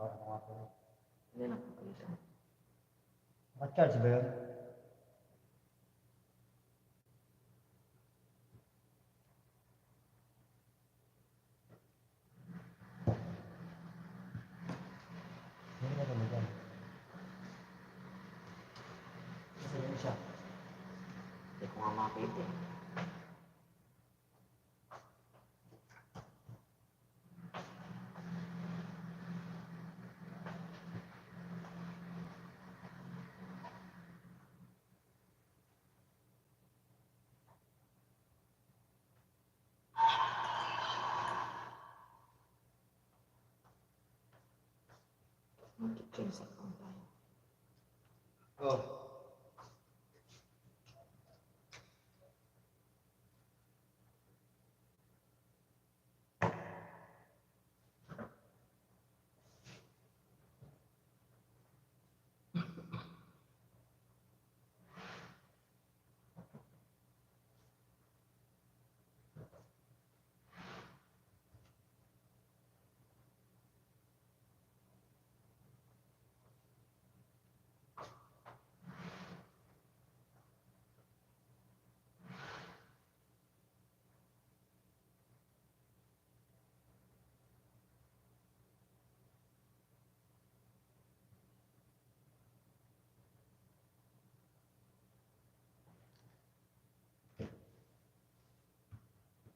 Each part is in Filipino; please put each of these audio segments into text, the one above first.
Hindi na papalitan. Naka-charge ba yun? Hindi na gamitan. Kasi yun siya. Hindi ko nga makita eh. Mag-change account tayo. Oh.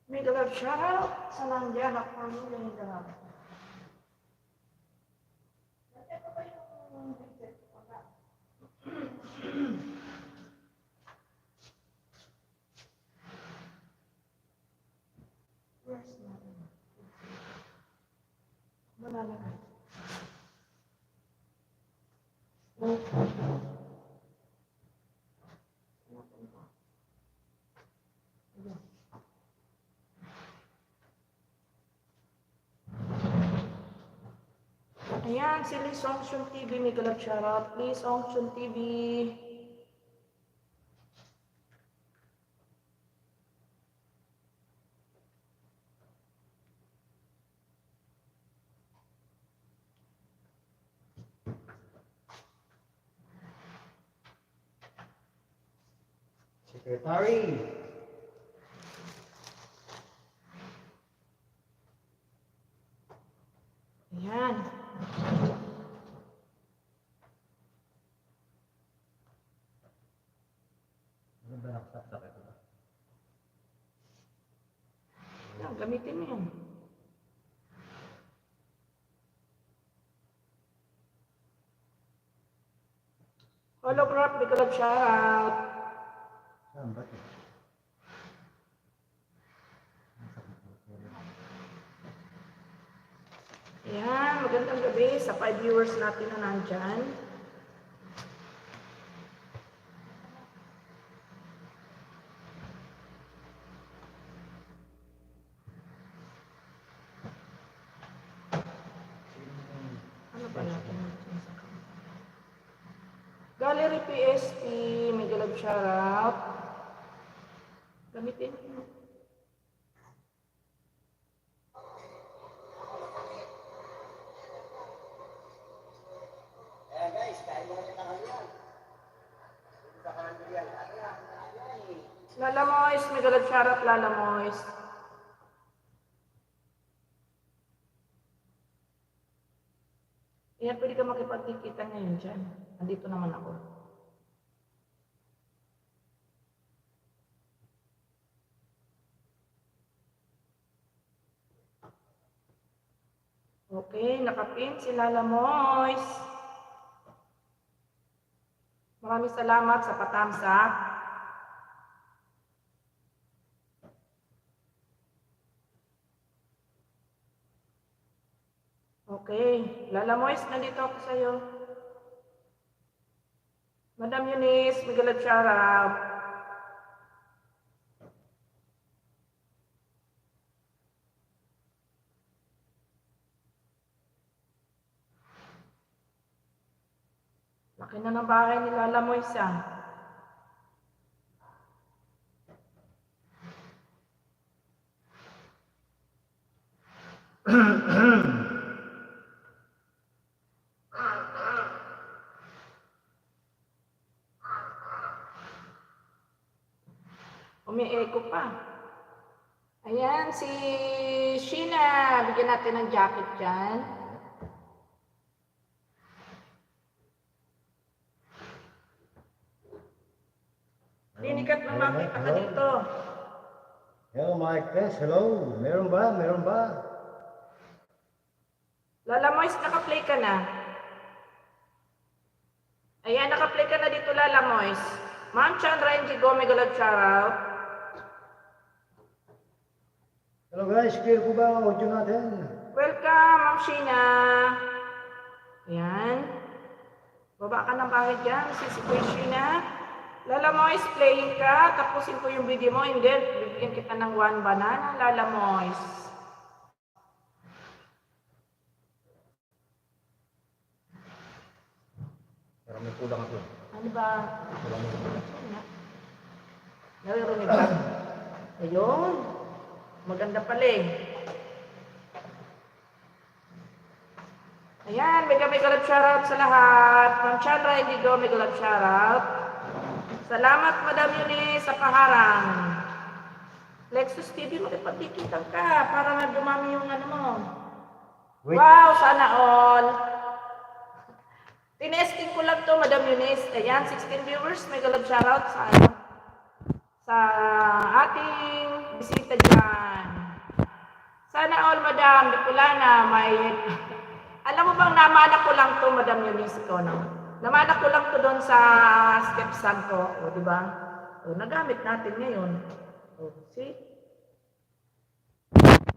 May galap shoutout sa nandiyan ako yung galap. Where's my wala na ka. Ayan, si Liz Ongchun TV, may galap shoutout. Please, Ongchun TV. Secretary. Ayan. Ano ba nakasaksak ito ba? Ayan, gamitin mo yan. Holograph, may galap shoutout. Saan ba ito? Ayan, magandang gabi sa 5 viewers natin na nandyan. Ano ba natin natin sa account? Gallery PSP, may galap shoutout. Gamitin mo. Lala Mois, may galap shoutout Lala Mois. Ayan, pwede ka makipagkikita ngayon dyan. Andito naman ako. Okay, nakapin si Lala Mois. Maraming salamat sa patamsa. Okay, Lala Mois, nandito ako sa'yo. Madam Eunice, may galap shoutout. Laki na ng bahay ni Lala Mois ah. Umi-echo pa. Ayan, si Sheena. Bigyan natin ng jacket dyan. Linikat na makita ka dito. Hello, Mike Tess. Hello. Meron ba? Meron ba? Lala Moise, naka-play ka na. Ayan, naka-play ka na dito, Lala Moise. Ma'am Chandra Indigo, mega love shoutout. Hello guys, clear po ba ang audio natin? Welcome, Ma'am Sheena. Ayan. Baba ka ng bahay dyan, si Sheena. Lala Moise, playing ka. Tapusin ko yung video mo. Hindi, bibigyan kita ng 1 banana, Lala Moise. Pero may kulang ako. Ano ba? Kulang ako. Naririnig ba? Ayun. Maganda pala eh. Ayan, mega love shoutout sa lahat. Ma'am Chandra Indigo, mega love shoutout. Salamat, Madam Eunice, sa paharang. Lexus TV, magpagdikitan ka para na dumami yung ano mo. Wait. Wow, sana all. Tinesting ko lang to, Madam Eunice. Ayan, 16 viewers, mega love shoutout sa ano, sa ating bisita dyan. Sana all, Madam, di ko na may... Alam mo bang namana ko lang to, Madam Eunice ko, no? Namana ko lang to doon sa stepson ko, o di ba? O, nagamit natin ngayon. O, see?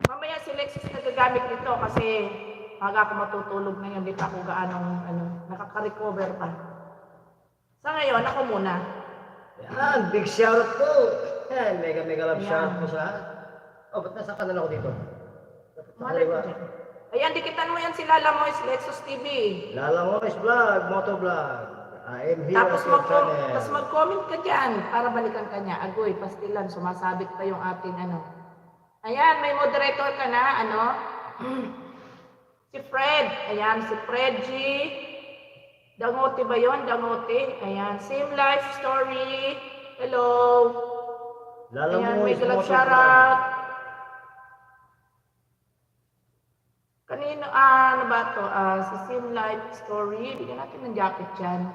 Mamaya si Lexus nagagamit nito kasi maga ako matutulog ngayon, di pa ako gaanong nakaka-recover pa. Sa ngayon, ako muna. Yan, big shoutout po. Yan, mega love Ayan. shoutout po sa lahat. Oh, ba't nasa kanan ako dito? Dapat sa Malay ko kaliwa. dyan. Ayan, dikitan mo yan si Lala Moise, Lexus TV. Lala Moise Vlog, Moto Vlog. I am here Tapos at your channel. mag-comment ka dyan para balikan ka niya. Agoy, pastilan, sumasabit pa yung ating ano. Ayan, may moderator ka na, ano. Si Fred, ayan, si Fred G. Dangote ba yun? Dangote. Ayan, same life story. Hello. Lala Ayan, may Moise galap Moto shoutout. Kanino, ano ba to? Si Sim Life Story. Bigyan natin ng jacket dyan.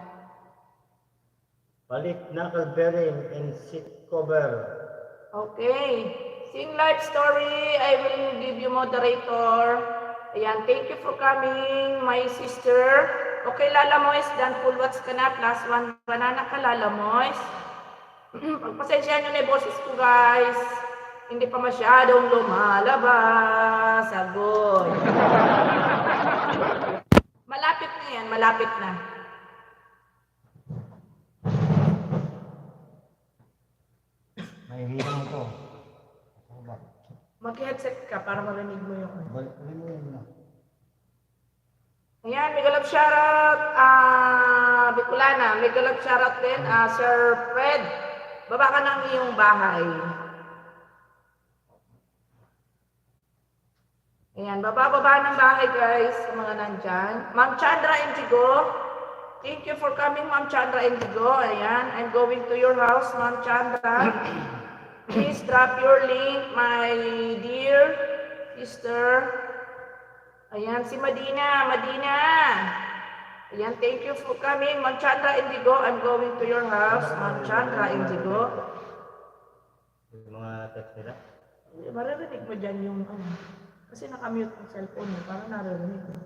Balik knuckle bearing and seat cover. Okay. Sing Life Story. I will give you moderator. Ayan, thank you for coming, my sister. Okay, Lala Moise, dan full watch ka na. Plus 1 banana ka, Lala Moise. Pagpasensya nyo na yung boses ko, guys. Hindi pa masyadong lumalabas. Agoy. Malapit na yan, malapit na. Mahihirang ito. Mag-headset ka para marinig mo yung ano. Balik mo yun na. Ayan, mega love shoutout, Bicolana. Mega love shoutout din, Sir Fred. Baba ka ng iyong bahay. Ayan, baba ng bahay, guys, sa mga nandyan. Ma'am Chandra Indigo, thank you for coming, Ma'am Chandra Indigo. Ayan, I'm going to your house, Ma'am Chandra. Please drop your link, my dear sister. Ayan, si Madina. Ayan, thank you for coming, Ma'am Chandra Indigo. I'm going to your house, Ma'am Chandra Indigo. Yung mga text nila. Maririnig mo dyan yung ano. Kasi nakamute ang cellphone mo, parang naririnig mo.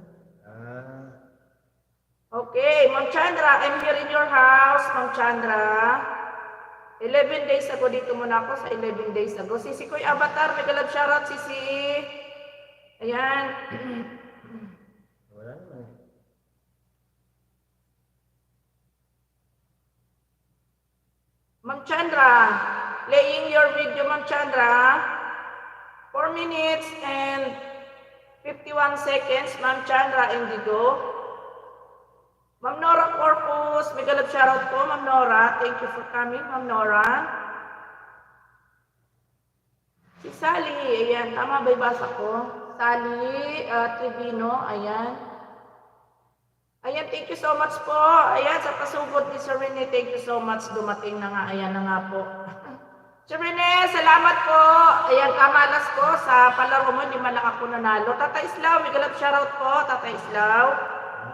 Okay, Ma'am Chandra, I'm here in your house, Ma'am Chandra. 11 days ago, dito muna ako sa 11 days ago. Sisi Koy Avatar, mega love shoutout, Sisi. Ayan. Wala naman. Ma'am Chandra, playing your video, Ma'am Chandra. 4 minutes and 51 seconds, Ma'am Chandra Indigo. Ma'am Nora Corpus, mega love shoutout po, Ma'am Nora. Thank you for coming, Ma'am Nora. Si Sally, ayan, tama ba ibasa ko? Sally Trivino, ayan. Ayan, thank you so much po. Ayan, sa pasugod ni Sir Rene, thank you so much. Dumating na nga, ayan na nga po. Sir Rene, salamat po. Ayan, kamalas ko sa palaro mo, hindi man lang ako nanalo. Tata Islaw, may galap shoutout po, Tata Islaw.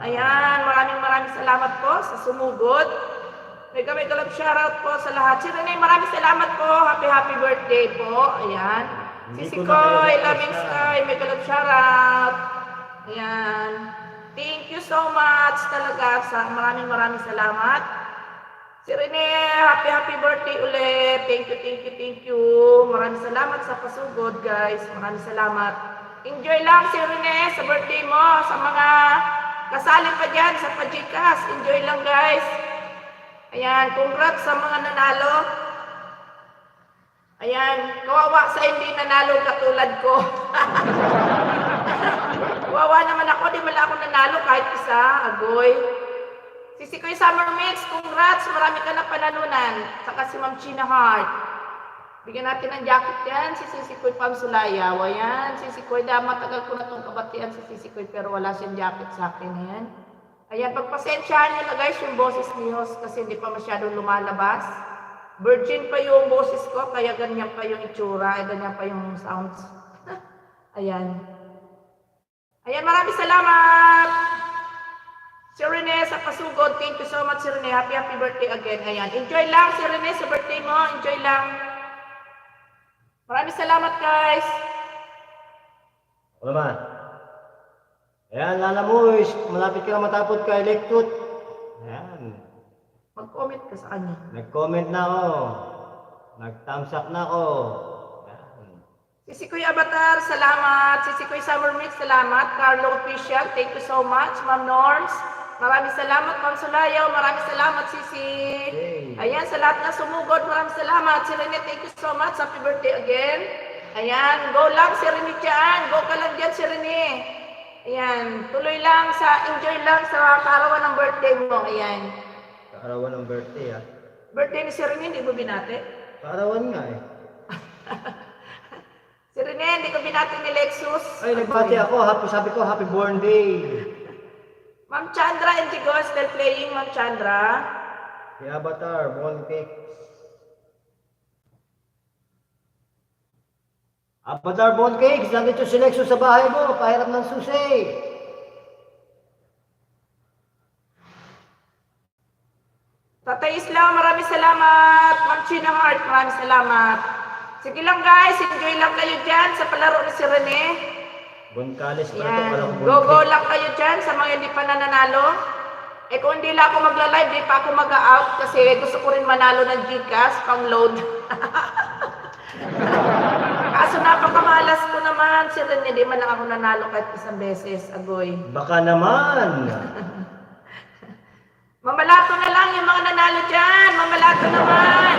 Ayan, maraming salamat po sa sumugod. May galap shoutout po sa lahat. Sir Rene, maraming salamat po. Happy birthday po. Ayan. Sisi Koy, Loving Sky, may galap shoutout. Ayan. Thank you so much talaga. Maraming salamat. Si Rene, happy birthday ulit. Thank you. Maraming salamat sa pasugod, guys. Maraming salamat. Enjoy lang si Rene sa birthday mo. Sa mga kasali pa dyan sa Pajikas. Enjoy lang, guys. Ayan, congrats sa mga nanalo. Ayan, kawawa sa hindi nanalo katulad ko. Kawawa naman ako, di mala ako nanalo kahit isa. Agoy. Sisi Koy Summer Mix, congrats! Marami ka na panalunan. Saka si Ma'am China Heart. Bigyan natin ng jacket yan, si Sisi Koy Pam Sulayaw. Ayan, Sisi Koy, matagal ko na itong kabatian si Sisi Koy, pero wala siyang jacket sa akin. Ayan. Ayan, pagpasensyahan nyo na guys yung boses niyo kasi hindi pa masyadong lumalabas. Virgin pa yung boses ko, kaya ganyan pa yung itsura, ganyan pa yung sounds. Ayan. Ayan, maraming salamat! Sir Rene, sa pasugod, thank you so much, Sir Rene. Happy birthday again. Ayan. Enjoy lang, Sir Rene, sa birthday mo. Enjoy lang. Maraming salamat, guys. O naman. Ayan, lala mo, malapit ka na matapos kay Lectut. Ayan. Mag-comment ka sa kanya. Nag-comment na ako. Nag-thumbs up na ako. Ayan. Sisi Koy Avatar, salamat. Sisi Koy Summer Mix, salamat. Carlo Official, thank you so much. Ma'am Norms, maraming salamat. Ma'am Sulayaw, maraming salamat, Sisi. Okay. Ayan, sa lahat na sumugod, maraming salamat. Si Rene, thank you so much. Happy birthday again. Ayan, go lang si Rene dyan. Go ka lang dyan, si Rene. Ayan, tuloy lang enjoy lang sa kaarawan ng birthday mo. Ayan. Kaarawan ng birthday, ha? Birthday ni si Rene, hindi mo binati? Kaarawan nga, eh. Si Rene, hindi ko binati ni Lexus. Ay, nagbati ako. Sabi ko, happy born day. Ma'am Chandra and Jigo still playing, Ma'am Chandra. Si Avatar, born cake. Avatar, born cake. Nandito si Lexus sa bahay mo. Pahirap ng susi. Tatay Islam, maraming salamat. Ma'am China Heart, maraming salamat. Sige lang guys, enjoy lang kayo dyan sa palaro ni si Rene. Goncales pa ito. Yan, go lang kayo dyan sa mga hindi pa nananalo. Eh kung hindi lang ako magla-live, di pa ako mag-out kasi gusto ko rin manalo ng Gcash, pang-load. Kaso napakamalas ko naman si Rene, di man lang ako nanalo kahit isang beses, agoy. Baka naman. Mamalato na lang yung mga nanalo dyan, mamalato naman.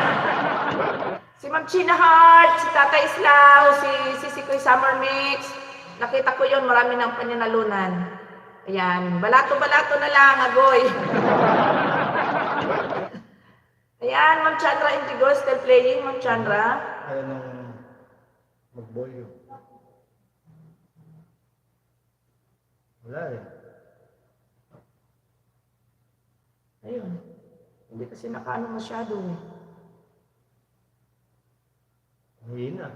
Si Ma'am China Heart, si Tata Islaw, si Sisi Koy Summer Mix. Nakita ko yun, marami ng pananalunan. Ayan, balato-balato na lang, agoy. Ayan, Ma'am Chandra Indigo, still playing, Ma'am Chandra. Ayaw nang mag-volume. Wala eh. Ayun, hindi kasi nakaano masyado eh. Hina.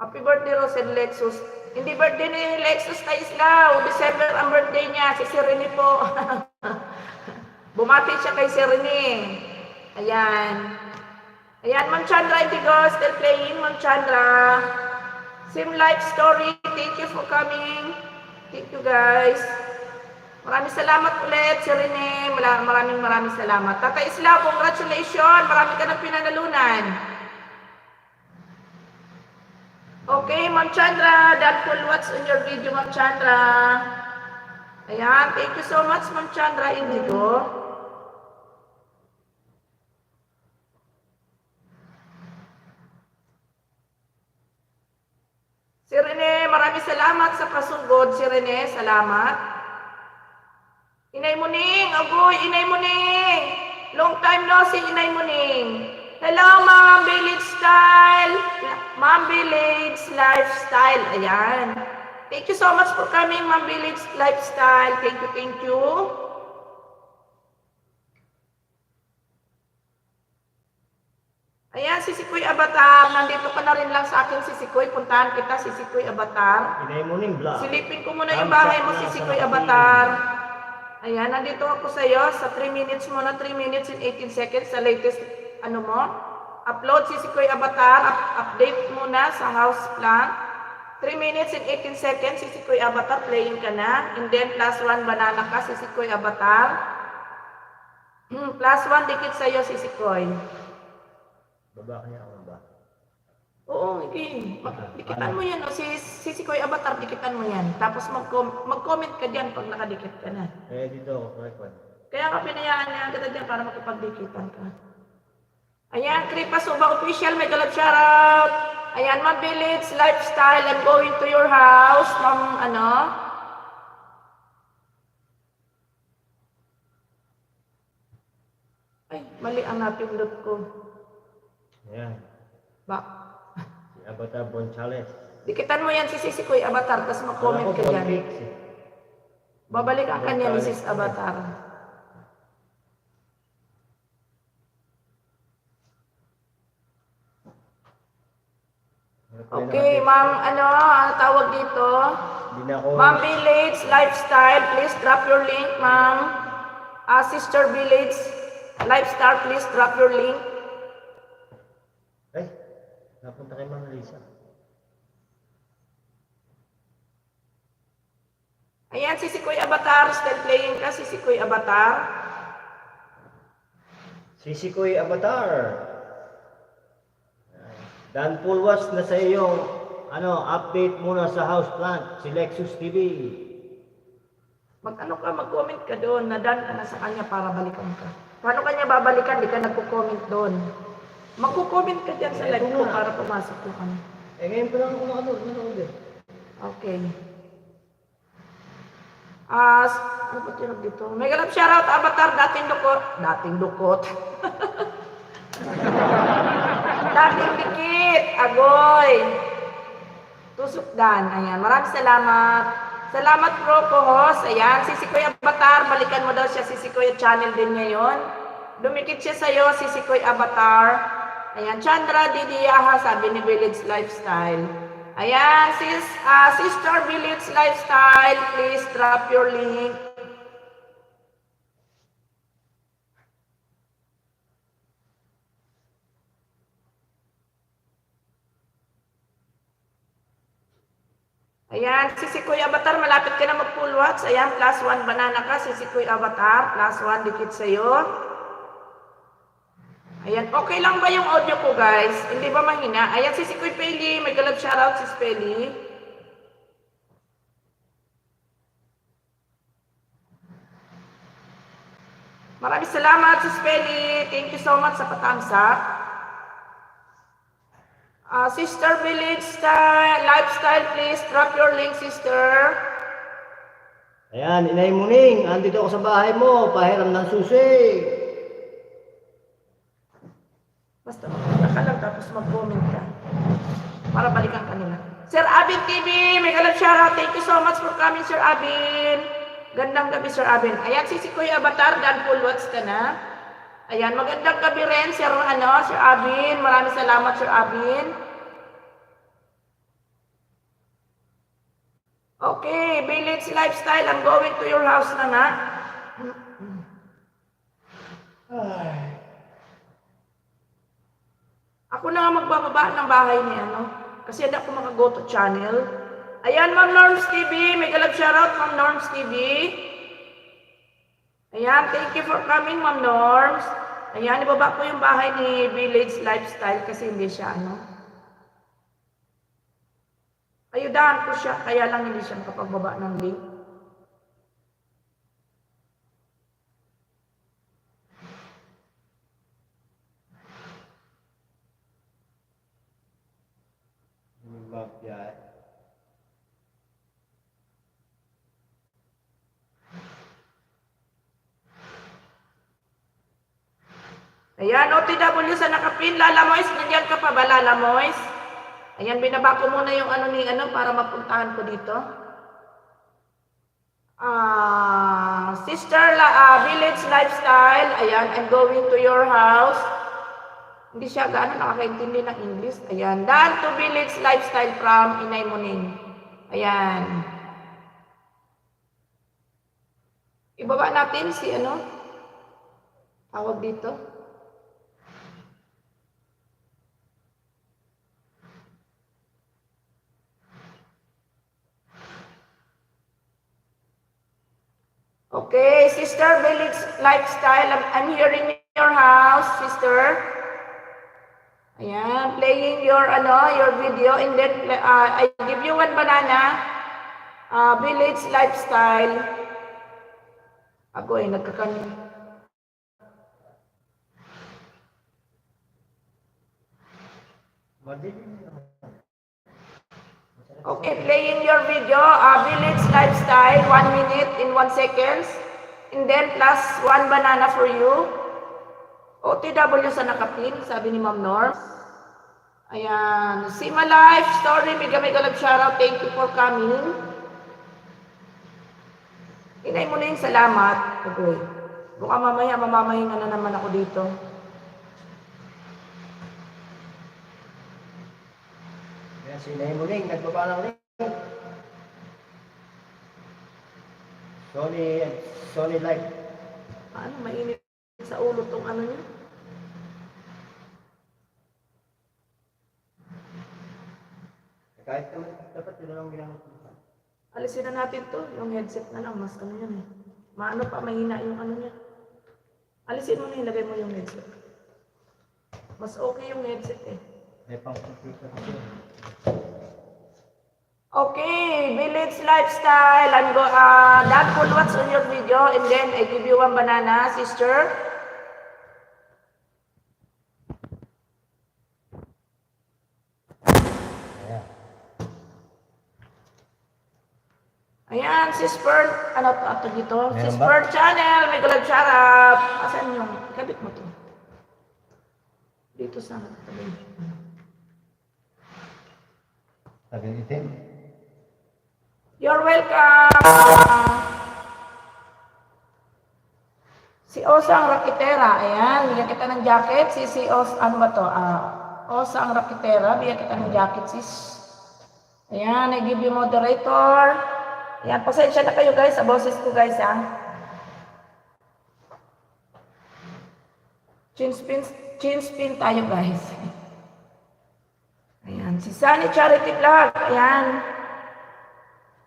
Happy birthday, Rose and Lexus. Hindi birthday ni Lexus na Islaw. December ang birthday niya. Si Rene po. Bumati siya kay Rene. Ayan. Ayan, Ma'am Chandra Indigo, still playing, Ma'am Chandra. Sim Life Story, thank you for coming. Thank you guys. Maraming salamat ulit, Sir Rene. Maraming salamat. Tata Islaw, congratulations. Marami ka ng pinanalunan. Okay, Ma'am Chandra, that will watch on your video, Ma'am Chandra. Ayan, thank you so much, Ma'am Chandra Indigo. Si Rene, maraming salamat sa pasugod. Si Rene, salamat. Inay Muning, agoy, Inay Muning. Long time no see, Inay Muning. Hello, Ma'am Village Style. Ma'am Village Lifestyle. Ayan. Thank you so much for coming, Ma'am Village Lifestyle. Thank you. Ayan, Sisikoy Avatar. Nandito ka na rin lang sa akin, Sisikoy. Puntahan kita, Sisikoy Avatar. Inay mo ning vlog. Silipin ko muna yung bahay mo, Sisikoy Avatar. Ayan, nandito ako sa iyo. Sa 3 minutes muna, 3 minutes and 18 seconds sa latest, ano mo. Upload, Sisikoy Avatar. Update muna sa house plan. 3 minutes and 18 seconds, Sisikoy Avatar. Playing ka na. And then, +1 banana ka, Sisikoy Avatar. +1 dikit sa iyo, Sisikoy. Baba kaya ako ba? Oo, okay. Dikitan mo yan. O, Sisikoy Avatar, dikitan mo yan. Tapos mag-comment ka dyan pag nakadikit ka na. Eh, dito ako, record. Kaya ka pinayaan niya kita dyan para makipagdikitan ka. Ayan, Kripa Suba Official, may galap shoutout. Ayan, Ma'am Village Lifestyle, I'm going to your house. Ma'am, ano? Ay, mali ang napindot ko. Ayan. Ba? Si Avatar Bonchales. Dikitan mo yan si Sisikoy Avatar, tapos mag-comment ka dyan. Babalik ang kanya ni Sis Avatar. Okay, ma'am, ano tawag dito? Ma'am Village Lifestyle, please drop your link, ma'am. Sister Village Lifestyle, please drop your link. Ay, napunta kay Ma'am Lisa. Ayan, si Sisikoy Avatar, still playing ka, si Sisikoy Avatar. Sisikoy Avatar. Dan Pulwas na sa iyong update muna sa house plant, si Lexus TV. Mag-comment ka doon, nadan ka na sa kanya para balikan ka. Paano kanya babalikan? Di ka nagko-comment doon. Magko-comment ka dyan sa live ko para pumasok ko kami. Eh, ngayon pa lang ako nanood eh. Okay. Ano ba tinag dito? May galap shoutout, Avatar, dating dukot. Dating dukot. Dating dikit. Agoy. Tusukdan. Ayan. Maraming salamat. Salamat bro, co-host. Ayan. Si Sisikoy Avatar. Balikan mo daw siya. Si Sisikoy channel din ngayon. Dumikit siya sa'yo. Si Sisikoy Avatar. Ayan. Chandra Didiyaha, sabi ni Village Lifestyle. Ayan. Sister Village Lifestyle. Please drop your link. Ayan, si Sisikoy Avatar, malapit ka na mag-full watch. Ayan, +1 banana ka, si Sisikoy Avatar, +1 dikit sa'yo. Ayan, okay lang ba yung audio ko, guys? Hindi ba mahina? Ayan, si Sisikoy Peli, may galap shoutout si Peli. Maraming salamat, Sis Peli. Thank you so much sa patamsa. Sister Village Lifestyle, please drop your link, sister. Ayan, Inay Muning, andito ako sa bahay mo, pahiram ng susi. Basta magpunta ka lang tapos mag-comment ka para balikan kanila. Sir Abin TV, may galap shoutout. Thank you so much for coming, Sir Abin. Gandang gabi, Sir Abin. Ayan, si Sisikoy Avatar, dan full watch ka na. Ayan, magandang gabi rin, Sir Abin. Maraming salamat, Sir Abin. Okay, Village Lifestyle, I'm going to your house na nga. Ako na nga magbababa ng bahay ni kasi hindi ako makago to channel. Ayan, Ma'am Norms TV, may galap shoutout, Ma'am Norms TV. Ayan, thank you for coming, Ma'am Norms. Ayan, ibaba ko yung bahay ni Village Lifestyle kasi hindi siya ayudahan ko siya, kaya lang hindi siya makapagbaba ng link. Ayan, OTW sa nakapin, Lala Mois, nandiyan ka pa ba, Lala Mois? Ayan, binaba ko muna yung para mapuntahan ko dito. Sister Village Lifestyle, ayan, I'm going to your house. Hindi siya gaano nakakaintindi ng English. Ayan. Dan to Village Lifestyle from Inay Muning. Ayan. Ibaba natin si ano? Tawag dito. Okay, Sister Village Lifestyle. I'm here in your house, sister. Ayan, playing your your video, and then I give you one banana. Village Lifestyle. Ako ay nagkakanin. Okay, playing your video, Village Lifestyle, 1 minute in 1 seconds. And then plus 1 banana for you. OTW sa nakapin, sabi ni Ma'am Norm. Ayan, Sima Life Story, mega love shoutout, thank you for coming. Inay mo na yung salamat. Okay. Baka mamaya, mamamahinga na naman ako dito. Kaya si Inay Muning, nagbaba ng link. Sony Live. Ano, mainit sa ulo tong ano niya? Kahit naman, dapat yun na lang ginamit. Alisin na natin to, yung headset na lang, mas ano yan eh. Maano pa, mahina yung ano niya. Alisin mo na, ilagay mo yung headset. Mas okay yung headset eh. May pang-computer ko. Okay, Village Lifestyle. I'm go, Dad will watch on your video and then I give you 1 banana, sister. Ayan. Ayan, si Spur, ano to dito? Si Meron ba? Spur Channel, may galad sharap. Asan yung, kabit mo to? Dito sa tabi. Sabi ni Tim. You're welcome. Si Osa ang rakitera, ayan, bigyan kita ng jacket. Si Osa, ano ba to? Osa ang rakitera, bigyan kita ng jacket, sis. Ayan, I give you moderator. Ayan, pasensya na kayo guys, sa boses ko guys, ha. Chin spin tayo guys. Ayan, si Sunny Charity Vlog, ayan.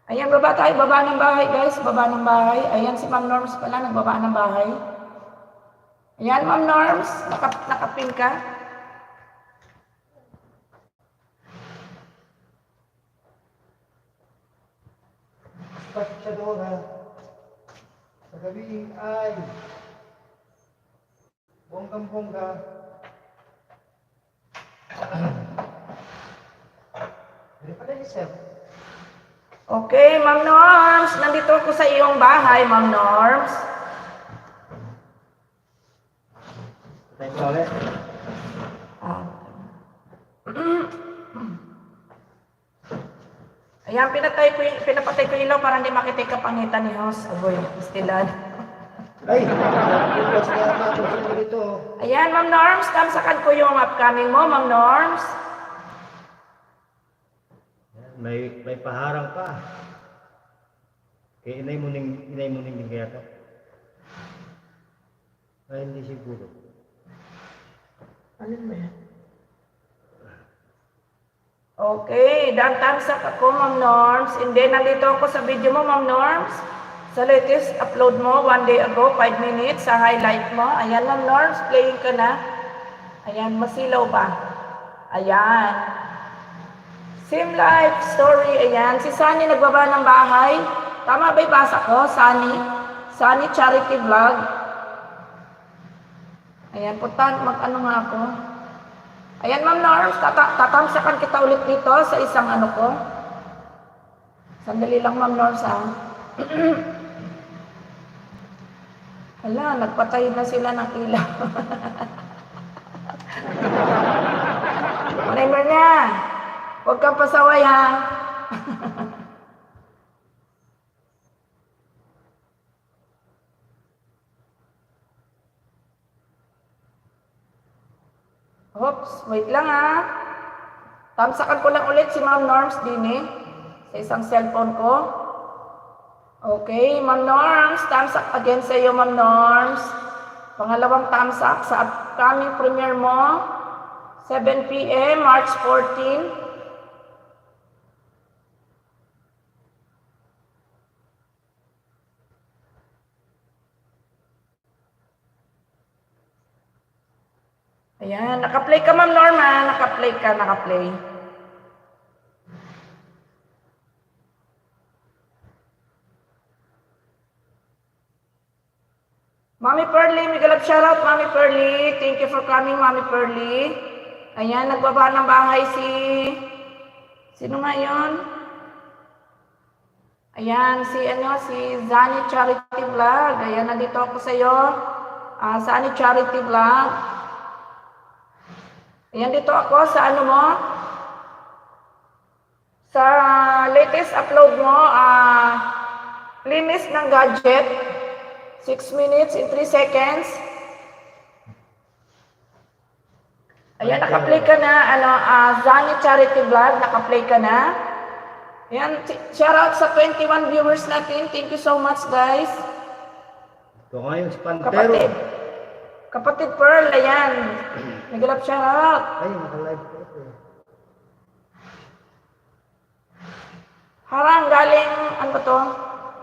Ayan, baba tayo, baba ng bahay guys, baba ng bahay. Ayan, si Ma'am Norms pala, nagbaba ng bahay. Ayan, Ma'am Norms, nakapin ka. Pagkadora, sa gabi ay bonggang-bongga. Ano pala ni Sir? Okay, Ma'am Norms, nandito ako sa iyong bahay, Ma'am Norms. Tayo ko ulit. Ayan, pinapatay ko ilaw para hindi makita kapangitan ni host. Aboy, istilan. Ay! Yung kaya na ako dito. Ayan, Ma'am Norms, tamsakan ko yung upcoming mo, Ma'am Norms. May paharang pa. Kaya inay mo ning kaya to. Ay, hindi siguro. Alin ba yan? Okay, tamsak ako, Ma'am Norms. And then, nandito ako sa video mo, Ma'am Norms. Sa latest upload mo, 1 day ago, 5 minutes, sa highlight mo. Ayan, Ma'am Norms, playing ka na. Ayan, masilaw ba? Ayan. Same life story, ayan. Si Sunny nagbaba ng bahay. Tama ba ibasa ko? Sunny Charity Vlog. Ayan, punta, mag-ano nga ako. Ayan, Ma'am Norms, tatamsakan kita ulit dito sa isang ano ko. Sandali lang, Ma'am Norms, ha. Hala, nagpatay na sila ng ilaw. Timer na. Huwag kang pasaway, ha. Oops, wait lang ah. Tamsakan ko lang ulit si Ma'am Norms din sa isang cellphone ko. Okay, Ma'am Norms, thumbs up again sa iyo, Ma'am Norms. Pangalawang thumbs up sa upcoming premiere mo, 7 p.m., March 14. Ayan, naka-play ka, Ma'am Norma. Naka-play ka, naka-play. Mami Pearly, Migalap shoutout, Mami Pearly. Thank you for coming, Mami Pearly. Ayan, nagbaba ng bahay si... Sino nga yun? Ayan, si Zani Charity Vlog. Ayan, nandito ako sa iyo. Zani Charity Vlog. Ayan, dito ako sa ano mo. Sa latest upload mo, linis ng gadget. 6 minutes and 3 seconds. Ayan, naka-play ka na. Zani Charity Vlog, naka-play ka na. Ayan, shoutout sa 21 viewers natin. Thank you so much, guys. Ito nga yung si Pantero. Kapatid Pearl, ayan. Nagalap shoutout. Ay, naka-live ko ito. Harang galing, ano ba to?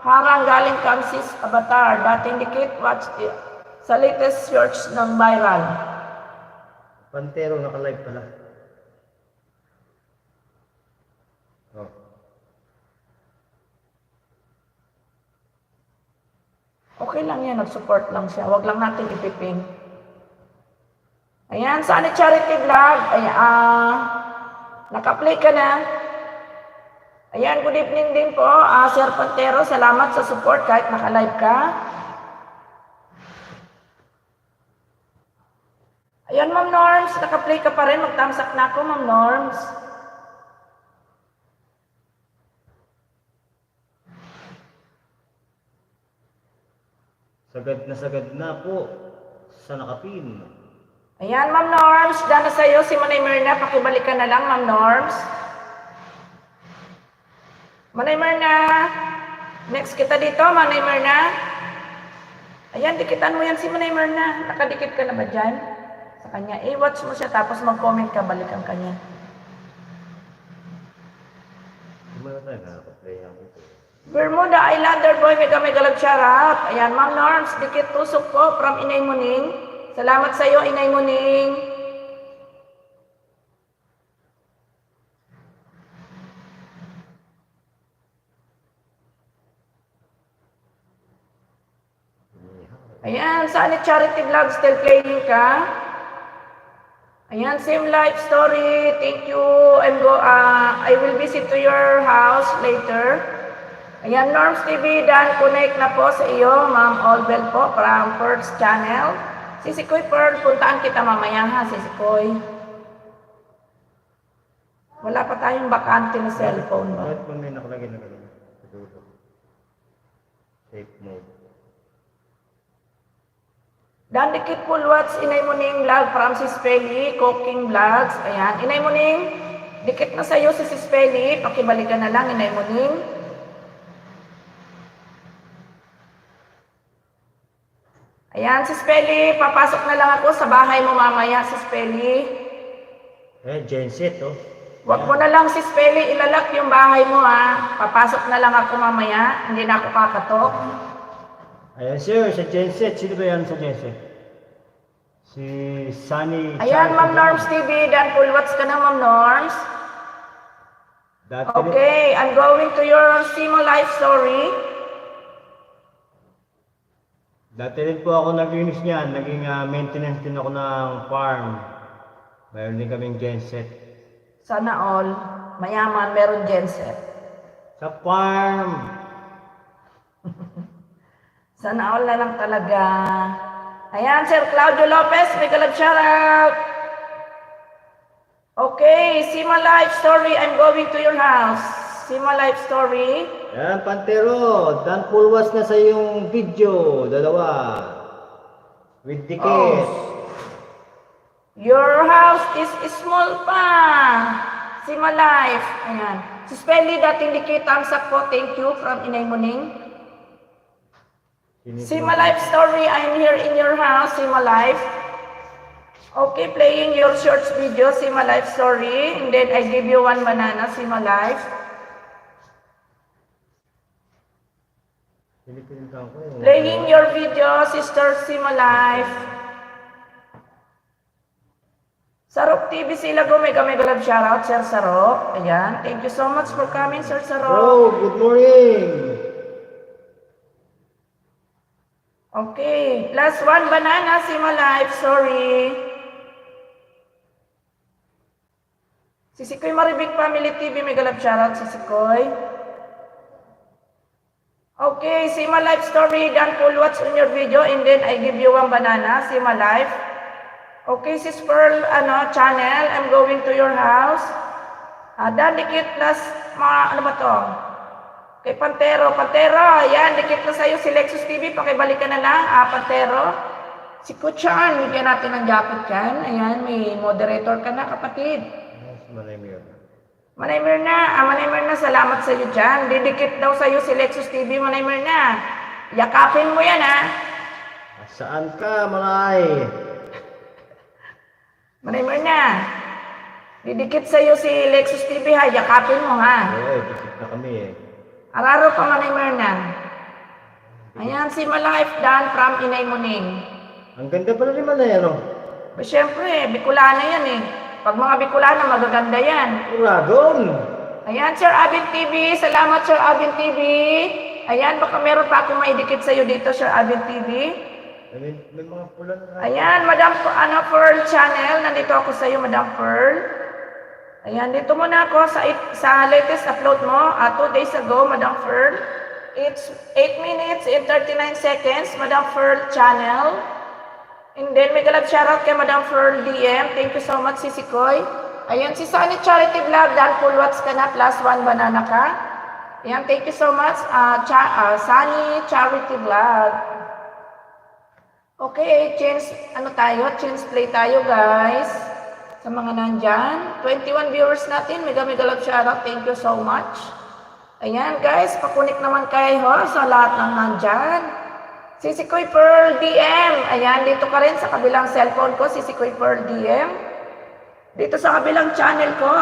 Harang galing Kamsis Avatar. Dating dikit, watch it. Sa latest search ng viral. Pantero, naka-live pala. Oh. Okay lang yan, nag-support lang siya. Huwag lang natin ipiping. Ayan, Zani Charity Vlog. Ayan, naka-play ka na. Ayan, good evening din po, Sir Pantero. Salamat sa support kahit naka-live ka. Ayan, Ma'am Norms, naka-play ka pa rin. Mag-thumbs up na ako, Ma'am Norms. Sagad na po sa nakapin. Ayan, Ma'am Norms, dana sa iyo si Manay Myrna. Pakibalik ka na lang, Ma'am Norms. Manay Myrna. Next kita dito, Manay Myrna. Ayan, dikitan mo yan si Manay Myrna. Nakadikit ka na ba dyan? Sa kanya. I-watch mo siya tapos mag-comment ka, balikan ka niya. Kumala tayo, naka-play ako ito. Bermuda Islander Boy, mega love shoutout. Ayan, Ma'am Norms, dikit tusok po from Inay Muning. Salamat sa iyo, Inay Muning. Ayan, Zani Charity Vlog, still playing ka? Ayan, same life story. Thank you. I will visit to your house later. Ayan, Norms TV, Dan connect na po sa iyo, Ma'am Olbel po, from Pearl's Channel. Sisikoy Pearl, puntaan kita mamaya ha, Sisikoy. Wala pa tayong bakante na cellphone ba? Bakit mo may nakalagay na gano'n? Sa dulo. Safe mode. Dan dikit po watch Inay Muning Vlog, Francis Peli, Cooking Vlogs. Ayan, Inay Muning, dikit na sa iyo si Sis Peli, pakibalikan na lang, Inay Muning. Ayan, Sis Peli, papasok na lang ako sa bahay mo mamaya, Sis Peli. Genset, oh. Huwag mo na lang, Sis Peli, ilalak yung bahay mo ha. Papasok na lang ako mamaya, hindi na ako kakatok. Ayan, sir, sa Genset. Sino ba yan sa Genset? Si Sunny. Ayan, Ma'am Norms TV, Dan Pulwats ka na, Ma'am Norms. Okay, I'm going to your Simo life story. Dati rin po ako naglinis niyan. Naging maintenance din ako ng farm. Mayroon din kaming Genset. Sana all, mayaman, meron genset. Sa farm! Sana all na lang talaga. Ayan, Sir Claudio Lopez, may galab shoutout. Okay, Sima Life Story, I'm going to your house. Sima Life Story. Ayan, Pantero. Dan Pulwas na sa yung video. Dalawa. With ticket. Your house is small pa. Sima Life. Ayan. Si Spelly, dating dikit, thumbs up po. Thank you from Inay Muning. Sima Life story, I'm here in your house, Sima Life. Okay, playing your shorts video, Sima Life story. And then I give you one banana, Sima Life. Playing your video, Sister Sima Life. Sarok TV Silago, mega love shoutout, Sir Sarok. Ayan, thank you so much for coming, Sir Sarok. Bro, good morning. Okay, plus one banana, Sima Life, sorry. Sisikoy Maribig Family TV, mega love shoutout, Sisikoy. Okay, Sima Life story, done full watch on your video, and then I give you one banana, Sima Life. Okay, Sis Pearl, channel, I'm going to your house. Dan dikit plus, ano ba to? Kay Pantero, ayan, dikit na sa'yo si Lexus TV, pakibalikan na lang, Pantero. Si Kuchan, bigyan natin ng jacket yan. Ayan, may moderator ka na, kapatid. Manay Mirna, salamat sa iyo dyan. Didikit daw sa iyo si Lexus TV, Manay Mirna. Yakapin mo yan, ha? Saan ka, Malay? Manay Mirna, didikit sa iyo si Lexus TV, ha? Yakapin mo, ha? Oo, dikit na kami, eh. Araro pa, Manay Mirna. Ayan, si Malife Dan from Inay Muning. Ang ganda pala ni Manay, ano? Siyempre, Bicolana yan, eh. Pag mga Bicolana, magaganda yan. Uragon! Ayan, Sir Abin TV. Salamat, Sir Abin TV. Ayan, baka meron pa akong maidikit sa'yo dito, Sir Abin TV. May mga pula na. Ayan, Madam Pearl Channel. Nandito ako sa'yo, Madam Pearl. Ayan, dito muna ako sa latest upload mo. 2 days ago, Madam Pearl. It's 8 minutes and 39 seconds, Madam Pearl Channel. And then, mega love shoutout kay Madam Pearl DM. Thank you so much, Sisi Koy. Ayan, si Sunny Charity Vlog. Dan full watch ka na, plus one banana ka. Ayan, thank you so much, Sunny Charity Vlog. Okay, change play tayo, guys. Sa mga nandyan. 21 viewers natin. Mega love shoutout. Thank you so much. Ayan, guys, pakunik naman kayo sa lahat ng nandyan. Sisikoy Pearl DM. Ayan, dito ka rin sa kabilang cellphone ko, Sisikoy Pearl DM. Dito sa kabilang channel ko,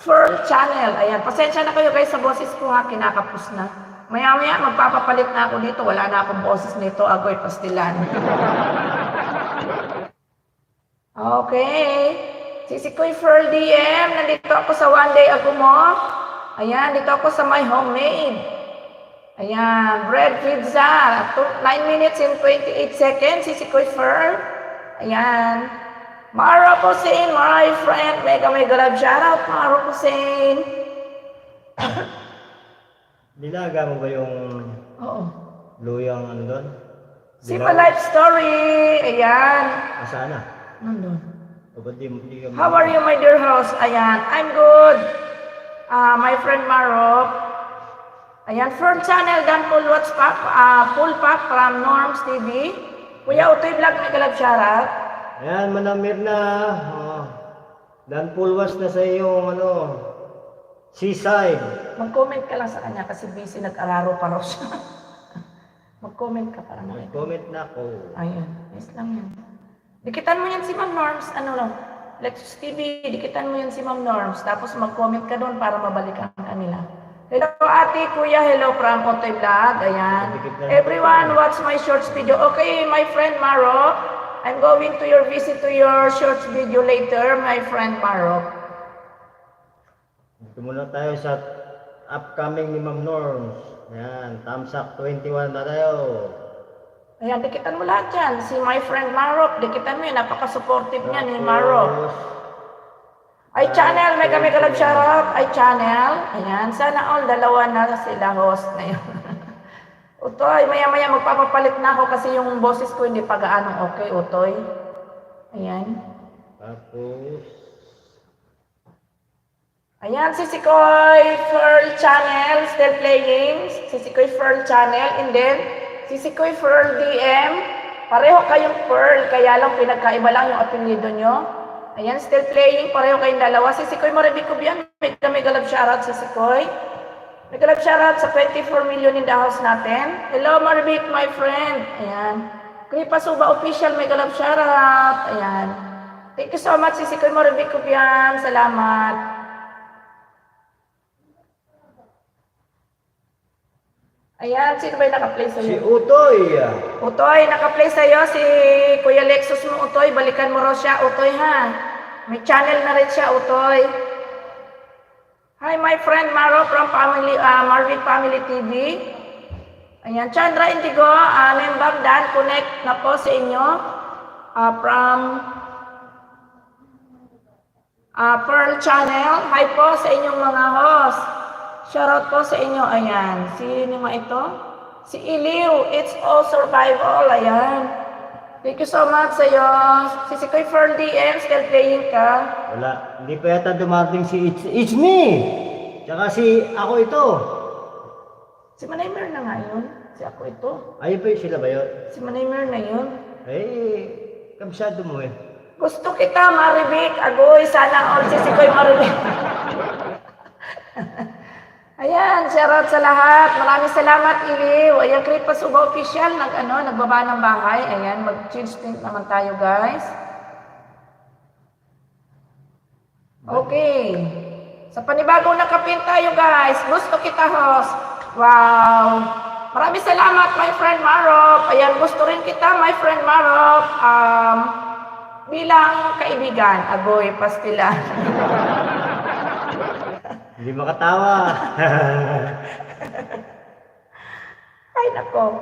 Pearl Channel. Ayan, pasensya na kayo guys sa boses ko ha, kinakapos na. Maya-maya, magpapapalit na ako dito. Wala na akong boses nito, agoy pastilan. Okay. Sisikoy Pearl DM. Nandito ako sa one day ago mo. Ayan, dito ako sa my homemade. Ayan, bread pizza. 9 minutes and 28 seconds. Sisikoy Pearl. Ayan. Mara Hussein, my friend. Mega love shoutout, Mara Hussein. Nilaga mo ba yung Oo. luyang ano doon? Sima Life Story. Ayan. Nasaan na? Nandun. O ba't di ka How are you, my dear host? Ayan, I'm good. My friend Marok. Ayan, Pearl Channel, Dan full watch pack, full pack from Norms TV. Kuya Utoy Vlog, may galab shoutout. Ayan, Manamir na. Dan full watch na sa iyong seaside. Mag-comment ka lang sa kanya kasi busy nag-araro pa raw siya. Mag-comment ka para makita. Mag-comment na ako. Ayun, yes lang yan. Dikitan mo yan si Ma'am Norms, Lexus TV, dikitan mo yan si Ma'am Norms. Tapos mag-comment ka doon para mabalikan ka nila. Hello ate, kuya, hello from Otoy Vlog. Ayan. Everyone, watch my shorts video. Okay, my friend Maro, I'm going to your visit to your shorts video later, my friend Maro. Dito muna tayo sa upcoming ni Ma'am Norms. Ayan, thumbs up 21 na tayo. Ayan, dikitan mo lahat yan. Si my friend Maro, dikitan mo yun. Napaka-supportive niya ni Maro. Ay channel, mega love shoutout. Ay channel. Ayan, sana all dalawa na sila host na yun. Utoy, maya-maya magpapapalit na ako kasi yung boses ko hindi pa gaano okay, Utoy. Ayan. Tapos Ayan, Sisikoy Pearl Channel, still playing. Sisikoy Pearl Channel, and then Sisikoy Pearl DM. pareho kayong Pearl, kaya lang pinagkaiba lang yung apelyido nyo. Ayan, still playing, pareho kayong dalawa. Si Sikoy Maribik Kubian, mega love shoutout sa Sikoy. Mega love shoutout sa 24 million in the house natin. Hello Maribik, my friend. Ayan. Kripa Suba Official, mega love shoutout. Ayan. Thank you so much si Sikoy Maribik Kubian. Salamat. Ayan, sino ba yung naka-play sa'yo? Si Utoy. Utoy, naka-play sa'yo si Kuya Lexus mo, Utoy. Balikan mo raw siya, Utoy, ha? May channel na rin siya, Utoy. Hi, my friend Maro from Marvin Family TV. Ayan, Chandra Indigo, Membang Dan, connect na po sa inyo from Pearl Channel. Hi po sa inyong mga host. Shoutout po sa inyo. Ayan, sino nga ito? Si Iliw, it's all survival. Ayan. Thank you so much sa iyo. Si Sikoy Pearl DM, still playing ka? Wala. Hindi pa yata dumating si It's Me. Tsaka si ako ito. Si Manaymer na nga yun. Si ako ito. Ayun pa sila ba yun? Si Manaymer na yun. Kabisado mo eh. Gusto kita, Maribik. Agoy, sana all si Sikoy Maribik. Ayan, shoutout sa lahat. Maraming salamat, Iliw. Ayan, Kripa Suba Official, nagbaba ng bahay. Ayan, mag-change tint naman tayo, guys. Okay. Sa panibagong nakapin tayo, guys. Gusto kita, host. Wow. Maraming salamat, my friend Marop. Ayan, gusto rin kita, my friend Marop. Bilang kaibigan, agoy, pastila. Hindi makatawa. Ay, nako.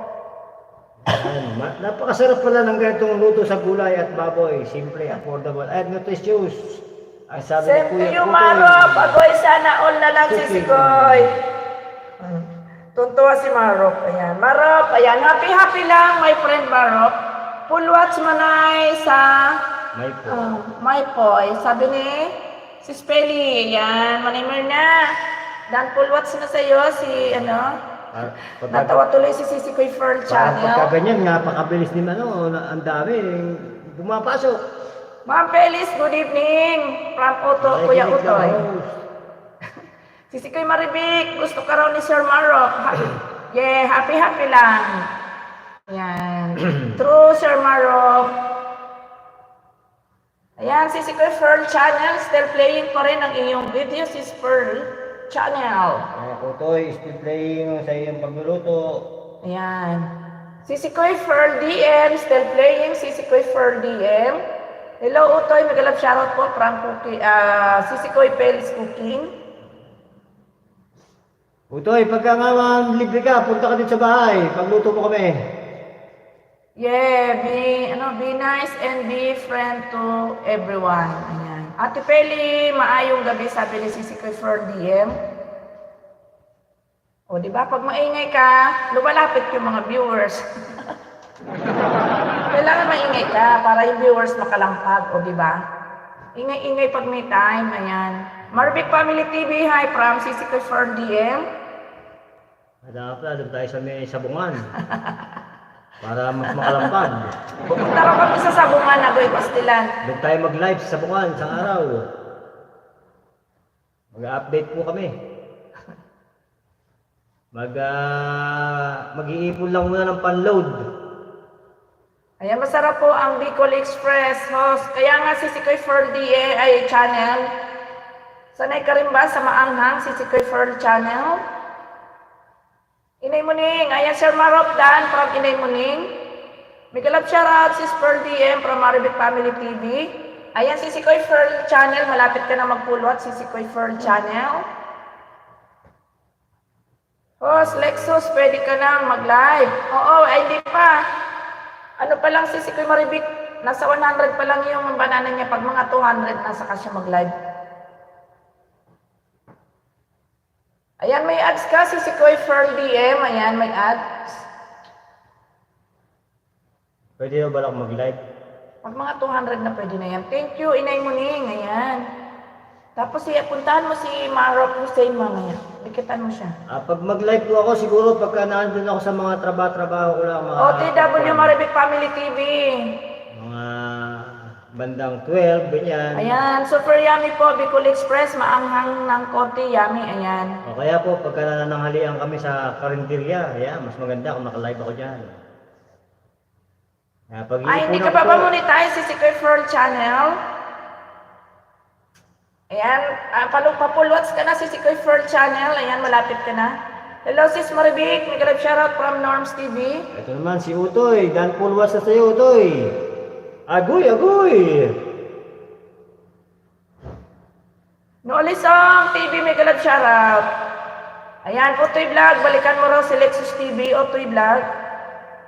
Napakasarap pala ng ganitong luto sa gulay at baboy. Simple, affordable, and nutritious. Ang sabi Same ni to Kuya you, Kutoy. Marop. Agoy, sana all na lang si Sikoy. Tuntua si Marop. Ayan. Marop, ayan. Happy lang, my friend Marop. Full watch manay sa May po. my boy. Sabi ni si Spelly. Ayan. Manaymer na. Dan full watch na sa'yo si natawa tuloy si Sikoy Pearl Channel. Pagka ganyan, napakabilis din ang dami. Bumapasok. Ma'am Felis, good evening. From Kuya Utoy. Si Sikoy Maribik, gusto ka raw ni Sir Marok. Yeah, happy lang. Ayan. True, Sir Marok. Ayan, si Sikoy Pearl Channel, still playing pa rin ang iyong videos, si Pearl Channel. Utoy, still playing sa iyong pagluluto. Ayan. Si Sikoy Pearl DM, still playing si Sikoy Pearl DM. Hello, Utoy. Magalab shoutout po from si Sikoy Pearl's Cooking. Utoy, pagka nga libre ka, punta ka din sa bahay. Pagluto mo kami. Yeah, be nice and be friend to everyone. Ayan. Ate Peli, maayong gabi, sabi ni Sikoy Pearl DM. O, di ba? Pag maingay ka, lumalapit yung mga viewers. Kailangan maingay ka para yung viewers makalampag, o di ba? Ingay-ingay pag may time, ayan. Marvic Family TV, hi from Sikoy Pearl DM. Doon tayo sa may sabungan. Para mas makalampag. Pupunta raw kami sa Sabungan, Agoy, Pastilan. Doon tayo mag-live sa sabungan, isang araw. Mag-update po kami. Mag-iipon lang muna ng pan-load. Ayan, masarap po ang Bicol Express host. Kaya nga si Sikoy Pearl DA channel. Sanay ka rin ba sa maanghang si Sikoy Pearl channel? Inay Muning. Ayan, Sir Marop Dan from Inay Muning. Migalap shoutout si Pearl DM from Maribik Family TV. Ayan, si Sikoy Pearl channel. Malapit ka na magpulot si Sikoy Pearl channel. Host Lexus, pwede ka nang mag-live. Oo, ay hindi pa. Ano pa lang si Sikoy Maribik, nasa 100 pa lang yung banana niya. Pag mga 200, nasa ka siya mag-live. Ayan, may ads ka si Sikoy Pearl DM. Ayan, may ads. Pwede na ba lang mag-live? Pag mga 200 na pwede na yan. Thank you, Inay Muning. Ayan. Tapos puntahan mo si Marok Hussein mamaya. Dikitan mo siya. Pag mag-live po ako, siguro pagka nandun ako sa mga trabaho ko lang, mga OTW Maribik Family TV. mga bandang 12, ganyan. Ayan, super yummy po. Bicol Express, maanghang ng konti, yummy. Ayan. O kaya po, pagka nananghalian kami sa karinderya, ayan, mas maganda kung naka-live ako dyan. Pag Ay, hindi ka pa ba monetize si Secret World Channel? Ayan, papulwats ka na si Secret World Channel. Ayan, malapit ka na. Hello, sis Maribik. May galap shoutout from Norms TV. Ito naman si Utoy. Dan pulwas na sa'yo, Utoy. Agoy, agoy! Noolisong TV, may galap shoutout. Ayan, Utoy Vlog. Balikan mo raw si Lexus TV, Utoy Vlog.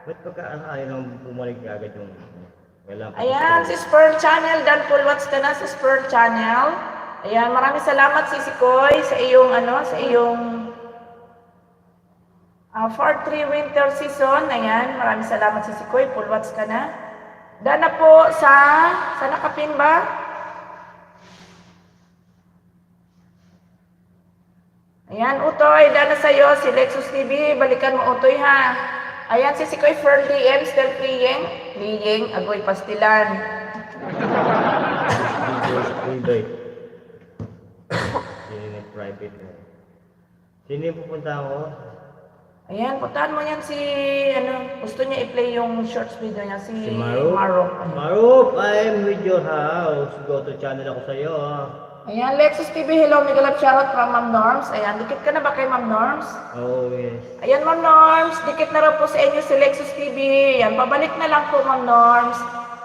Ba't pagka ayaw nang bumalik agad yung... Ayan, si Pearl Channel. Dan pulwats ka na si Pearl Channel. Ayan, maraming salamat si Sikoy sa iyong for 3 winter season. Ayan, maraming salamat si Sikoy, pulwats ka na. Dana po sa nakapin ba? Ayan, Utoy, dana sa'yo, si Lexus TV, balikan mo Utoy ha. Ayan, si Sikoy for DM, still playing, agoy pastilan. Private. Sino yung pupunta ako? Ayan, puntahan mo yan si, gusto niya i-play yung shorts video niya, si Maruk. Marok. Maruk, I'm with your house. Go to channel ako sa'yo. Ayan, Lexus TV, hello, may galap shoutout from Ma'am Norms. Ayan, dikit ka na ba kay Ma'am Norms? Oh, yes. Ayan, Ma'am Norms, dikit na raw po sa inyo si Lexus TV. Ayan, pabalik na lang po, Ma'am Norms.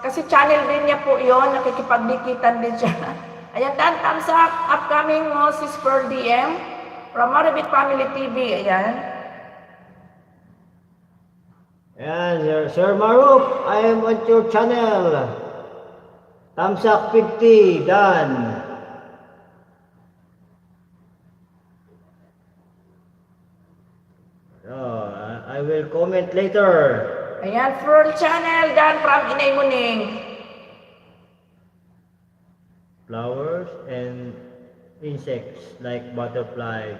Kasi channel din niya po yun, nakikipagdikitan din siya. Ayan, thumbs up, upcoming mo si Spur DM from Maribik Family TV. Ayan. Ayan, Sir Maruk, I am on your channel. Thumbs up 50, done. I will comment later. Ayan, Pearl Channel, Dan from Inay Muning. Flowers and insects like butterflies.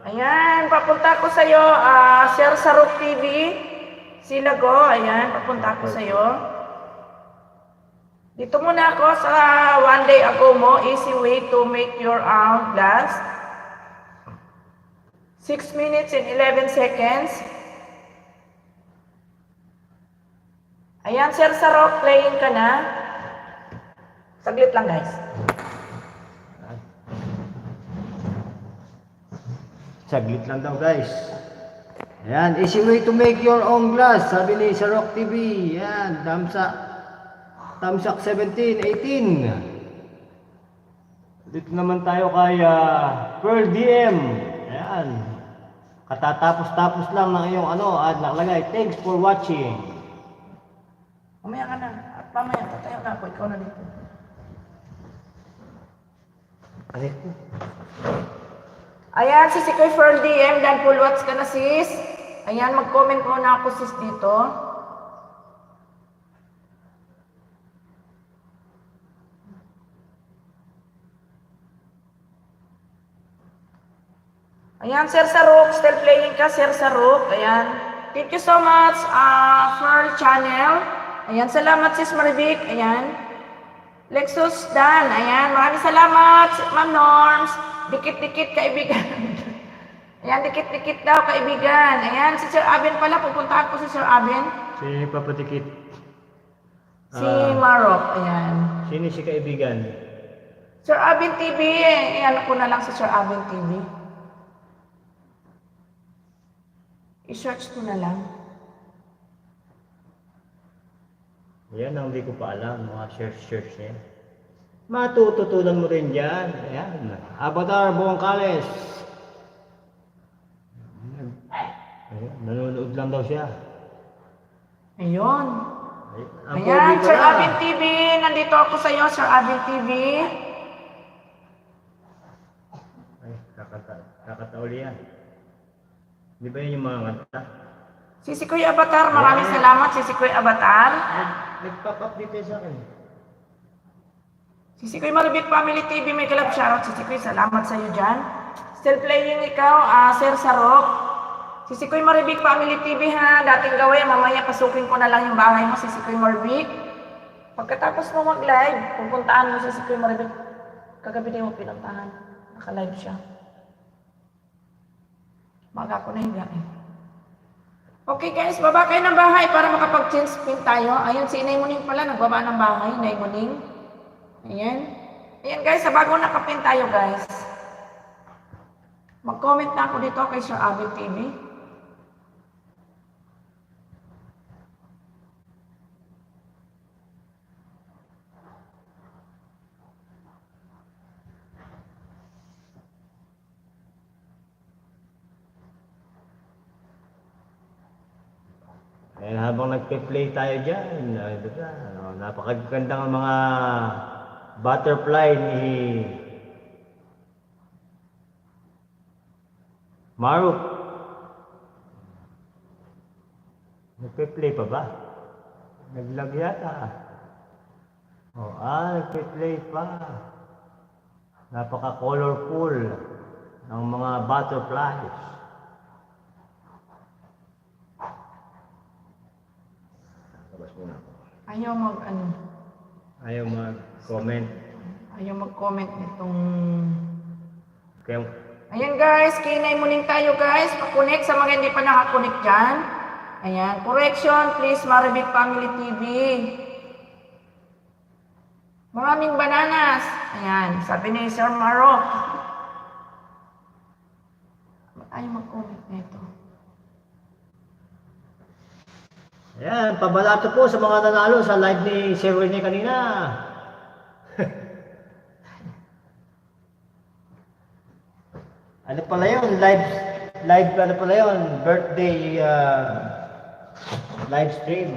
Ayan, papunta ko sa'yo, Sir Sarok TV, Silago, ayan, papunta ko sa'yo. Dito muna ako sa one day ago mo, easy way to make your own glass. 6 minutes and 11 seconds. Ayan, Sir Sarok, playing ka na. Saglit lang, guys. Saglit lang daw, guys. Ayan, easy way to make your own glass, sabi ni Sarok TV. Ayan, thumbs up 17, 18. Dito naman tayo kay Pearl DM. Ayan. Katatapos-tapos lang ng iyong at nakalagay. Thanks for watching. Mamaya ka na. At mamaya, tatayo na ako. Ikaw na dito. Ayan, si Sikoy Pearl DM. Dan pulwats ka na, sis. Ayan, mag-comment muna ako, sis, dito. Ayan, Sir Sarok, still playing ka, Sir Sarok. Ayan. Thank you so much, Pearl Channel. Ayan, salamat, Sis Maribik. Ayan. Lexus Dan. Ayan, maraming salamat, Ma'am Norms. Dikit-dikit, kaibigan. Ayan, dikit-dikit daw, kaibigan. Ayan, si Sir Abin pala. Pupuntahan ko si Sir Abin. Sino yung papatikit? Si Marok. Ayan. Sino si kaibigan? Sir Abin TV. Ayan, ako na lang si Sir Abin TV. I-search mo na lang. Yan ang hindi ko pa alam, mga search niya. Matututunan mo rin dyan. Ayan. Avatar Bongkales. Ayan. Nanonood lang daw siya. Ayun. Ang Ayan, pogi ko Sir na. Abin TV. Nandito ako sa iyo, Sir Abin TV. Ay, kakatauli yan. Di ba yun yung mga kanta? Si Sikoy Avatar, maraming salamat, si Sikoy Avatar. Nag-pop up dito sa akin. Si Sikoy Maribik Family TV, may kalab shoutout. Si Sikoy, salamat sa iyo dyan. Still playing ikaw, Sir Sarok. Si Sikoy Maribik Family TV ha, dating gawin, mamaya pasukin ko na lang yung bahay mo, si Sikoy Maribik. Pagkatapos mo mag-live, pupuntaan mo si Sikoy Maribik. Kagabi din mo pinuntahan, naka-live siya. Maga ko na higa eh. Okay guys, baba kayo ng bahay para makapag-change pin tayo. Ayun, si Inay Muning pala, nagbaba ng bahay, Inay Muning. Ayan. Ayan guys, sa bago nakapin tayo guys. Mag-comment na ako dito kay Sir Abby TV. Eh, habang nagpe-play tayo dyan, napakagandang mga butterfly ni Maruk. Nagpe-play pa ba? Naglag yata. Nagpe-play pa. Napaka-colorful ng mga butterflies. Ayaw Ayaw mag-comment. Ayaw mag-comment nitong... Kaya, Ayan guys, kinay muning tayo guys. Pa-connect sa mga hindi pa nakakonect dyan. Ayan, correction please, Maribik Family TV. Maraming bananas. Ayan, sabi ni Sir Marok. Ayaw mag-comment nito. ayan, pabalato po sa mga nanalo sa live ni Sir Rene kanina. Ano pala yun? Live ano pala yun? Birthday live stream.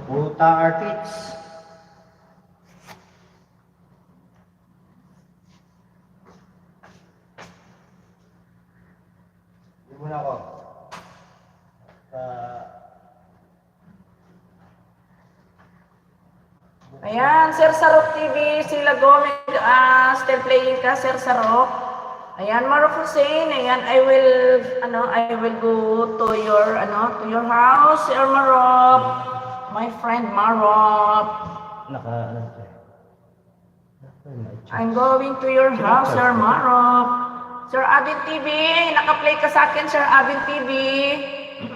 Puta artists. Muna ako. Ayan, Sir Sarok TV, sila Gomez, still playing ka, Sir Sarok. Ayan, Marok Hussein, ayan, I will go to your house, Sir Marok. My friend Marok. I'm going to your house, Sir Marok. Sir Abin TV, naka-play ka sa akin, Sir Abin TV.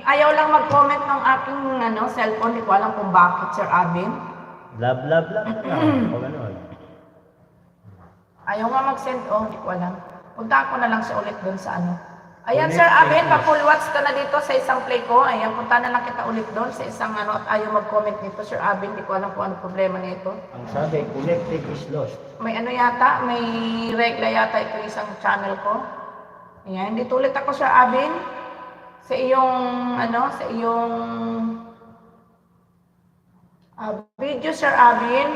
Ayaw lang mag-comment ng aking cellphone, hindi ko alam kung bakit, Sir Abin. Love. Ayaw nga mag-send, hindi ko alam. Punta ko na lang siya ulit doon sa Ayan, Sir Abin, pa-full watch ka na dito sa isang play ko. Ayan, punta na lang kita ulit doon sa isang at ayaw mag-comment nito, Sir Abin. Hindi ko alam kung ano problema nito. Ang sabi, connected is lost. May yata, may regla yata ito isang channel ko. Ayan, dito ulit ako, Sir Abin. Sa iyong, video, Sir Abin.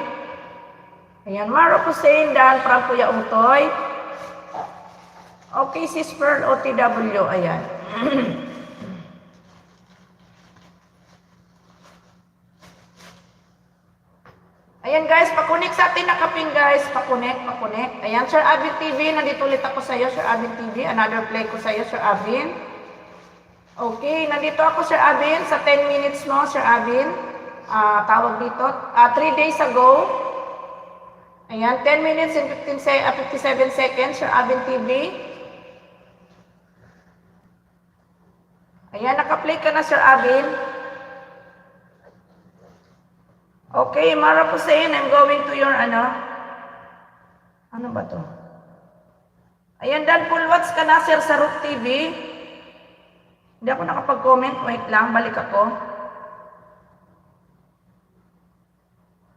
Ayan, Marok Hussein, Dan from Kuya Utoy. Okay, Sis Pearl OTW, ayan. Ayan guys, pakunik sa atin nakapin guys, pakunik. Ayan, Sir Abin TV, nandito ulit ako sa iyo, Sir Abin TV. Another play ko sa iyo, Sir Abin. Okay, nandito ako, Sir Abin, sa 10 minutes mo, Sir Abin. Tawag dito, 3 days ago. Ayan, 10 minutes and 57 seconds, Sir Abin TV. Ayan, naka-play ka na, Sir Abin. Okay, Mara Hussein, I'm going to your ano ba to? Ayan, Dan, full watch ka na, Sir Sarok TV. Hindi ako nakapag-comment. Wait lang, balik ako.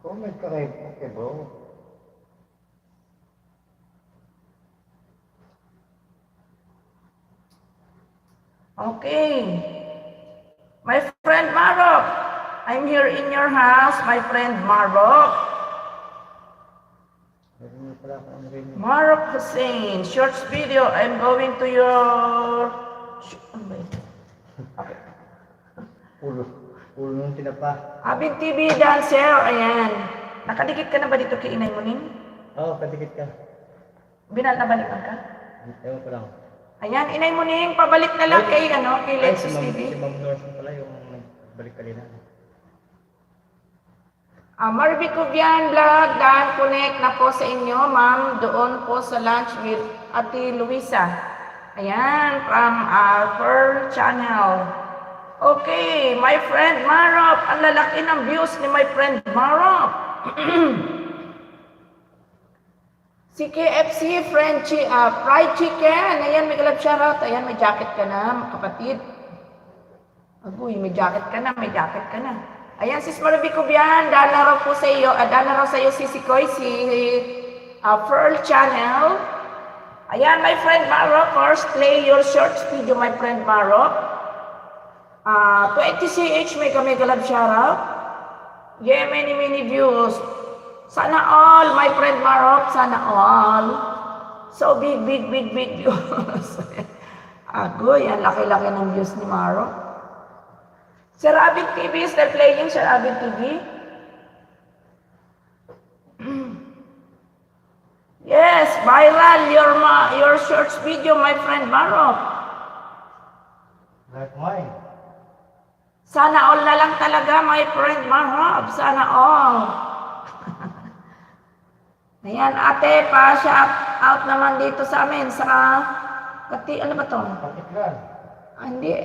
Comment ka kay bro. Okay. My friend Marok, I'm here in your house, my friend Marok. Marok Hussein, short video, I'm going to your... Okay. Puro nung tinapa. Abin TV dancer, ayan. Nakadikit ka na ba dito kay Inay Muning? Oo, kadikit ka. Binal na balikan ka? Ewan ko lang. Ayan, Inay Muning, pabalik na lang kay, kay Ay, Lexus TV. si Ma'am North pala yung nagbalik kanina. Marby Cubian Vlog, Dan Connect na po sa inyo, ma'am, doon po sa lunch with Ate Luisa. Ayan, from Pearl Channel. Okay, my friend Marop, ang lalaki ng views ni my friend Marop. Si KFC, fried chicken. Ayan, may kalab shoutout. Ayan, may jacket ka na, kapatid. Agoy, may jacket ka na, may jacket ka na. Ayan, sis Marby Cubian, dala raw po sa iyo, dala raw sa iyo si Sikoy, si Pearl Channel. Ayan, my friend Marop, first play your short video, my friend Marop. 20ch, may kalab shoutout. Yeah, many views. Sana all, my friend Marop, sana all. So big views. Agoy, ang laki-laki ng views ni Marop. Sir Abid TV, still playing Sir Abid TV? Yes, viral your short video, my friend Marop. Like mine. Sana all na lang talaga, my friend Marop. Sana all. Ayan, ate, pa-shout out naman dito sa amin sa ano ba to? Pakitlan. Hindi,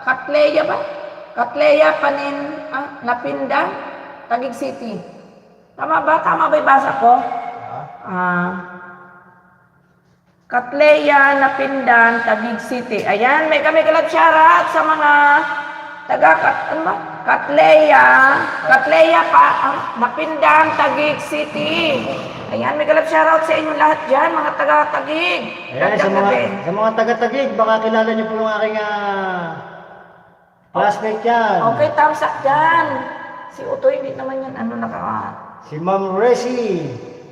Katleya ba? Katleya Napinda, Taguig City. Tama ba? Tama ba yung basa ko? Katleya Napindan, Taguig City. Ayan, may kami kalab shoutout sa mga Katleya Napindan, Taguig City. Ayan, may kalab shoutout sa inyo lahat dyan, mga taga-Taguig. Ayan, sa mga taga-Taguig, baka kilala niyo po yung aking classmate yan. Okay, thumbs up dyan. Si Utoy, hindi naman yan, Si Ma'am Resi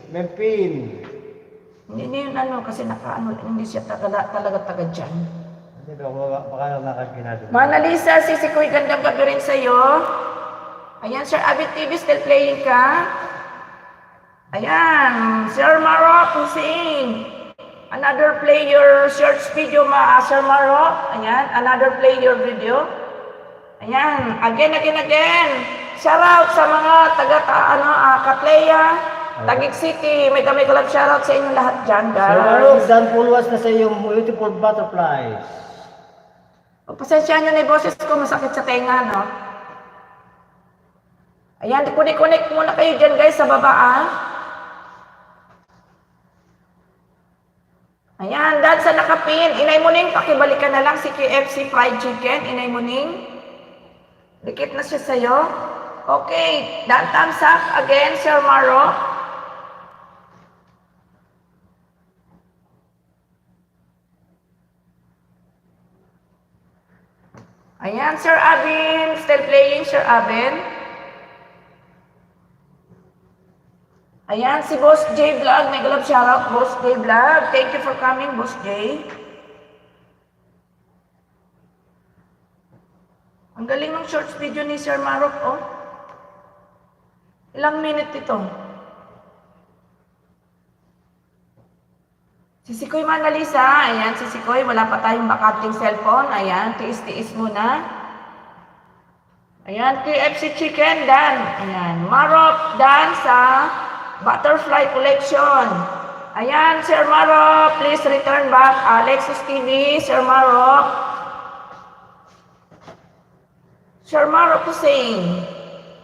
Mempin. Hindi yun kasi hindi siya talaga taga dyan. Hindi daw, baka nakakinado. Mana Lisa, si Sikoy, gandang gabi rin sa'yo. Ayan, Sir Abid TV, still playing ka? Ayan, Sir Marop Hussein. Another play your short video, Sir Marop. Ayan, another play your video. Ayan, again. Shout out sa mga Katleya, Taguig City. May kami kalab shout out sa inyo lahat dyan, guys. Sir Marop, dan pulwas na sa iyong beautiful butterflies. Pasensya nyo na yung boses ko, masakit sa tenga, no? Ayan, connect muna kayo dyan, guys, sa baba, Ayan, dahil sa nakapin, Inay Muning, pakibalikan na lang si KFC fried chicken, Inay Muning. Dikit na siya sa'yo. Okay, dahil thumbs up again, Sir Maro. Ayan, Sir Abin. Still playing, Sir Abin. Ayan, si Boss J Vlog. May galap shoutout, Boss J Vlog. Thank you for coming, Boss J. Ang galing ng short video ni Sir Marop, oh. Ilang minute ito? Si Sikoy Manalisa, ayan, si Sikoy, wala pa tayong bakanting cellphone, ayan, tiis-tiis muna. Ayan, KFC Chicken, Dan, ayan, Marop, Dan sa Butterfly Collection. Ayan, Sir Marop, please return back, Lexus TV, Sir Marop. Sir Marop Hussein,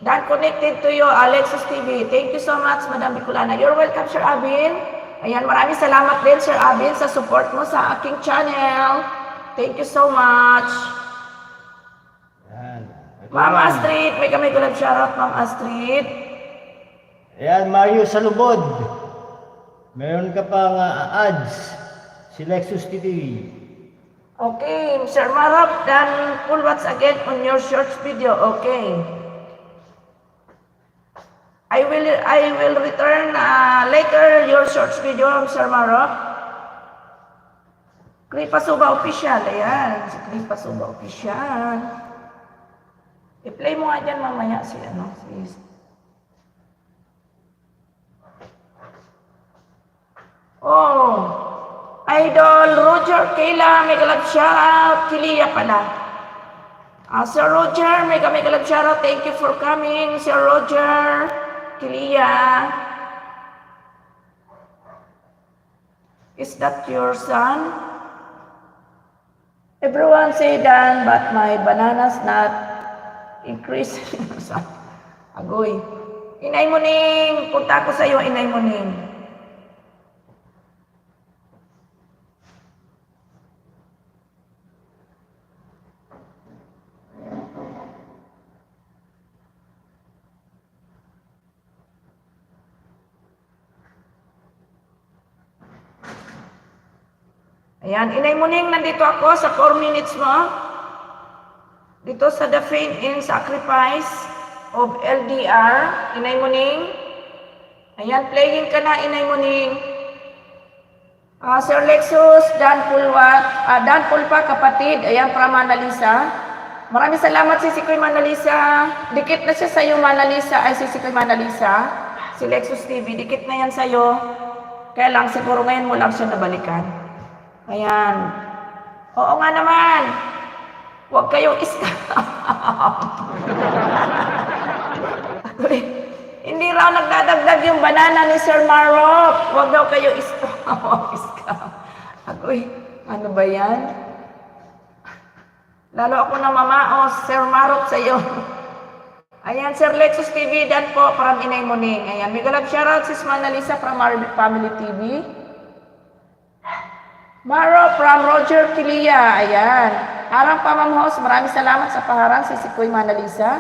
Dan connected to you, Lexus TV. Thank you so much, Madam Bicolana. You're welcome, Sir Abin. Ayan, maraming salamat din, Sir Abin, sa support mo sa aking channel. Thank you so much. Ayan. Ma'am Astrid, may kami kulab shoutout, Ma'am Astrid. Ayan, Mario Salubod. Meron ka pang ads. Si Lexus TV. Okay, Sir Marop, dan full watch again on your short video. Okay. I will return later your short video, Sir Marop. Kripa Suba Official. Ayan, si Kripa Suba Official. I-play mo nga dyan mamaya si ano, si... Oh, Idol Roger Kayla, mega love shoutout. Kilia pala. Sir Roger, mega love shoutout. Thank you for coming, Sir Roger. Kilia. Is that your son? Everyone say Dan, but my banana's not increasing. Agoy. Inay Muning, punta ko sa iyo, Inay Muning. Ayan, Inay Muning, nandito ako sa 4 minutes mo. Dito sa The Faith in Sacrifice of LDR, Inay Muning. Ayan, playing ka na, Inay Muning. Sir Lexus, Dan Pulpa, kapatid. Ayan, from Manalisa. Maraming salamat, Sisikoy Manalisa. Dikit na siya sa'yo, Manalisa. Ay, Sisikoy Manalisa. Si Lexus TV, dikit na yan sa'yo. Kaya lang, siguro ngayon mo lang siya nabalikan. Ayan. Oo nga naman. Huwag kayong Hindi raw nagdadagdag yung banana ni Sir Marop. Huwag daw kayo scam. Agoy, ano ba yan? Lalo ako na mamaos, Sir Marop sa'yo. Ayan, Sir Lexus TV, Dan po, from Inay Muning. Ayan, mega love shoutout, Sis Manalisa from Marvic Family TV. Maro from Roger Kilia. Ayan. Harang pa, Ma'am Host. Maraming salamat sa paharang. Si Sikoy Manalisa.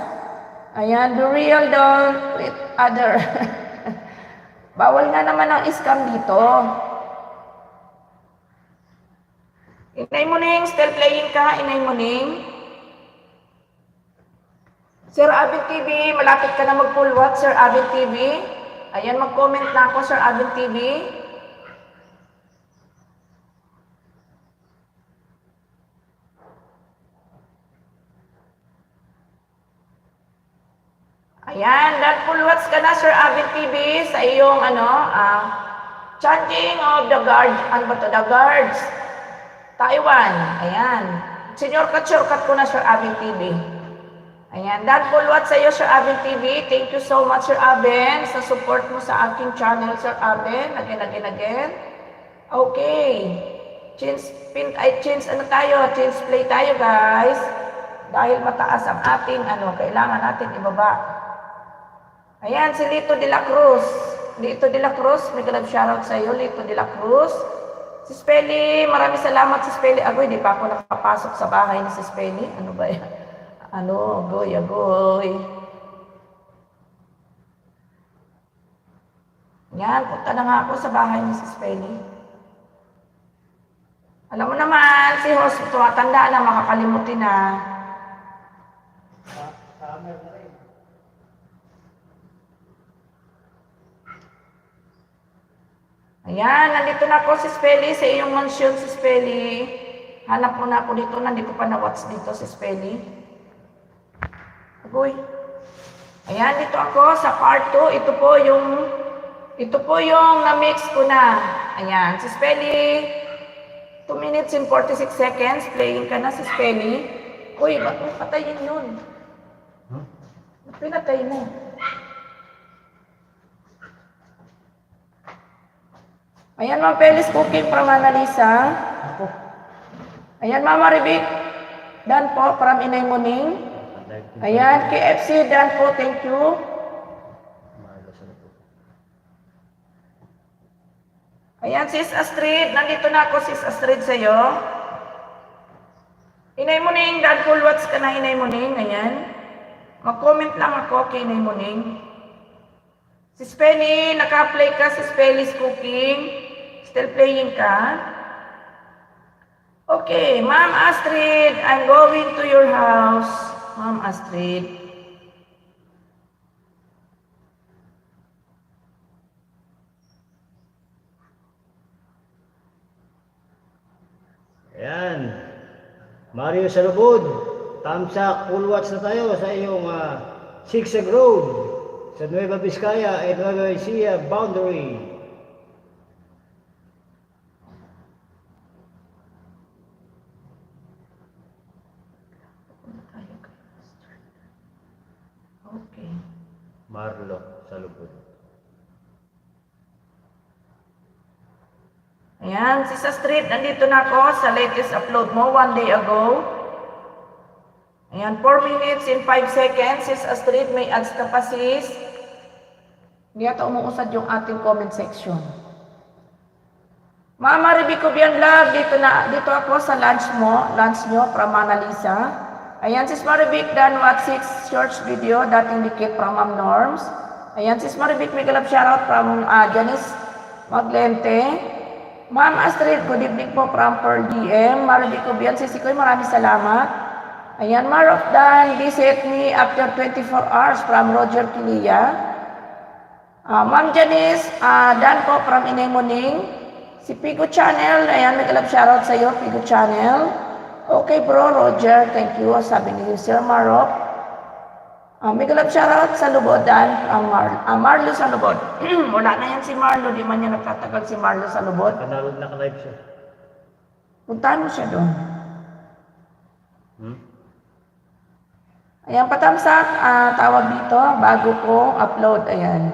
Ayan. The real don't with other. Bawal nga naman ang scam dito. Inay Muning, still playing ka, Inay Muning. Sir Abin TV, malapit ka na mag-full watch, Sir Abin TV. Ayan, mag-comment na ako, Sir Abin TV. Ayan, that full watch ka na, Sir Abin TV, sa iyong, chanting of the guards, the guards, Taiwan. Ayan. Senior cut, shortcut ko na, Sir Abin TV. Ayan, that full watch sa iyo, Sir Abin TV. Thank you so much, Sir Abin, sa support mo sa aking channel, Sir Abin. Again. Okay. Change play tayo, guys. Dahil mataas ang ating, kailangan natin ibaba. Ayan, si Lito de la Cruz. Lito de la Cruz, may galab shoutout sa iyo, Lito de la Cruz. Si Spelly, maraming salamat si Spelly. Agoy, di pa ako nakapasok sa bahay ni si Spelly. Ano ba yan? Agoy. Yan, punta na nga ako sa bahay ni si Spelly. Alam mo naman, si host, tumatanda na, makakalimutin na. Ayan, nandito na ako si Spelly, sa iyong mansion si Spelly. Hanap mo na ako dito, nandito pa na-watch dito si Spelly. Agoy. Ayan, dito ako sa part 2. Ito po yung na-mix ko na. Ayan, si Spelly. 2 minutes and 46 seconds. Playing ka na si Spelly. Uy, ba't mo patayin yun? Ba't pinatay mo? Ayan, Ma'am Pelis Cooking from Manalisa. Ayan, Mama Rebik. Dan po, from Inay Muning. Ayan, KFC, Dan po, thank you. Ayan, Sis Astrid. Nandito na ako, Sis Astrid, sa'yo. Inay Muning, Dan full watch ka na, Inay Muning. Ayan. Mag-comment lang ako kay Inay Muning. Si Spelly, naka-play ka, si Spelly's Cooking. Still playing ka? Okay, Ma'am Astrid, I'm going to your house. Ma'am Astrid. Ayan. Mario Salubod. Tamsa, full watch na tayo sa iyong Sigsag Road sa Nueva Vizcaya at Nueva Ecija boundary. Okay. Marlo, sa lubod. Ayan, Sis Astrid, nandito na ako sa latest upload mo 1 day ago. Ayan, 4 minutes and 5 seconds. Sis Astrid, may ads ka pa, sis. Hindi ata umuusad yung ating comment section. Mama Ribicobian Vlog, dito ako sa lunch nyo from Mona Lisa. Ayan, Sis Maribic, done what 6 shorts video, dating dikit from Ma'am Norms. Ayan, Sis Maribic, may galap shoutout from Janice Maglente. Ma'am Astrid, good evening po from Pearl DM. Maribicobian, Sis Ikoy, maraming salamat. Ayan, Mar of Dan, visit me after 24 hours from Roger Kilia. Ma'am Janice, Dan po from Inay Muning. Si Pigo Channel, ayan, may galap shoutout sa iyo, Pigo Channel. Okay bro, Roger, thank you. Sabi ni Sir Marok. May galap shoutout sa Lubod, Dan, Marlo sa Lubod. Wala na yan si Marlo, di man niya nagtatagal si Marlo sa Lubod. Kanalog na ka-live siya. Puntahan mo siya doon. Ayan, patamsak, tawag dito, bago ko upload, ayan.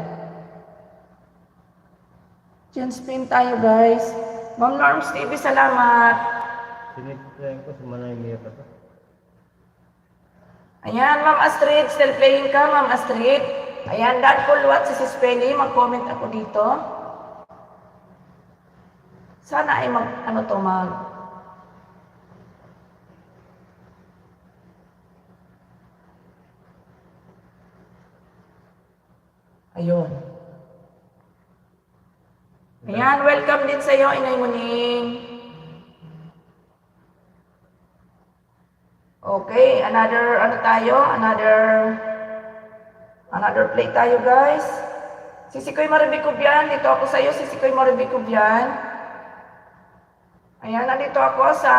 Spin tayo guys. Ma'am Norms TV, salamat. Sinipin ko, sumanay niya pa to. Ayan, Ma'am Astrid, still playing ka, Ma'am Astrid. Ayan, Dan Pulwat, si Sis Penny, mag-comment ako dito. Sana ay Ayun. Ayan, welcome din sa iyo, Inay Muning. Okay, another play tayo guys. Sisikoy Maribicobian, dito ako sa iyo, Sisikoy Maribicobian. Ayan, nandito ako sa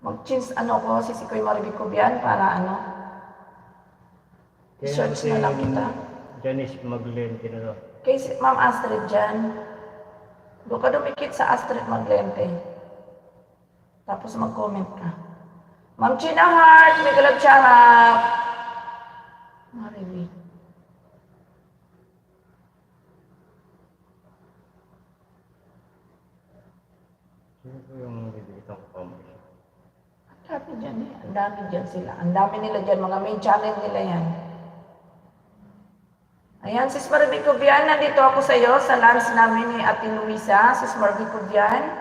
mag-change Sisikoy Maribicobian para search na lang kita. Janice Maglente na to. Kay Ma'am Astrid dyan. Doon ka dumikit sa Astrid Maglente. Tapos mag-comment ka. Ma'am China Heart, may galap charap. Maribi. Sino po yung bibigitang comment? Ang dami dyan eh. Ang dami dyan sila. Ang dami nila dyan. Mga main channel nila yan. Ayan, Sis Maribicobian, nandito ako sa iyo sa lunch namin ni Ate Luisa, Sis Maribicobian.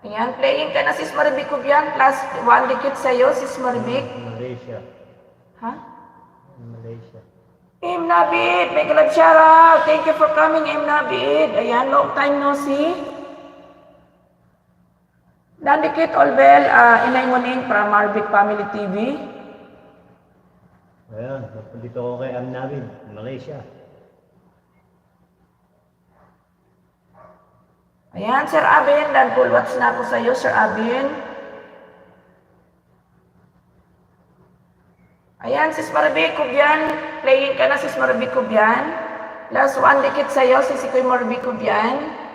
Ayan, playing ka na Sis Maribicobian, plus 1 dikit sa iyo, Sis Maribic. Malaysia. Ha? Malaysia. Im Nabid, may galap shoutout. Thank you for coming, Im Nabid. Ayan, long time no see. Dandikit Olbel, Inay Muning from Marbic Family TV. Ayan, dito ako kay Amnabid, Malaysia. Ayan, Sir Abin, dan full watch na ako sa iyo, Sir Abin. Ayan, Sis Maribicobian, playing ka na, Sis Maribicobian. Last 1 dikit sa iyo, Sis Ikoy Maribicobian.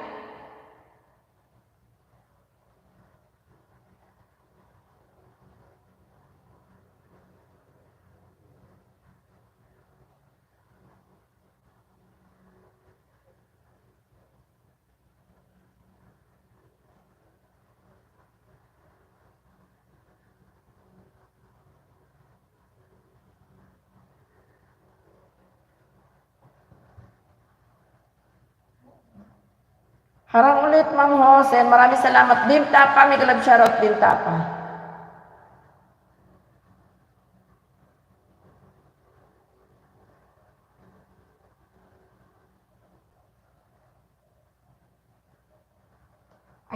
Harang ulit, Ma'am Hosen. Maraming salamat. Dim Tapa, may galap shoutout, Dim Tapa.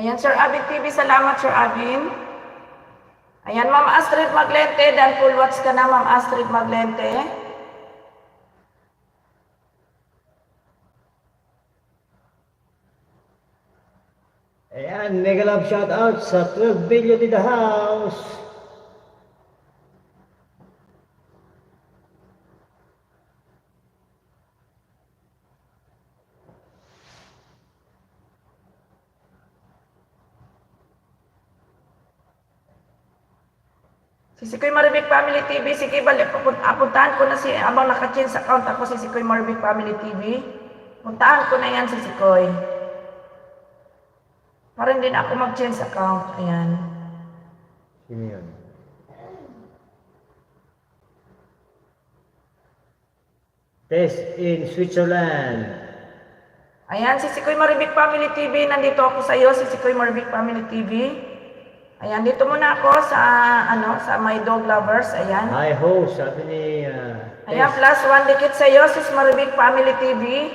Ayan, Sir Abin TV. Salamat, Sir Abin. Ayan, Ma'am Astrid Maglente. Dan full watch ka na, Ma'am Astrid Maglente. Ayan, mega love shout out sa 12 billion in the house. Si Sikoy Maribik Family TV, sige, apuntahan ko na si, abang naka-change account ako si Sikoy Maribik Family TV. Puntaan ko na yan si Sikoy. Para hindi na ako mag-change account. Ayan. Sino yun? Test in Switzerland. Ayan, si Sikoy Maribik Family TV. Nandito ako sa iyo, si Sikoy Maribik Family TV. Ayan, dito muna ako sa, sa My Dog Lovers. Ayan. Hi ho, sabi ni Ayan, Tess. plus 1 dikit sa iyo, sis Maribik Family TV.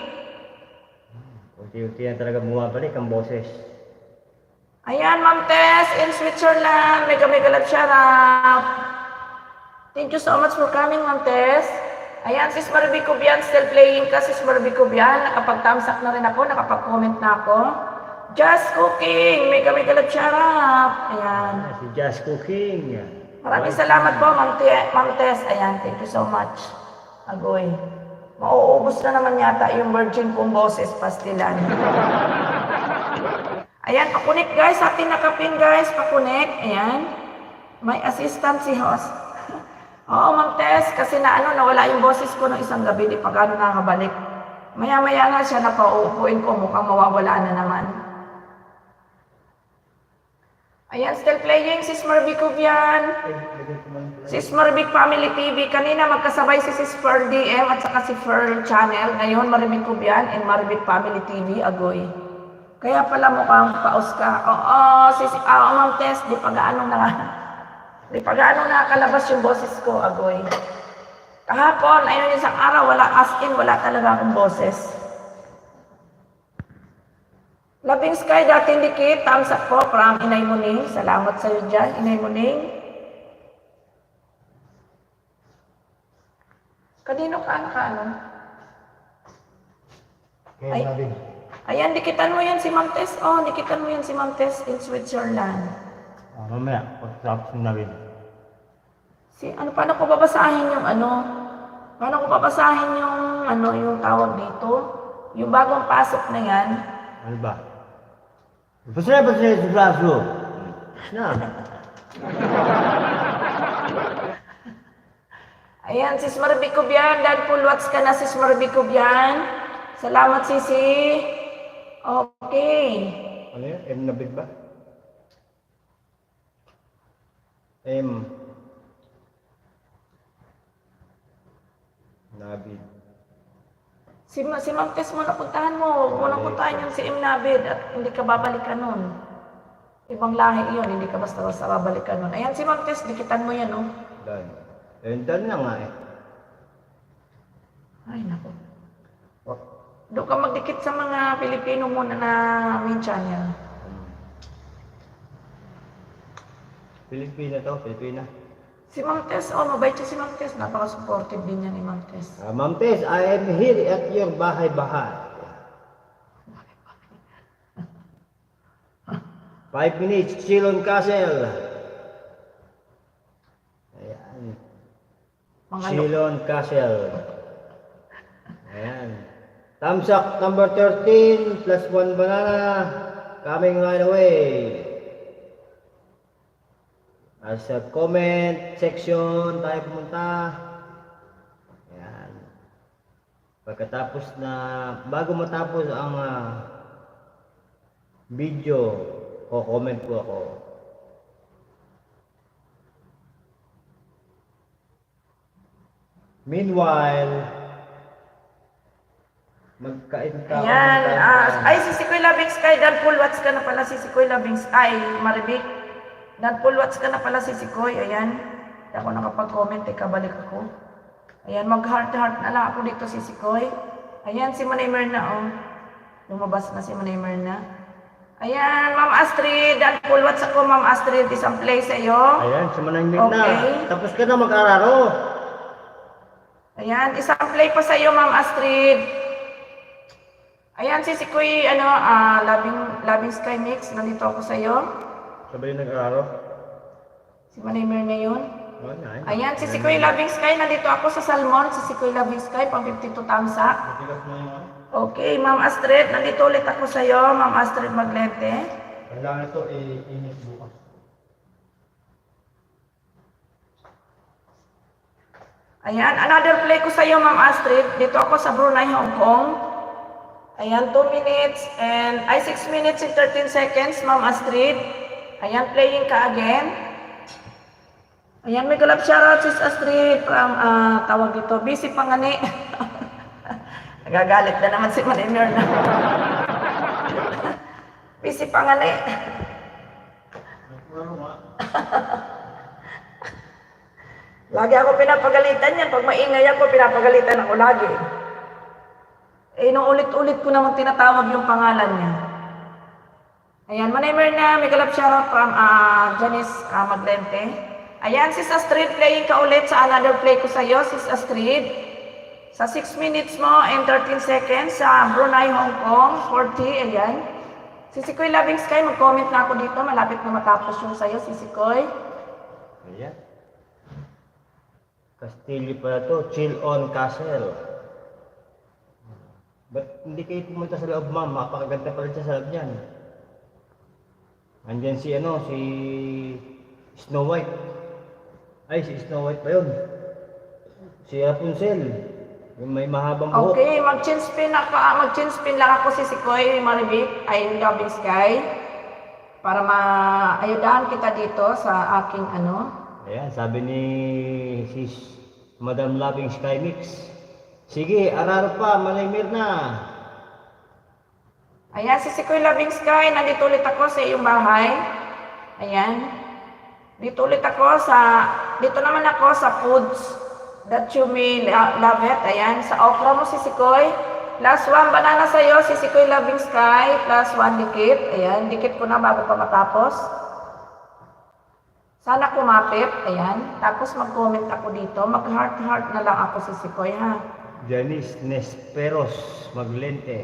Unti-unti na talaga bumabalik ang boses. Ayan, Ma'am Tess, in Switzerland. Mega love shout out. Thank you so much for coming, Ma'am Tess. Ayan, sis Maribik Kubian, still playing ka, sis Maribik Kubian. Nakapag-thumbs-up na rin ako, nakapag-comment na ako. Just Cooking, mega love shout out. Ayan. Si Just Cooking. Maraming salamat po, Ma'am Tess. Ayan, thank you so much. Agoy. Mauubos na naman yata yung virgin kong boses, pastilan. Ayan, pakunik guys. Ating nakapin guys, pakunik. Ayan. May assistant si host. Oo, Ma'am Tess, kasi nawala yung boses ko ng isang gabi, di pa gano'n nakabalik. Maya-maya nga siya napauupuin ko, mukhang mawawala na naman. Ayan, still playing, Sis Maribik Kubian. Sis Maribik Family TV. Kanina magkasabay si Sis Fer DM at saka si Fer Channel. Ngayon, Maribik Kubian and Maribik Family TV. Agoy. Kaya pala mukhang paus ka. Oo, Ma'am Tess, di pa gaano nakakalabas yung boses ko. Agoy. Kahapon, ayun isang araw, wala talaga akong boses. Loving Sky, dating dikit, thumbs up po from Inay Muning. Salamat sa iyo dyan, Inay Muning. Kanino ka, Ay, ayan, dikitan mo yan si Ma'am Tess. Oh, dikitan mo yan si Ma'am Tess in Switzerland. Mamaya, pagkatapos ng nawin. Paano ko babasahin yung Paano ko babasahin yung yung tawag dito? Yung bagong pasok na yan. Ano ba? Pasaya sa braso. Na. Ayan, Sis Maribik Kubian. Dan full watch ka na, Sis Maribik Kubian. Salamat, Sisi. Okay. Ano yun? M na big ba? M. Nabid. Si Ma'am Tess mo, napuntahan mo. Huwag mo nang puntahan yung si M. Nabid at hindi ka babalikan nun. Ibang lahi yun, hindi ka basta-basta babalikan nun. Ayan, si Ma'am Tess, dikitan mo yan, oh. Dan na nga eh. Ay, naku. Doon ka magdikit sa mga Pilipino muna na main channel. Pilipina to, Pilipina. Si Ma'am Tess, mabait siya si Ma'am Tess. Napaka-supportive din niya ni Ma'am Tess. Ma'am Tess, I am here at your bahay-bahay. 5 minutes, Chilon Castle. Ayan. Chilon Castle. Ayan. Thumbs up number 13, plus 1 banana. Coming right away. Sa comment section tayo pumunta. Ayan. Pagkatapos bago matapos ang video, comment po ako. Meanwhile, magkain ka. Ayan. Ay, si Sikoy Loving Sky. Dan full watch ka na pala si Sikoy Loving Sky. Maribik. Dan full watch ka na pala si Sikoy. Ayan. Hindi ako nakapag-comment. Balik ako. Ayan. Mag-heart-heart na lang ako dito si Sikoy. Ayan. Si Manay Merna. Oh. Lumabas na si Manay Merna. Ayan. Ma'am Astrid. Dan full watch ako. Ma'am Astrid. Isang play sa iyo. Ayan. Si Manay Merna. Okay. Tapos ka na mag-araro. Ayan. Isang play pa sa iyo, Ma'am Astrid. Ayan. Si Sikoy. Loving Sky Mix. Nandito ako sa iyo. Sabay nag-araro. Si Manay Merna yun. Oh, nice. Ayan, si Sikoy Loving Sky. Nandito ako sa Salmon. Si Sikoy Loving Sky, pang 52 thumbs up. Okay, Ma'am Astrid. Nandito ulit ako sa iyo, Ma'am Astrid Maglete. Kailangan ito i-init bukas. Ayan, another play ko sa iyo, Ma'am Astrid. Dito ako sa Brunei, Hong Kong. Ayan, 2 minutes and 6 minutes and 13 seconds, Ma'am Astrid. Ayan, playing ka again. Ayan, may galap shoutout, Sis Astrid from, tawag dito, busy pangani. Nagagalit na naman si Marimir na. Busy pangani. Lagi ako pinapagalitan yan. Pag maingay ako, pinapagalitan ako lagi. Eh, nung ulit-ulit ko naman tinatawag yung pangalan niya. Ayan, Marimir na, may galap shoutout from Janice Maglente. Ayan, Sis Astrid, playing ka ulit sa another play ko sa iyo, Sis Astrid. Sa 6 minutes mo and 13 seconds sa Brunei, Hong Kong, 40, ayan. Sisikoy Loving Sky, mag-comment na ako dito, malapit na matapos yung sa iyo, Sisikoy. Ayan. Castillo pala to, Chill on Castle. Ba't hindi kayo pumunta sa loob, ma'am? Mapakaganda pala siya sa loob niyan. Andyan si si Snow White. Ay, si Snow White ba yun? Si Rapunzel. Yung may mahabang buhok. Okay, mag-chin spin lang ako, Sisikoy, Maribik, ay Loving Sky. Para maayudahan kita dito sa aking Ayan, sabi ni Sis Madam Loving Sky Mix. Sige, araro pa, Marimir na. Ayan, Sisikoy Loving Sky, nandito ulit ako sa iyong bahay. Ayan. Dito naman ako sa foods that you may love it. Ayan, sa okra mo, Sisikoy. Plus 1 banana sa iyo, Sisikoy Loving Sky. Plus 1 dikit. Ayan, dikit ko na bago pa matapos. Sana kumapit. Ayan, tapos mag-comment ako dito. Mag-heart na lang ako, Sisikoy, ha. Janice Nesperos Maglente.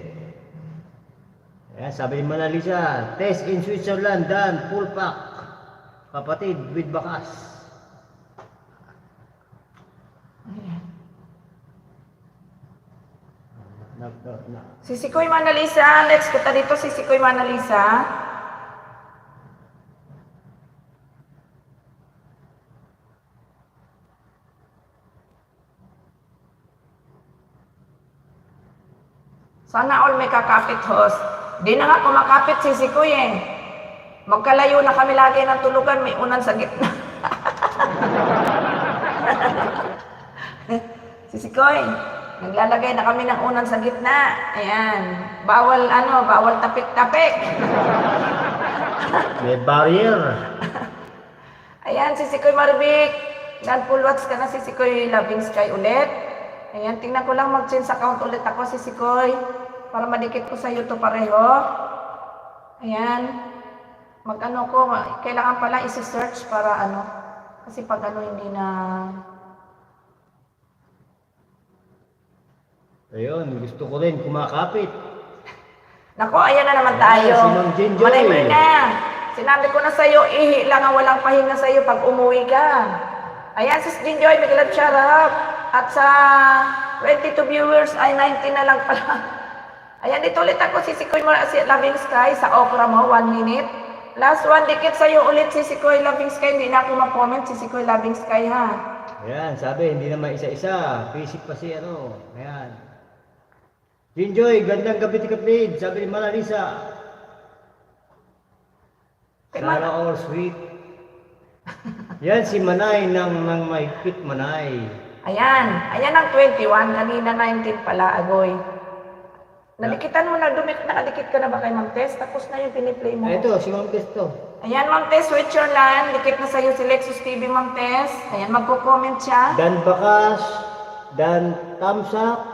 Ayan, sabi ni Manalisa, test in Switzerland, done, full pack. Kapatid, with bakas. Ayan. Na. Sisikoy Manalisa, let's kita dito, Sisikoy Manalisa. Sana all may kakapit, host. Di na nga kumakapit, Sisikoy eh. Magkalayo na kami lagi ng tulugan, may unan sa gitna. Sisikoy, naglalagay na kami ng unan sa gitna. Ayan, bawal tapik-tapik. May barrier. Ayan, Sisikoy Maribik. Dan full watch ka na, Sisikoy Loving Sky ulit. Ayan, tingnan ko lang mag-change account ulit ako, Sisikoy. Para madikit ko sa YouTube pareho. Ayan. Kailangan pala isi-search para kasi pag hindi na... Ayun, gusto ko rin kumakapit. Nako, ayan na naman tayo. Si Ma'am Jinjoy. Marimir na. Sinabi ko na sa'yo, ihi lang ang walang pahinga sa'yo pag umuwi ka. Ayan, Sis Jinjoy, may galap shoutout. At sa 22 viewers, ay 19 na lang pala. Ayan, dito ulit ako, Sisikoy Loving Sky, sa okra mo, 1 minute. Last 1 dikit sa'yo ulit, Sisikoy Loving Sky. Hindi na ako mag-comment, Sisikoy Loving Sky, ha? Ayan, sabi, hindi naman isa-isa. Basic pa si Ayan. Jinjoy, gandang gabi kapatid. Sabi ni Manalisa. Sana all sweet. Yan si Manay ng mahigpit Manay. Ayan ang 21. Kanina 19 pala, agoy. Nadikitan mo na, nakadikit ka na ba kay Ma'am Tess? Tapos na yung piniplay mo. Ito, si Ma'am Tess to. Ayan, Ma'am Tess, Switzerland. Dikit na sa'yo si Lexus TV, Ma'am Tess. Ayan, magko-comment siya. Dan bakas, dan thumbs up,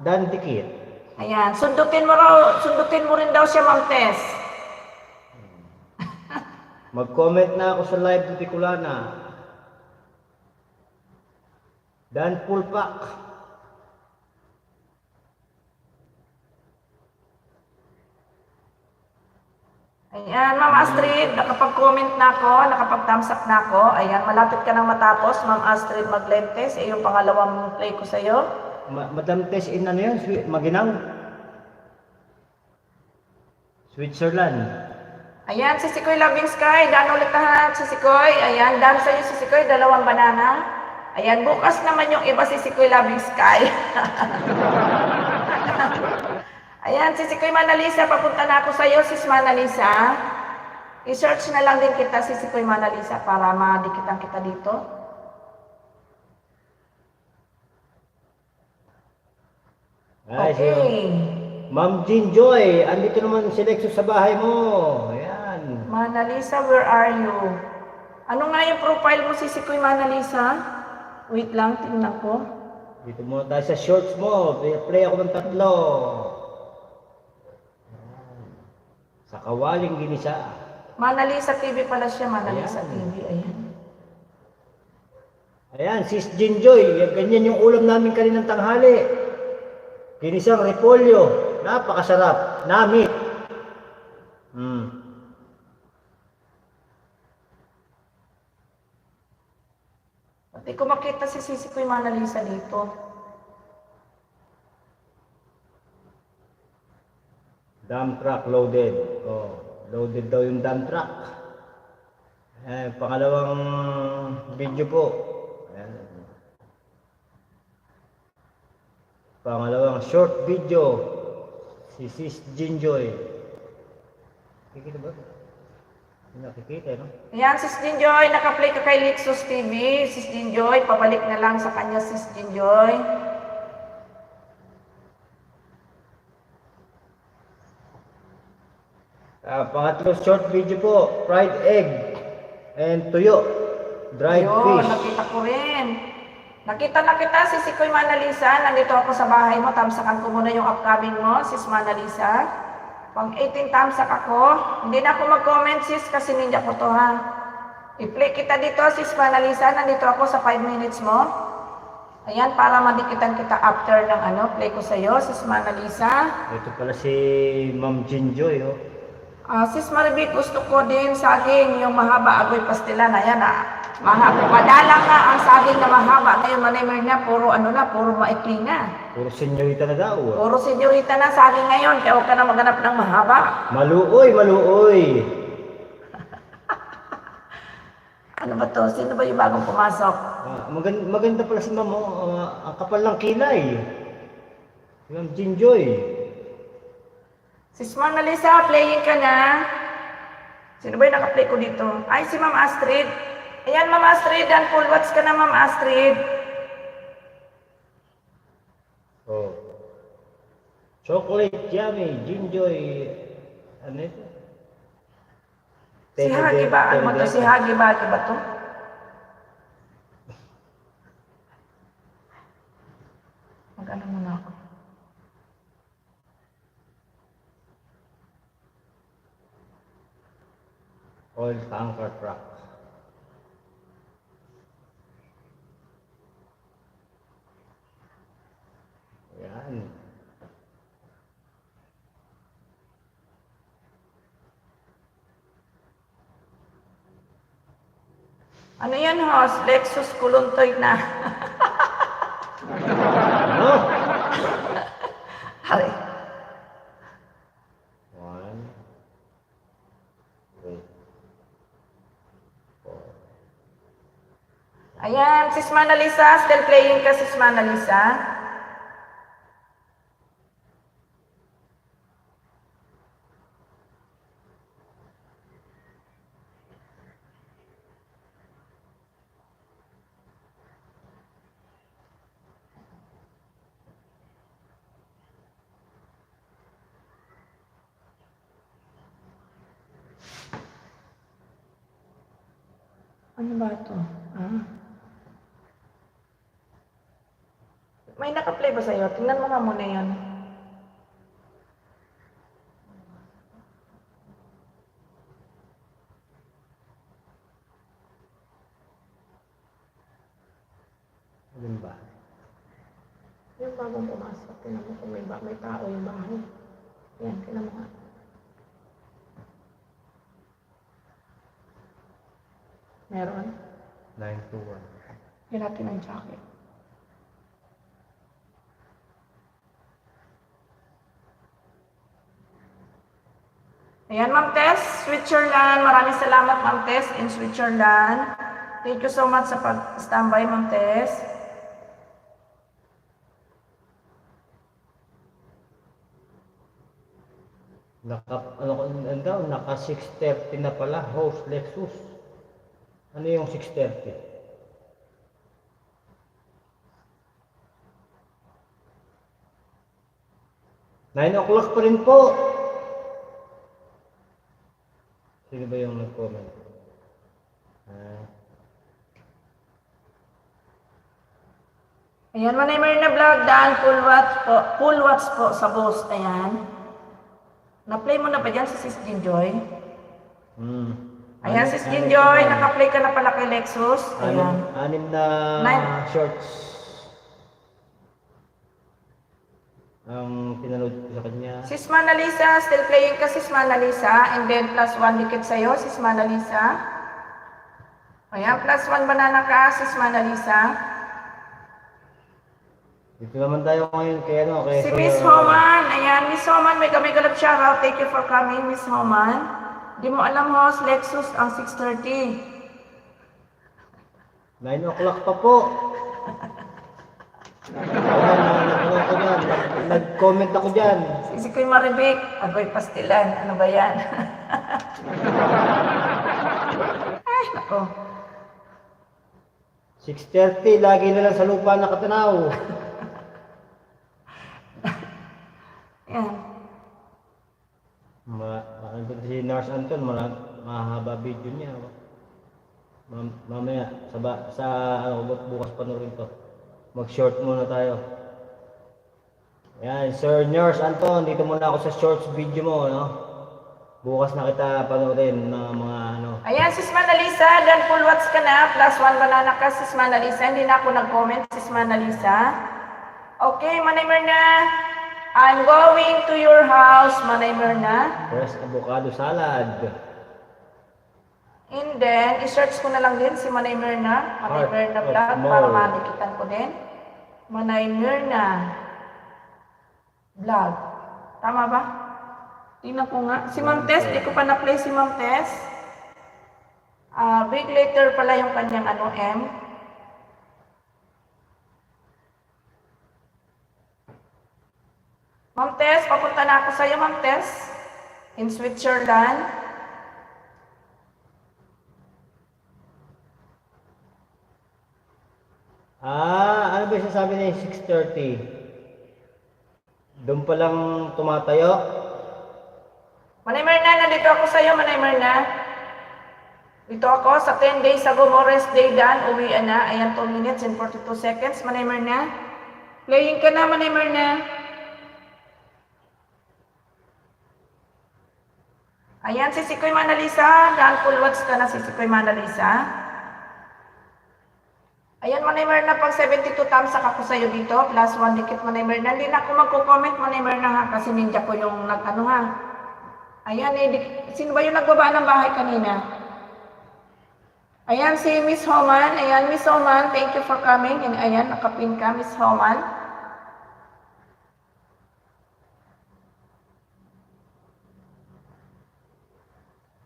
dan dikit. Ayan, sundutin mo rin daw siya, Ma'am Tess. Mag-comment na ako sa live ni Tikulana. Dan full pack. Ayan, Ma'am Astrid, nakapag-comment na ako, nakapag-thumbs up na ako. Ayan, malapit ka nang matapos, Ma'am Astrid Maglentes. Yung pangalawang play ko sa'yo. Madam Tess in yun? Maginaw? Switzerland. Ayan, Sisikoy Loving Sky. Dan ulit lahat, Sisikoy. Ayan, dan sa'yo, Sisikoy, 2 banana. Ayan, bukas naman yung iba si Sikoy Loving Sky. Ayan, si Sikoy Manalisa, papunta na ako sa iyo, sis Manalisa. I-search na lang din kita si Sikoy Manalisa para madikitan kita dito. Ay, Okay. Ma'am Jean Joy, andito naman si Lexus sa bahay mo. Ayan. Manalisa, where are you? Ano nga yung profile mo si Sikoy Manalisa? Wait lang, tingnan ko. Dito muna tayo sa shorts mo. Play ako ng 3. Sa kawaling ginisa. Manalisa TV pala siya, Manalisa Ayan. TV. Ayan. Ayan, sis Jean Joy. Ganyan yung ulam namin kaninang tanghali. Ginisang repolyo. Napakasarap. Namit. Hindi ko makita si Sikoy Manalisa dito. Dump truck loaded. Oh, loaded daw yung dump truck. Pangalawang video po. Ayan. Pangalawang short video. Si Sis Jinjoy. Kikita ba? Nakikita, no? Ayan, Sis Jinjoy, nakaplay ka kay Lexus TV. Sis Jinjoy, pabalik na lang sa kanya, Sis Jinjoy. Pangatlo short video po. Fried egg and tuyo. Dried Ayun, fish. nakita ko rin. Nakita na kita, si Sikoy Manalisa. Nandito ako sa bahay mo. Tamsakan ko muna yung upcoming mo, Sis Manalisa. Pang 18 tamsak ako. Hindi na ako mag-comment, sis, kasi ninja ko to, ha. I-play kita dito, Sis Manalisa. Nandito ako sa 5 minutes mo. Ayan, para madikitan kita after ng play ko sa'yo, Sis Manalisa. Ito pala si Ma'am Jinjoy, oh. Sis Maribik, gusto ko din saging, yung mahaba, agoy pastilan. Ayan, mahaba. Madalang nga ang saging na mahaba. Ngayon, manimer niya, puro puro maikli na. Puro senyorita na daw. Puro senyorita na saging ngayon, kaya huwag ka na maghanap ng mahaba. Maluoy, maluoy. Ano ba to? Sino ba yung bagong pumasok? Maganda pala si Ma'am, oh. Ang kapal ng kilay. Si Ma'am Jinjoy. Sis Manalisa, playing ka na. Sino ba yung nakaplay ko dito? Ay, si Ma'am Astrid. Ayan, Ma'am Astrid, and full watch ka na, Ma'am Astrid. Oh. Chocolate yummy, Jinjoy. Ano ito? Si Hagi ba? Ano to? Si Hagi ba to? Mag-ano muna ako. Oil tanker truck. Yan. Ano yan, host? Lexus Kuluntoy na. Ano? Hari. 1, 2, 4. Ayan, Sis Manalisa. Still playing ka, Sis Manalisa. Ano ba ito? May naka-play ba sa'yo? Tingnan mo nga muna yun. Ano ba? Yung bagong pumasok, tingnan mo kung may tao yung bahay. Yan, tingnan mo nga. Meron? 921. Yan natin ang jacket. Ayan, Ma'am Tess, Switzerland. Maraming salamat, Ma'am Tess, in Switzerland. Thank you so much sa pag-standby, Ma'am Tess. Naka 6:30 na pala, host Lexus. Ano yung 6:30? Nine o'clock pa rin po. Sino ba yung nag-comment? Ayan, Manay Marina Vlog, daan full watch po sa boss. Ayan. Na-play mo na ba dyan sa Sis Jinjoy? Ayan, Sis Jinjoy, naka-play ka na pala kay Lexus. Ayan. Anim na shorts ang pinanood ko sa kanya. Sis Manalisa, still playing ka Sis Manalisa. And then plus 1 dikit sa'yo, Sis Manalisa. Ayan, plus 1 banana ka, Sis Manalisa. Dito naman tayo ngayon kay ano, kay Si Miss Homan, ayan, Miss Homan, may galap shoutout. Thank you for coming, Miss Homan. Di mo alam, host, Lexus ang 6:30. 9 o'clock pa po. Ayan, nag-comment ako dyan. Si Kuy Maribik, Agoy Pastilan, ano ba yan? Ay, nako. 6:30, lagi na lang sa lupa nakatanaw. Yan. Si Nurse Anton, mahaba video niya. Mamaya, bukas panoorin to. Mag-short muna tayo. Yan, Sir Nurse Anton, dito muna ako sa shorts video mo, no? Bukas na kita panoorin ng mga ano. Ayan, Sis Manalisa, dan full watch ka na, plus 1 banana ka, Sis Manalisa. Hindi na ako nag-comment, Sis Manalisa. Okay, Manay Mirna, I'm going to your house, Manay Mirna. Fresh avocado salad. And then, i-search ko na lang din si Manay Mirna, Manay Mirna Vlog, para madikitan ko din. Manay Mirna Vlog. Tama ba? Tingnan ko nga. Si Ma'am Tess, di ko pa na-play si Ma'am Tess. Big letter pala yung kanyang ano, M. Ma'am Tess, papunta na ako sa iyo, Ma'am Tess. In Switzerland. Ano ba yung sasabi niya 6:30? Doon pa lang tumatayo? Manay Mirna, nandito ako sa iyo, Manay Mirna. Dito ako sa 10 days ago, Morris Day Dan, uwi na. Ayan, 2 minutes and 42 seconds, Manay Mirna. Playing ka na, Manay Mirna. Ayan, si Sikoy Manalisa. Dan full watch ka na, si Sikoy Manalisa. Ayan, Manay Mirna, pag 72 thumbs ako sa iyo dito, plus 1 dikit, Manay Mirna. Hindi na ako magko-comment, Manay Mirna, ha, kasi ninja ko yung nag-ano, ha. Ayan, sino ba yung nagbaba ng bahay kanina? Ayan, si Miss Homan. Ayan, Miss Homan, thank you for coming. And ayan, nakapin ka, Miss Homan.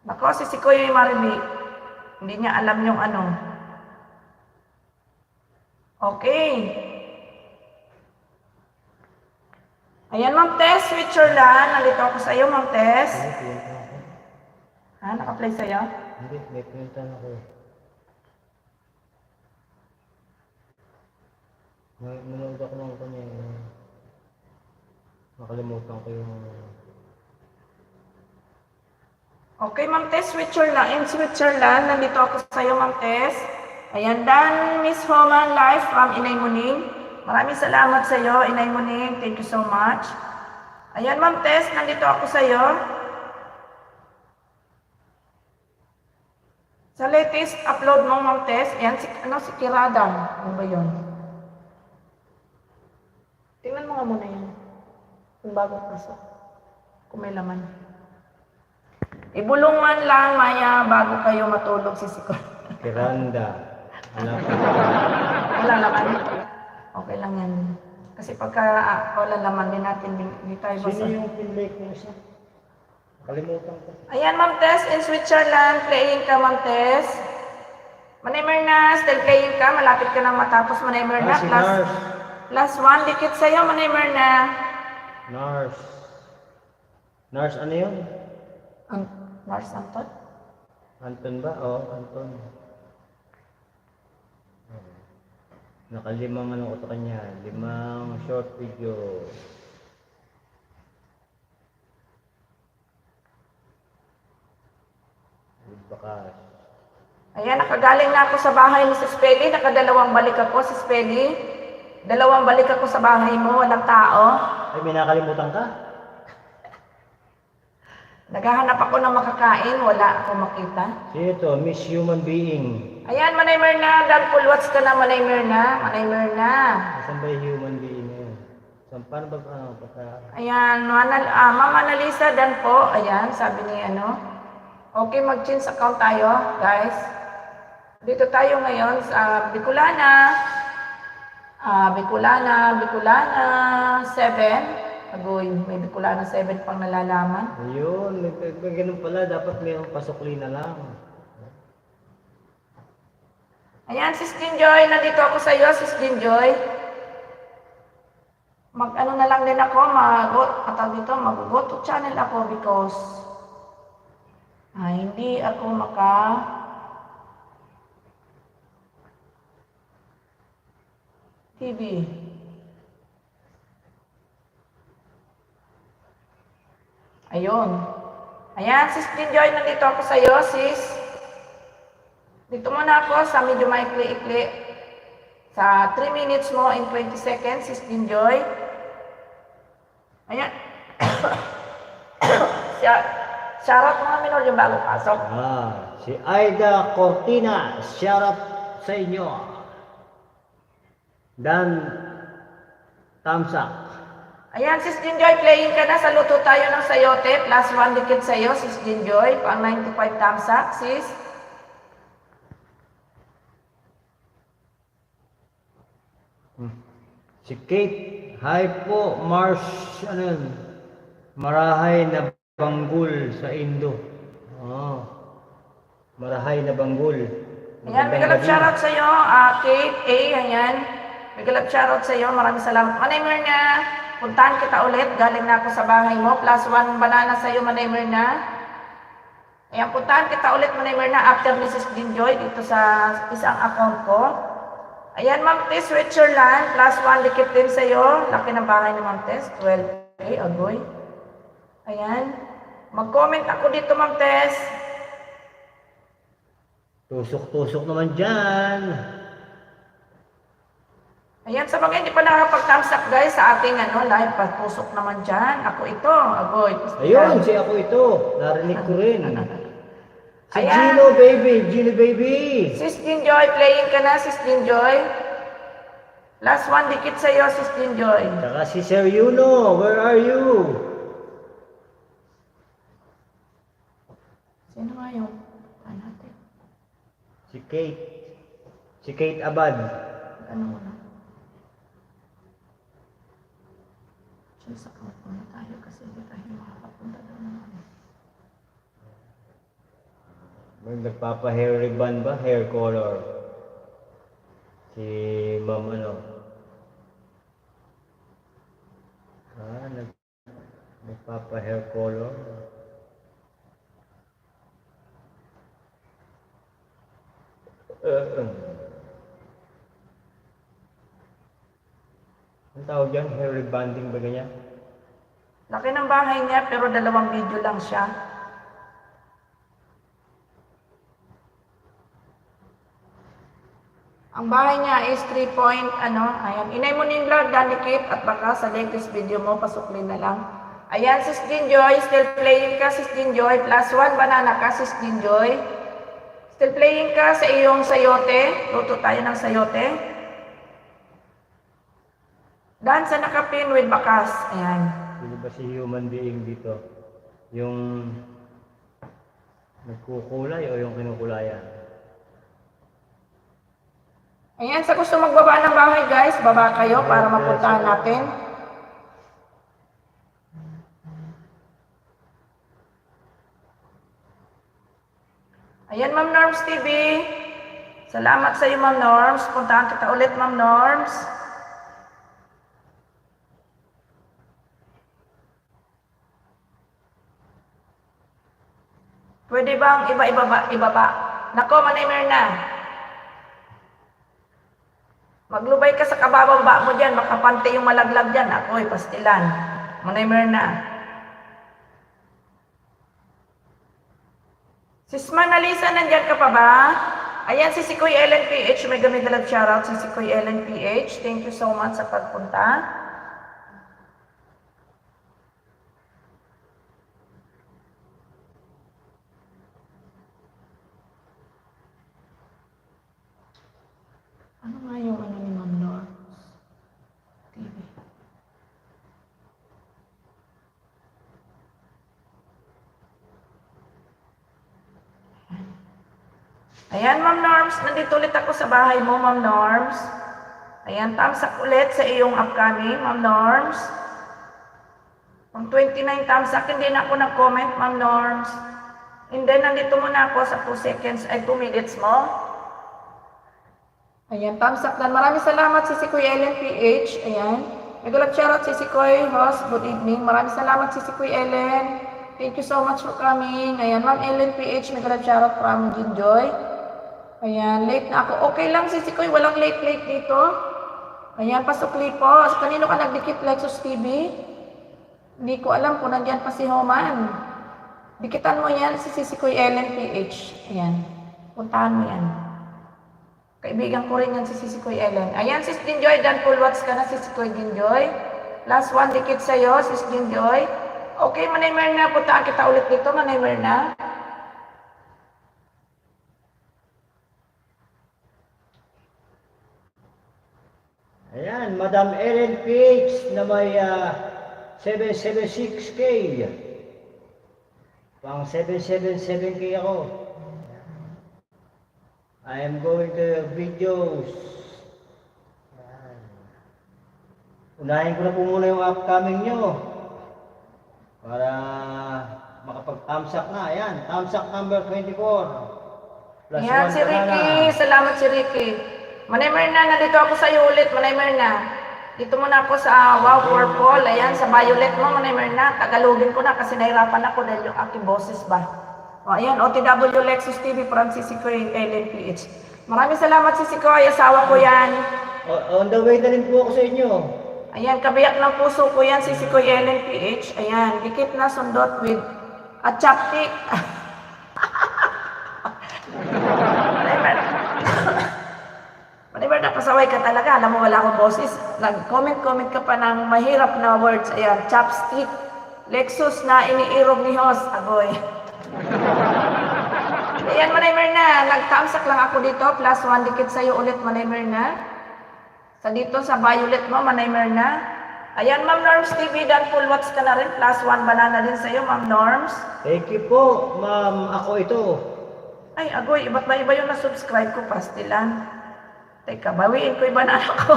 Nako, si Kuya Maribik. Hindi niya alam yung ano. Okay. Ayan, Ma'am Tess, Switzerland. Nandito ako sa iyo, Ma'am Tess. Naka-play sa iyo? Hindi, may pinuntan ako. Nanood ako ng kanya. Nakalimutan ko yung... Okay, Ma'am Tess, Switzerland. In Switzerland, nandito ako sa iyo, Ma'am Tess. Ayan, Dan, Miss Homan, live from Inay Muning. Maraming salamat sa iyo, Inay Muning. Thank you so much. Ayan, Ma'am Tess, nandito ako sa iyo. Sa latest upload mo, Ma'am Tess, ayan, si Kirada. Ano ba yun? Tingnan mo nga muna yan. Yung bagong pasok. Kung may laman. Ibulungan lang, Maya, bago kayo matulog, Sisiko. Kiranda. Wala laman. Okay lang yan. Kasi pagka wala laman din natin, hindi tayo basta. Sino yung pinlake mo siya? Kalimutan ko. Ayan, Ma'am Tess, in Switzerland, playing ka, Ma'am Tess. Manay Myrna, still playing ka? Malapit ka nang matapos, Manay Myrna. Si Nars. Last one, dikit sa'yo, Manay Myrna. Nars. Nars, ano yun? Ang Mars Anton? Anton ba? Oo, Anton. Nakalimang ano ko sa kanya. 5 short video. Bakas. Ayan, nakagaling na ako sa bahay ni Sis Peli. Nakadalawang balik ako, Sis Peli. Dalawang balik ako sa bahay mo, walang tao. Ay, may nakalimutan ka? Naghahanap ako ng makakain, wala ako makita. Sino to? Miss Human Being. Ayan, Manay Myrna, Darkful Watch ka na, Manay Myrna. Manay Myrna. Saan ba yung human being na yun? Paano ba pagka... Ayan, Ma'am Annalisa dan po. Ayan, sabi ni ano. Okay, mag-change account tayo, guys. Dito tayo ngayon sa Bicolana. Bicolana 7. Agoy, may Bicolana 7 pang nalalaman. Ayun, may ganun pala. Dapat mayroong pasukli na lang. Ayan, Sis Jinjoy, nandito ako sa iyo, Sis Jinjoy. Mag-ano na lang din ako, mag-go to channel ako because hindi ako TV. Ayun. Ayan, Sis Jinjoy, nandito ako sa iyo, Sis. Dito muna ako sa medyo maikli-ikli. Sa 3 minutes mo in 20 seconds, Sis Jinjoy. Ayan. Shoutout mga minor yung bago pasok. Si Aida Cortina. Shoutout sa inyo. Dan Tamsak. Ayan, Sis Jinjoy, playing ka na. Saluto tayo ng sayote. Plus 1 dikit sa'yo, Sis Jinjoy. Pang 95 tamsak, Sis. Si Kate. Hi po, Mars. Ano yun? Marahay na banggul sa Indo. Marahay na banggul. Ayan, may galap shoutout sa'yo, Kate A. Ayan. May galap shoutout sa'yo. Maraming salamat. Manay Myrna, puntahan kita ulit. Galing na ako sa bahay mo. Plus 1 banana sa'yo, Manay Myrna. Ayan, puntahan kita ulit, Manay Myrna, after Mrs. Jinjoy dito sa isang account ko. Ayan, Ma'am Tess, Switzerland. Plus 1 dikit din sa'yo. Laki ng bahay ni Ma'am Tess. 12K, agoy. Ayan. Mag-comment ako dito, Ma'am Tess. Tusok-tusok naman dyan. Ayan, sa mga hindi pa nakapag-thumbs-up guys sa ating live, patusok naman dyan. Ako ito, agoy. Ayun, si ako ito. Narinig ko rin. Si Ayan. Gino baby. Sis Jinjoy, playing ka na, Sis Jinjoy. Last 1 dikit sa'yo, Sis Jinjoy. Saka si Sir Yuno, where are you? Sino nga yun? Natin. Si Kate. Si Kate Abad. Ano mo na? Sa account muna tayo kasi hindi tayo makakapunta doon naman. May nagpapa-hair ribbon ba? Hair color. Si Ma'am ano. Nagpapa-hair color. Ang tawag dyan? Hair rebonding ba ganyan? Laki ng bahay niya pero 2 video lang siya. Ang bahay niya is 3 point, ayan. Inay mo ning vlog, Danikit, at baka sa latest video mo, pasuklin na lang. Ayan, Sis Jinjoy, still playing ka, Sis Jinjoy. Plus 1 banana ka, Sis Jinjoy. Still playing ka sa iyong sayote. Luto tayo ng sayote. Dance sa nakapin with bakas. Ayan. Sino ba si human being dito? Yung nagkukulay o yung kinukulayan? Ayan, sa gusto magbaba ng bahay guys, baba kayo para mapuntahan natin. Ayan, Ma'am Norms TV. Salamat sa iyo, Ma'am Norms. Puntahan kita ulit, Ma'am Norms. Pwede bang ibaba? Nako, Manay na. Maglubay ka sa kabababa mo dyan, makapante yung malaglag dyan. Ako'y pastilan. Manay na. Sis Manalisa, nandyan ka pa ba? Ayan, si Sikoy Ellen PH. May gamit na shoutout si Sikoy Ellen PH. Thank you so much sa pagpunta. Ano nga yung ano ni Ma'am Norms? TV. Ayan, Ma'am Norms. Nandito ulit ako sa bahay mo, Ma'am Norms. Ayan, thumbs up ulit sa iyong upcoming, Ma'am Norms. Pang 29 thumbs up, hindi na ako nag-comment, Ma'am Norms. And then, nandito muna ako sa 2 seconds, ay 2 minutes mo. Ayan, thumbs up na. Maraming salamat si Sikoy Ellen PH. Ayan. Nag-love shoutout si Sikoy Host. Good evening. Maraming salamat si Sikoy Ellen. Thank you so much for coming. Ayan, Ma'am Ellen PH. Nag-love shoutout from Jinjoy. Ayan, late na ako. Okay lang si Sikoy. Walang late dito. Ayan, pasukli po. Kanino ka nagdikit, Lexus TV? Hindi ko alam kung nandyan pa si Homan. Dikitan mo yan si Sikoy Ellen PH. Ayan. Puntahan mo yan. Kaibigan ko rin yan si Sikoy Ellen. Ayan, Sis Jinjoy, dan full watch ka na, Sis Sikoy Jinjoy. Last one dikit sa'yo, Sis Jinjoy. Okay, Manay Merna, puntaan kita ulit dito, Manay Merna. Ayan, Madam Ellen PH na may 776K. Pang 777K ako. I am going to videos. Ayan. Unahin ko na po muna yung upcoming nyo. Para makapag-thumbs up na. Ayan, thumbs up number 24. Plus Ayan, 1 si Ricky. Salamat si Ricky. Manay Merna, nandito ako sa iyo ulit, Manay Merna. Dito muna ako sa Wow Purple. Ayan, sa Violet mo, Manay Merna. Tagalogin ko na kasi nahirapan ako dahil yung aking boses ba. O, ayan, OTW Lexus TV from Sikoy Ellen PH. Maraming salamat si Sikoy, asawa ko yan. On the way na rin po ako sa inyo. Ayan, kabiyak ng puso ko yan si Sikoy Ellen PH. Ayan, dikit na sundot with a chapstick. Manibar na pasaway ka talaga. Alam mo, wala akong boses. Nag-comment ka pa ng mahirap na words. Ayan, chapstick. Lexus na iniirog ni Hoss. Agoy. Ayan, Manay Merna. Nag-thumbsak lang ako dito. Plus 1 dikit sa'yo ulit, Manay Merna. Sa dito sa Violet mo, Manay Merna. Ayan, Ma'am Norms TV. Dan full watch ka na rin. Plus 1 banana din sa'yo, Ma'am Norms. Thank you po, ma'am. Ako ito. Ay, agoy. Iba't ba iba yung na-subscribe ko, pastilan. Teka, bawiin ko yung banana ko.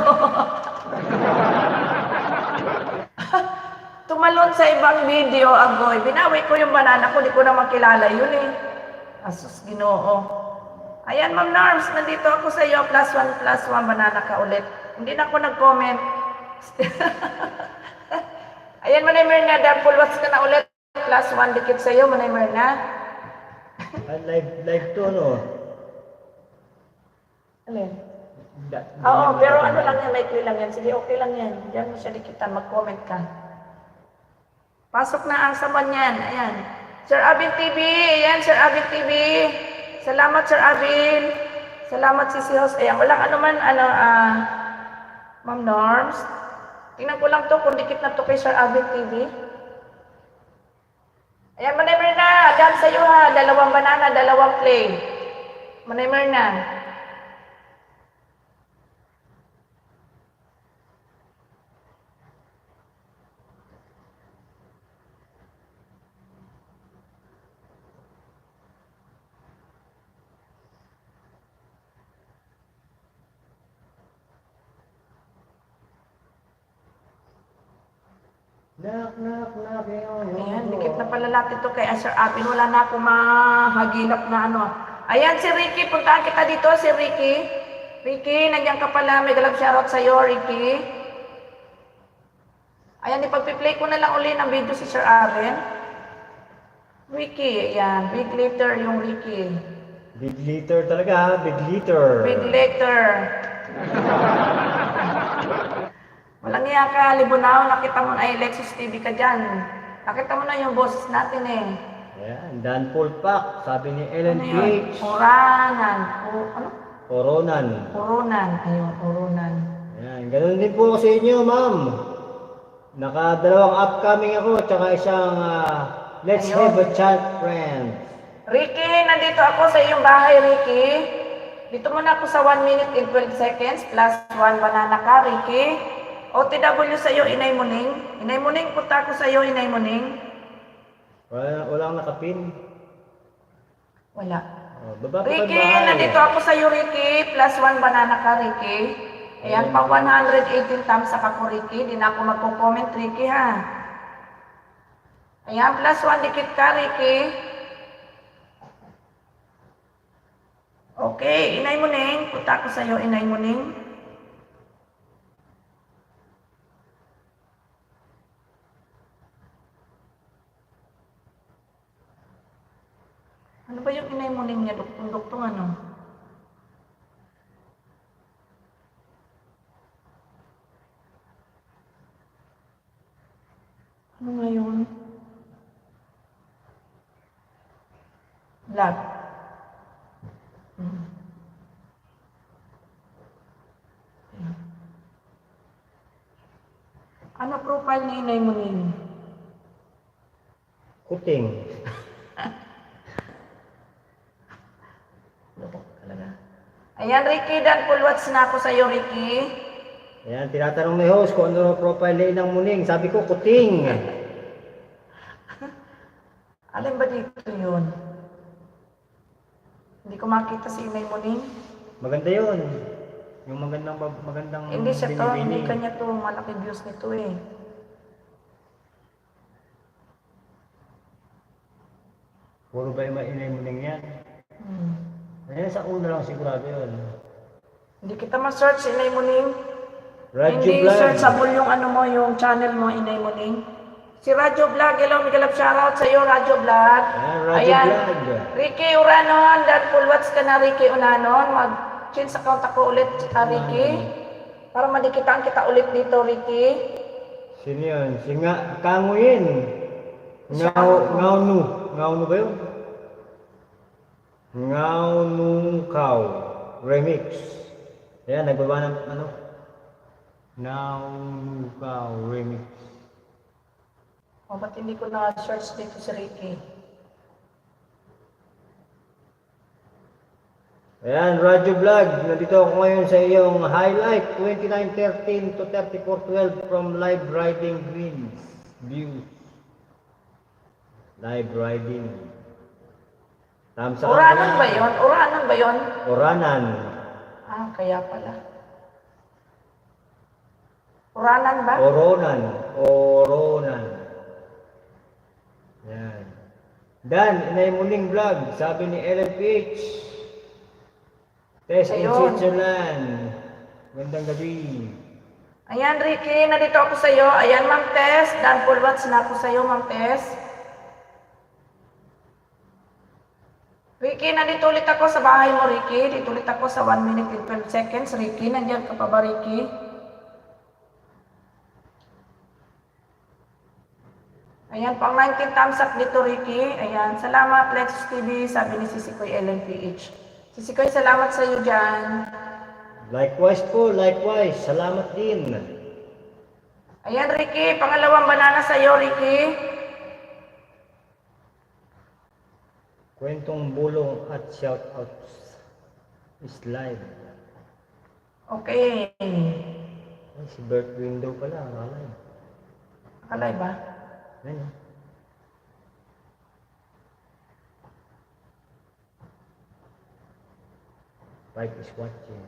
Tumalon sa ibang video, agoy. Binawi ko yung banana ko, di ko na makilala yun eh. Asus, Ginoo. Ayan, Ma'am Norms, nandito ako sa iyo. Plus 1 banana ka ulit. Hindi na ako nag-comment. Ayan, Manay Merna, full watch ka na ulit. Plus 1 dikit sa iyo, Manay Merna. Live to, ano? Alin? Oo, pero ano lang yan, may lang yan. Sige, okay lang yan. Diyan mo siya dikitan, mag-comment ka. Pasok na ang saban yan. Ayan. Sir Abin TV. Ayan, Sir Abin TV. Salamat, Sir Abin. Salamat, si Host. Ayan, walang ano man, Ma'am Norms. Tingnan ko lang to kung dikit na to kay Sir Abin TV. Ayan, Manay Merna. Dahil sa'yo ha. 2 banana, 2 play. Manay Merna. Knock. Ayan, dikit na pala natin to kay Sir Abin. Wala na akong mahagilap na ano. Ayan si Ricky, puntaan kita dito, si Ricky. Ricky, nandiyan ka pala, may galap shoutout sa'yo, Ricky. Ayan, ipagpiplay ko na lang uli ng video si Sir Aaron. Ricky, ayan, big letter yung Ricky. Big liter talaga ha, big liter. Big letter. Walang iya ka, Libunaw, nakita mo na Lexus TV ka dyan. Nakita mo na yung boses natin eh. Ayan, Dan Paul Pak, sabi ni Ellen Ano yun? PH. Oranan. Ano? Coronan. Oronan. Ayun, oronan. Ayan, ganun din po sa inyo, ma'am. Nakadalawang upcoming ako, tsaka isang Let's Ayun. Have a Chat Friend. Ricky, nandito ako sa iyong bahay, Ricky. Dito muna ako sa 1 minute and 12 seconds plus 1 banana ka, Ricky. OTW sa iyo, Inay Muning. Inay Muning, punta ako sa iyo, Inay Muning. Walang nakapin. Wala. Oh, baba po Ricky, kayo bahay. nandito ako sa iyo, Ricky. Plus 1 banana ka, Ricky. Ayan, pang 118 thumbs up ako, Ricky. Di na ako magpo-comment, Ricky, ha. Ayan, plus 1 dikit ka, Ricky. Okay, Inay Muning. Punta ako sa iyo, Inay Muning. Ano ba yung Inay Muning niya? Duktong-duktong ano? Ano nga yun? Vlog. Hmm. Ayan. Ano profile ni Inay Muning? Kuting. Lubok talaga. Ayan, Ricky, dan full watch na ako sa iyo, Ricky. Ayan, tinatanong ni host kung ano profile ni Inang Muning. Sabi ko, kuting. Alin ba dito yun? Hindi ko makita si Inay Muning. Maganda yun. Yung magandang Hindi siya to, bini-bini. hindi kanya to. Malaki views nito eh. Puro ba yung Inay Muning yan? Hmm. Ayan, sa una lang sigurado yun. Hindi kita ma-search, Inay Muning. Radyo Hindi Vlog. searchable yung ano mo, yung channel mo, Inay Muning. Si Radyo Vlog, hello, Miguelab, shoutout sa iyo, Radyo Vlog. Ayan, Radyo Vlog. Ricky Uranon, dan full watch ka na, Ricky Uranon. Mag-change account ako ulit, Ricky. Para madikitaan kita ulit dito, Ricky. Sino yun? Si Kanguyin. Ngawnu ba yun? Ngawnukaw. Remix. Ayan, nagbaba ng ano? Ngawnukaw Remix. O, ba't hindi ko na-search dito si Ricky? Ayan, Radyo Vlog. Nandito ako ngayon sa iyong highlight 29:13 to 34:12 from Live Riding Greens Views. Live Riding. Thumbs up Uranon na. ba yun? Uranon ba yun? Oranan. Ah, kaya pala. Uranan ba? Oronan. Yan. Dan, Inay Muning Vlog. Sabi ni LFH. Tess in Ayun. Switzerland. Gandang gabi. Ayan, Ricky, nandito ako sa iyo. Ayan, Ma'am Tess. Dan full watch na ako sa iyo, Ma'am Tess. Ricky, nandito ulit ako sa bahay mo, Ricky. Dito ulit ako sa 1 minute and 12 seconds. Ricky, nandiyan ka pa ba, Ricky? Ayan, pang 19 thumbs up dito, Ricky. Ayan, salamat, Lexus TV, sabi ni Sisikoy LMPH. Sisikoy, salamat sa iyo dyan. Likewise po, likewise. Salamat din. Ayan, Ricky, pangalawang banana sa iyo, Ricky. Kwentong bulong at shoutouts is live. Okay. Ay, si Bert Window pala, alay. Nakalay ba? Ano? Mike is watching.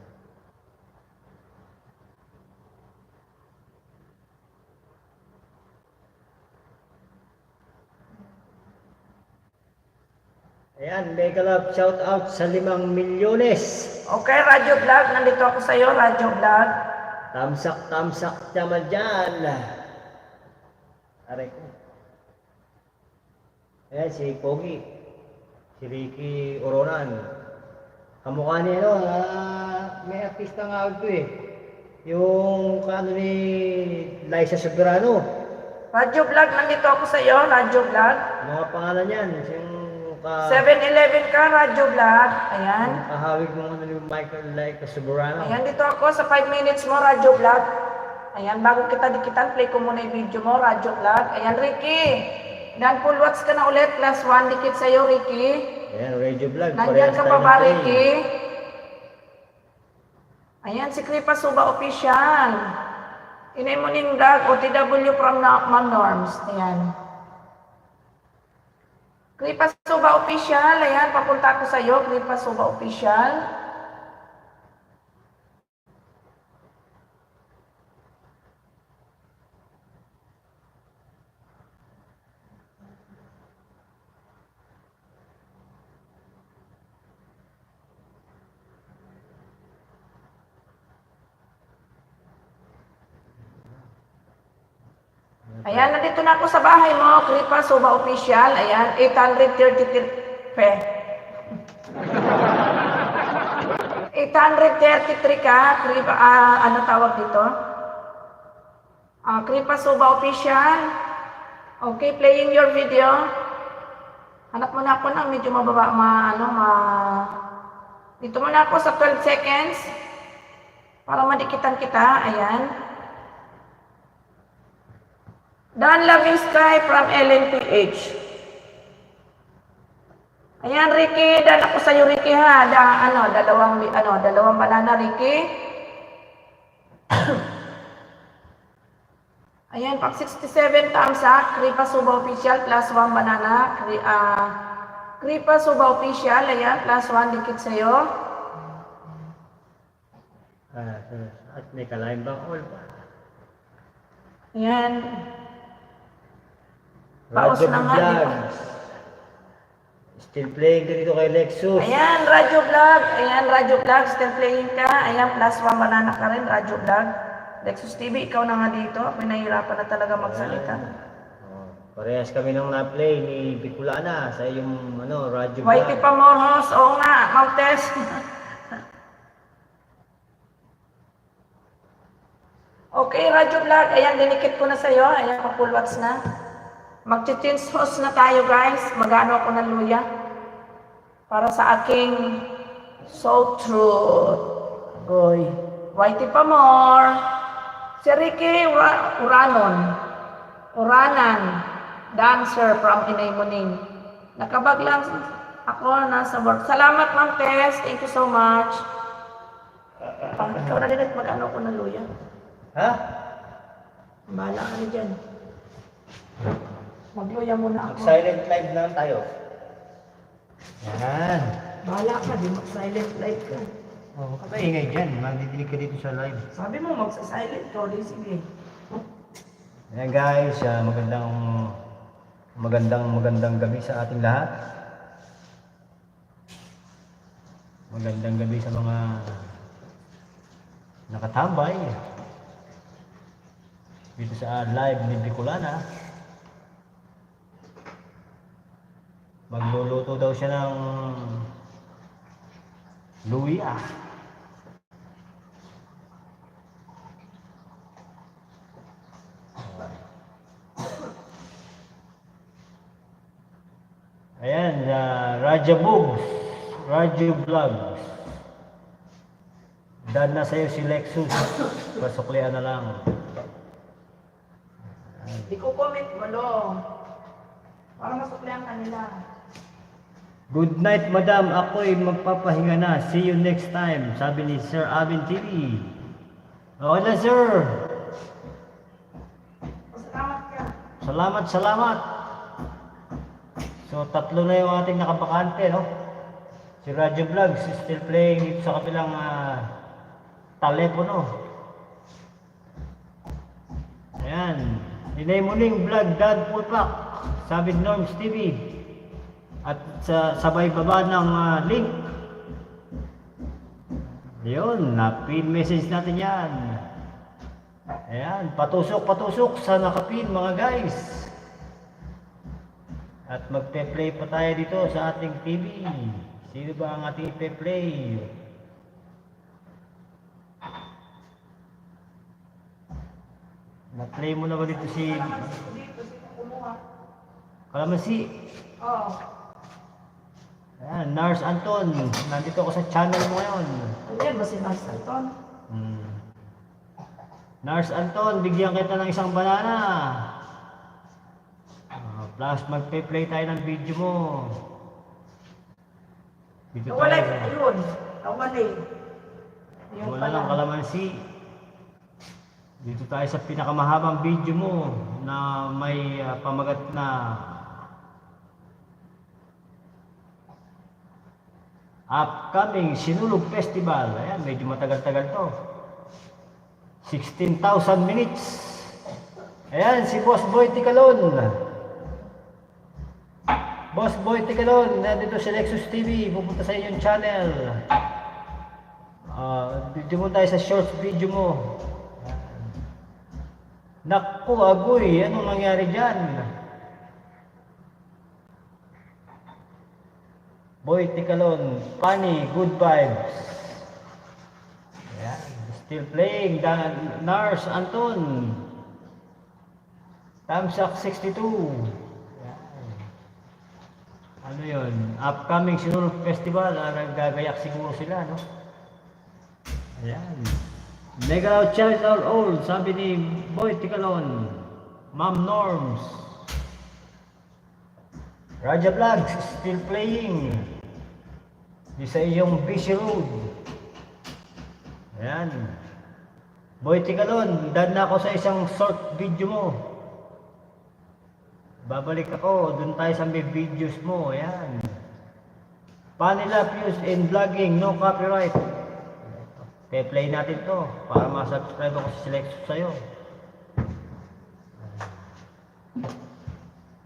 Ayan, mega love shout out sa 5 milyones. Okay, Radyo Vlog, nandito ako sa iyo, Radyo Vlog. Tamsak naman dyan. Aray ko. Ayan, si Pogi. Si Ricky Oronan. Kamukha niya, no? May artista nga ito eh. Yung kano ni Liza Soberano. Radyo Vlog, nandito ako sa iyo, Radyo Vlog. Mga pangalan yan. Yung 7-Eleven ka, Radyo Vlog. Ayan. kahawig mo ano ni Michael Liza Soberano. Ayan, dito ako sa 5 minutes mo, Radyo Vlog. Ayan, bago kita dikitan, play ko muna yung video mo, Radyo Vlog. Ayan, Ricky. Dan full watch ka na ulit, plus 1 dikit sa'yo, Ricky. Ayan, Radio Vlog. Nandiyan parehas ka tayo pa ba, ng play. Ricky? Ayan, si Kripa Suba Official. Inay mo ning vlog, OTW from Ma'am Norms. Ayan. Kripa Suba Official. Ayan, papunta ko sa'yo, Kripa Suba Official. Ayan, nandito na ako sa bahay mo, Kripa Suba Official. Ayan, 833 pe. 833 ka, Kripa, ano tawag dito? Kripa Suba Official. Okay, playing your video. Hanap mo na ako ng medyo mababa, dito muna ako sa 12 seconds. Para madikitan kita, ayan. Dan Loving Sky from LNPH. Ayan, Ricky, dan ako sa iyo, Ricky, ha. Dalawang banana, Ricky. Ayan, pag 67 thumbs up, Kripa Suba Official plus 1 banana. Kripa Suba Official, ayan, plus 1 dikit sa iyo. At may kalahin bang all pa? Ayan. Paus Radio na nga, di ba? Vlogs. Still playing ka dito kay Lexus. Ayan, Radyo Vlog. Ayan, Radyo Vlog. Still playing ka. Ayan, plus 1 banana ka rin, Radyo Vlog. Lexus TV, ikaw na nga dito. Ako'y nahihirapan na talaga magsalita. Parehas kami nang na-play ni Bicolana sa iyong Radio Vlog. YT Pamorhos. Oo nga, Ma'am Tess. Okay, Radyo Vlog. Ayan, dinikit ko na sa'yo. Ayan, pa-full watch na. Mag-change host na tayo, guys. Mag-ano ako ng luya. Para sa aking So Truth. Goy. YT Pamor. Si Ricky Uranan. Dancer from Inay Muning. Nakabag lang ako nasa work. Salamat, Ma'am Tess. Thank you so much. Ikaw na din at mag-ano ko ng luya. Ha? Bahala ka na dyan. Magluya muna ako. Silent live na lang tayo. Yan. Bahala ka, di mag-silent live ka. Oh, kapaingay dyan. Magdidinig ka dito sa live. Sabi mo, mag-silent ka. Di sige. Ayan guys, magandang gabi sa ating lahat. Magandang gabi sa mga nakatambay dito sa live ni Bicolana. Magluluto daw siya ng luya. Ayan, Radyo Vlogs. Dan na sa'yo si Lexus. Pasuklian na lang. Di ko comment mo, lo. Para masuklihan ka nila. Good night, madam. Ako'y magpapahinga na. See you next time. Sabi ni Sir Abin TV. Okay na, sir. Salamat ka. Salamat. So, 3 na yung ating nakabakante, no? Si Radyo Vlogs is still playing dito sa kabilang telepono. Ayan. Inay Muning Vlog, Dad Pulpak. Sabi Norms TV. At sabay baba ng link. Yun, na-pin message natin yan. Ayan, patusok sa nakapin mga guys. At magpe-play pa tayo dito sa ating TV. Sino ba ang ating ipe-play? Na-play mo na ba dito si Dito, sino kumuha? Kalamansi? Oo. Ayan, Nars Anton. Nandito ako sa channel mo ngayon. Ayan ba si Nars Anton? Nars Anton, bigyan kita ng isang banana. Plus, magpe-play tayo ng video mo. Dito Nawala tayo. yun. Nawala eh. Yung Wala lang kalamansi. Dito tayo sa pinakamahabang video mo na may pamagat na upcoming Sinulog Festival. Ayan, medyo matagal-tagal to. 16,000 minutes. Ayan, si Boss Boy Ticalon. Boss Boy Ticalon, nandito si Lexus TV. Pupunta sa inyong channel. Dito mo tayo sa short video mo. Naku, agoy, anong nangyari dyan? Boy Ticalon, funny, good vibes. Ayan, still playing, Nars Anton. Tamsak 62. Ayan. Ano yun? Upcoming Sinulog Festival, nagagayak siguro sila, no? Ayan. Mega out challenge all, sabi ni Boy Ticalon. Ma'am Norms. Raja Vlogs still playing. Di sa iyong busy road. Ayan. Boy Ticalon, dad na ako sa isang short video mo. Babalik ako, dun tayo sa may videos mo. Ayan. Panilap use in vlogging, no copyright. Play natin to para ma-subscribe ako sa Lexus sa'yo.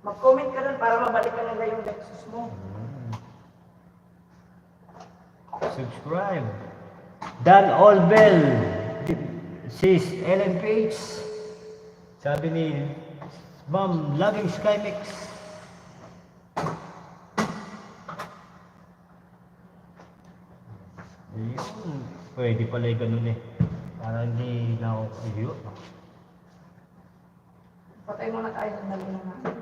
Mag-comment ka rin para mabalikan nila yung Lexus mo. Subscribe. Dan Olbel. Sis Ellen Page. Sabi ni Ma'am Loving Skymix. Ayun. Pwede pala yung ganun eh. Para hindi na ako kayo. Patay muna tayo ng dali na natin.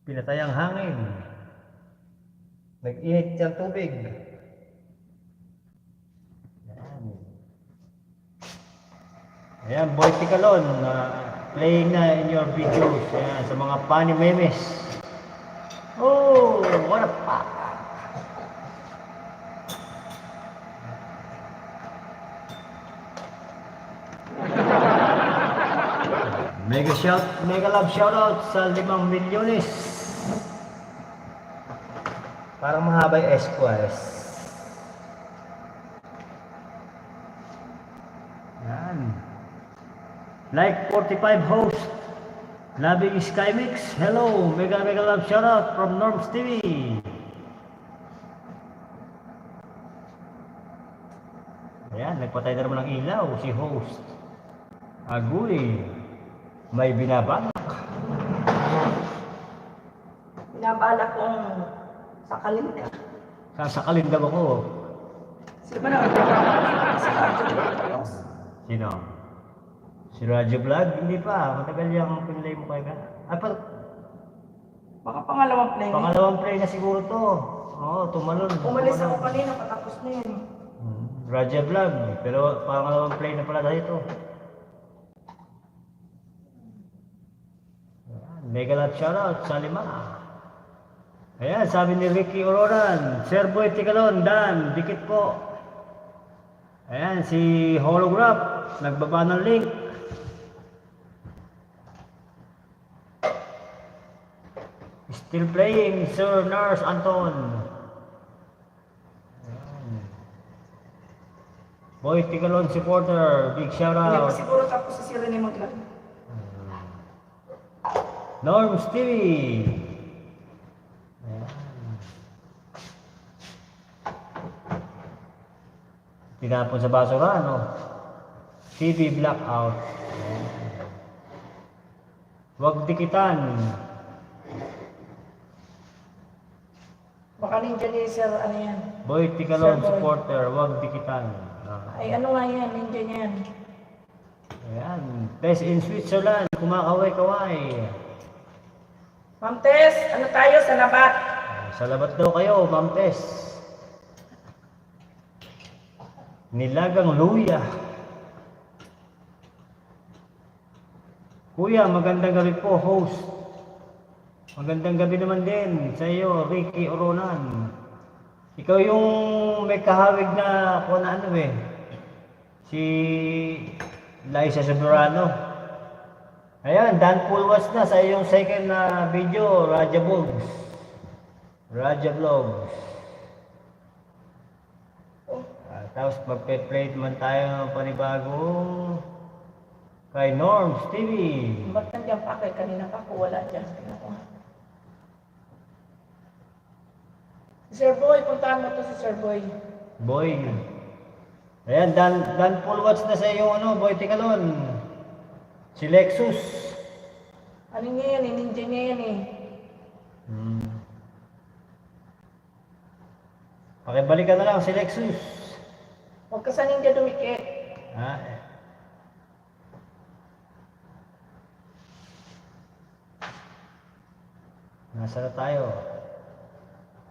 Pinatay ang hangin. Nag-init yung tubig. Ayan. Ayan, Boy Ticalon. Playing na in your videos. Ayan, sa mga funny memes. Oh, what a fuck. Mega love shoutout sa 5 milyones. Parang mahaba yung S-Quest. Yan. Like 45 host. Loving Skymix. Hello. Mega love shoutout from Norms TV. Ayan. Nagpatay na naman ng ilaw si host. Agoy. May binabalak. Binabalak kong sakalin ka. Sasakalin daw ako. Sino ba na? Si Raja Vlogs. Sino? Si Raja Vlog? Hindi pa. Matagal yung pinlay mo kayo ka. Ay, Baka pangalawang play. pangalawang play na siguro to. Oo, tumalon. Umalis Tumalon. ako kanina, patapos na yun. Raja Vlog. Pero pangalawang play na pala tayo to. Mega love shoutout sa 5. Ayan, sabi ni Ricky Ororan, Sir Boy Ticalon, Dan, dikit po. Ayan, si Holograph, nagbaba ng link. Still playing, Sir Nars Anton. Ayan. Boy Ticalon supporter, big Hindi pa shoutout. siguro tapos si Rene Maglan. Norms TV. Ayan. Tinapon sa basura, no? TV blackout. Ayan. Huwag dikitan. Baka ninja ni Sir, ano yan? Boy Tikalon Sir Boy. supporter, huwag dikitan. Ay, ano nga yan? Ninja niyan. Ayan. Best in Switzerland, kumakaway-kaway. Ma'am Tess, ano tayo sa labat? Salamat daw kayo, Ma'am Tess. Nilagang luya. Kuya, magandang gabi po, host. Magandang gabi naman din sa iyo, Ricky Oronan. Ikaw yung may kahawig na kung ano eh. Si Liza Soberano. Ayan, Dan Pulwas na sa iyong second na video, Raja Vlogs. Raja Vlogs. Tapos magpe-play naman tayo ng panibagong kay Norms TV. Ba't nandiyan pa kay kanina pa ako wala dyan? Tingnan ko nga. Si Sir Boy, puntahan mo to si Sir Boy. Boy. Ayan, Dan Pulwas na sa iyong ano, Boy Tikalon. Si Lexus. Ano niya yan? Ninja niya yan eh. Pakibalikan na lang si Lexus. Huwag ka sa ninja dumikit. Ha? Nasa na tayo?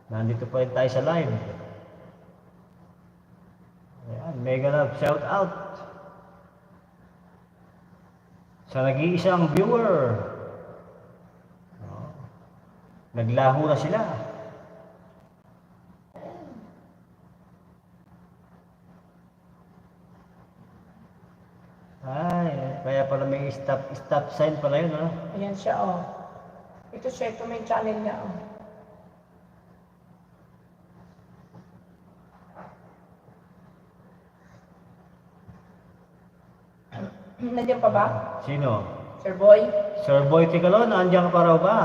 Nandito pa rin tayo sa live. Ayan, mega love, shout out. Sa nag-iisang viewer. Oh. Naglaho na sila. Ay, kaya pala may stop sign pala yun, ano? Ayan siya oh. Ito siya, ito may channel niya oh. Nandiyan pa ba? Sino? Sir Boy? Sir Boy Tikalon, andiyan ka pa raw ba?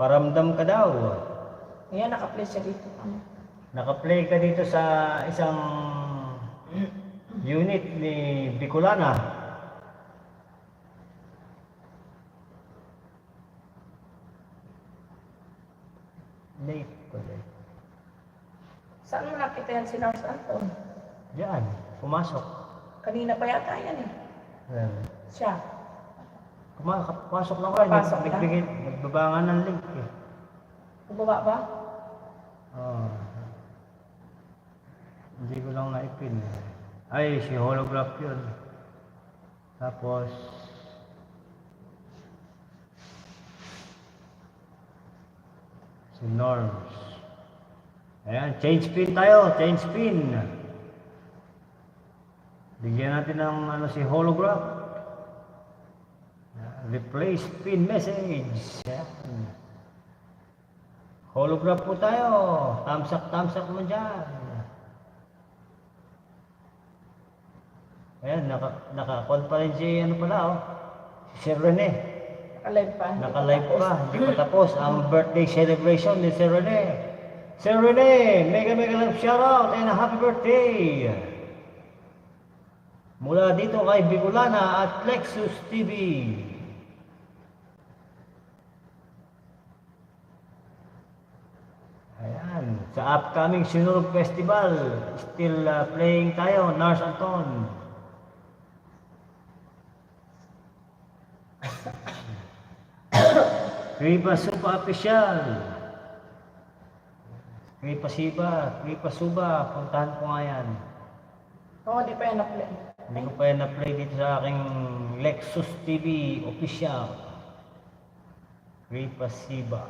Paramdam ka daw. Ayan, naka-play siya dito. Naka-play ka dito sa isang unit ni Bicolana. Late pala. Saan mo nakita yan si Nars Anton? Diyan, pumasok. Kanina pa yata yan eh. Ayan. Siya. Pumasok lang ako. Papasok lang? Nagbabangan ng link eh. Bumaba ba? Oh. Hindi ko lang naipin. Ay, si holograph yun. Tapos, si Norms. Ayan, change pin tayo. Change pin. Bigyan natin ng ano, si holograph. Replace pin message. Ayan. Holograph po tayo. Thumbs up mo dyan. Ayan, naka-conference si ano pala oh. Si Sir Rene. Naka-live pa. Naka-live pa. Hindi pa tapos ang birthday celebration ni Sir Rene. Sir Rene, mega love shoutout and a happy birthday. Mula dito kay Bicolana at Lexus TV. Ayan, sa upcoming Sinulog Festival, still playing tayo, Nars Anton. Kripa Suba Official. Kripa Suba, puntahan ko nga yan. Oo, di pa yan na-play. Hindi ko pa yan na-play dito sa aking Lexus TV Official. Kripa Suba,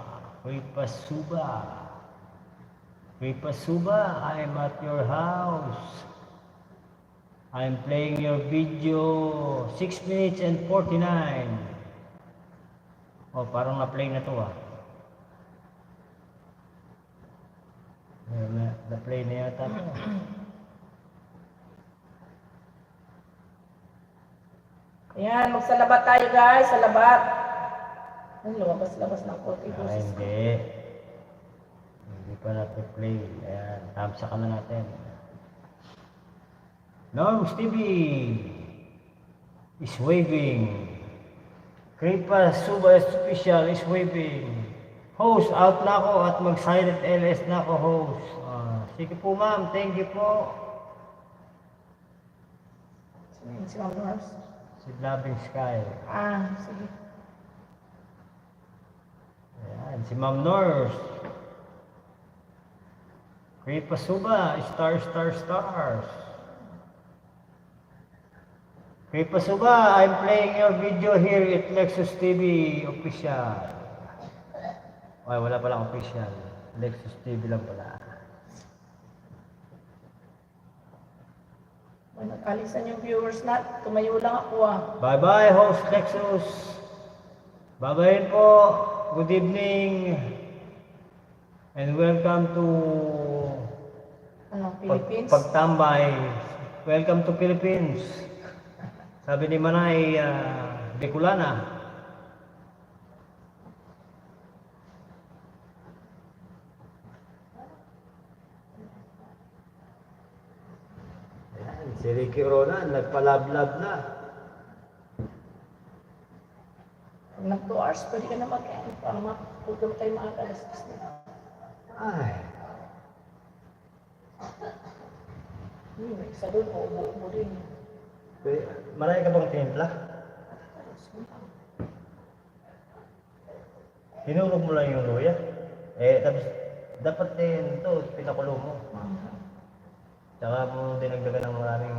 I'm at your house. I'm playing your video 6 minutes and 49. Oh, parang na-play na to ah. Na-play na yata to. Ayan, magsalabat tayo guys, salabat. Ay, lumabas-labas ng konti Ah, boses ko. hindi. Hindi pa natin play. Ayan, tamsa ka na natin. Norms TV is waving. Kripa Suba Official is waving. Host, out na ako at mag-silent LS na ako, host. Sige po ma'am, thank you po. Sino yun, si Ma'am Norms? Si Loving Sky. Sige. Ayan, si Ma'am Nors. Kripa Suba, stars. Kripa Suba, I'm playing your video here at Lexus TV official. Ay, wala palang official. Lexus TV lang pala. May nag-alisan yung viewers na. Tumayo lang ako Bye-bye, host Lexus. Bye-bye po. Good evening. And welcome to Philippines? Pagtambay. Welcome to Philippines. Sabi ni Manay, Bicolana. Ayan, si Ricky Ronan, nagpalab-lab na. Pag nag 2 hours, pwede ka na mag-end para mapagod tayo makakalastas nila. Ay, May isa doon, ubo din. marami ka bang timpla? Hinulog mo lang yung luya. Tapos, dapat din ito, pinakulo mo. Tsaka mo dinagdagan ng maraming...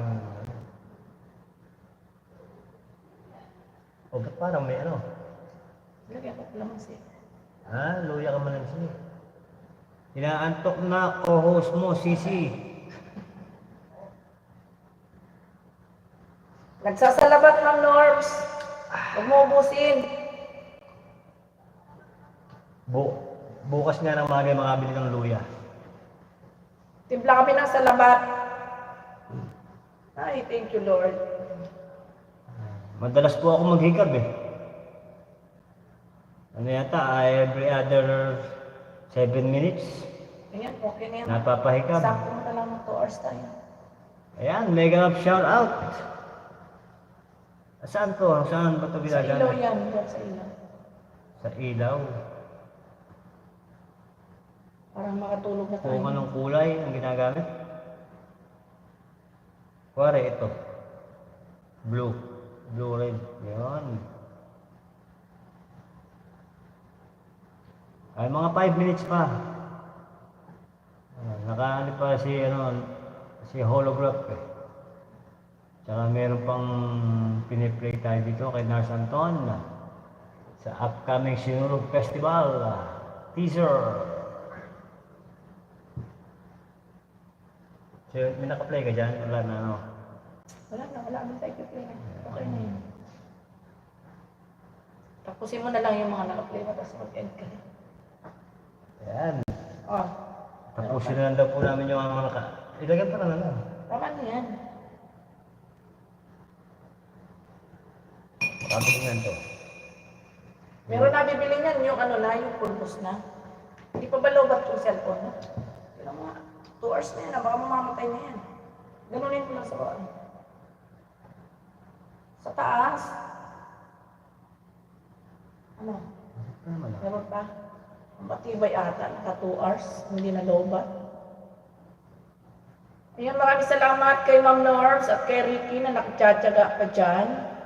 O, ba't parang may ano? Lagyan ko lang siya. Luya ka man lang siya. Inaantok na co-host mo, Sisi. Nagsasalabat ng Norms. Huwag mo ubusin. Bukas nga ng mga makabili ng luya. Timpla kami ng salabat. Ay, thank you, Lord. Madalas po ako maghikab eh. Ano yata, every other 7 minutes. Ayan, okay na yan. Napapahikab. Sakto mo na lang ng 2 hours tayo. Ayan, mega shout out. Saan to? Saan ba ito Sa ilaw ginagamit? yan, doon sa ilaw. Sa ilaw. Para makatulog na tayo. Kung anong kulay ang ginagamit. Kuwari ito. Blue. Blue red. Yan. Ay, mga 5 minutes pa. Nakaano pa si holograph eh. Tsaka meron pang piniplay tayo dito kay Nars Anton sa upcoming Sinulog Festival teaser. So, may nakaplay ka dyan? Wala na ano? Wala naman tayo play. Okay na yun. Tapusin mo na lang yung mga naka-play mo, tapos mag-end ka na. Ayan. Oh, Tapusin na lang daw po namin yung mga ilagay pa na ano. tama na yan. Makabilingan to. Meron na bibili niyan, yung yung pulbos na. Hindi pa ba lobat yung cellphone na? Pero mga 2 hours na yan, baka mamamatay na yan. Ganunin ko lang sa bawaan. Sa taas. Ano? Ano naman ah? Meron pa? Ang matibay ata, naka 2 hours, hindi na lobat. Ayan, maraming salamat kay Ma'am Norms at kay Ricky na nakatiyatsaga pa dyan.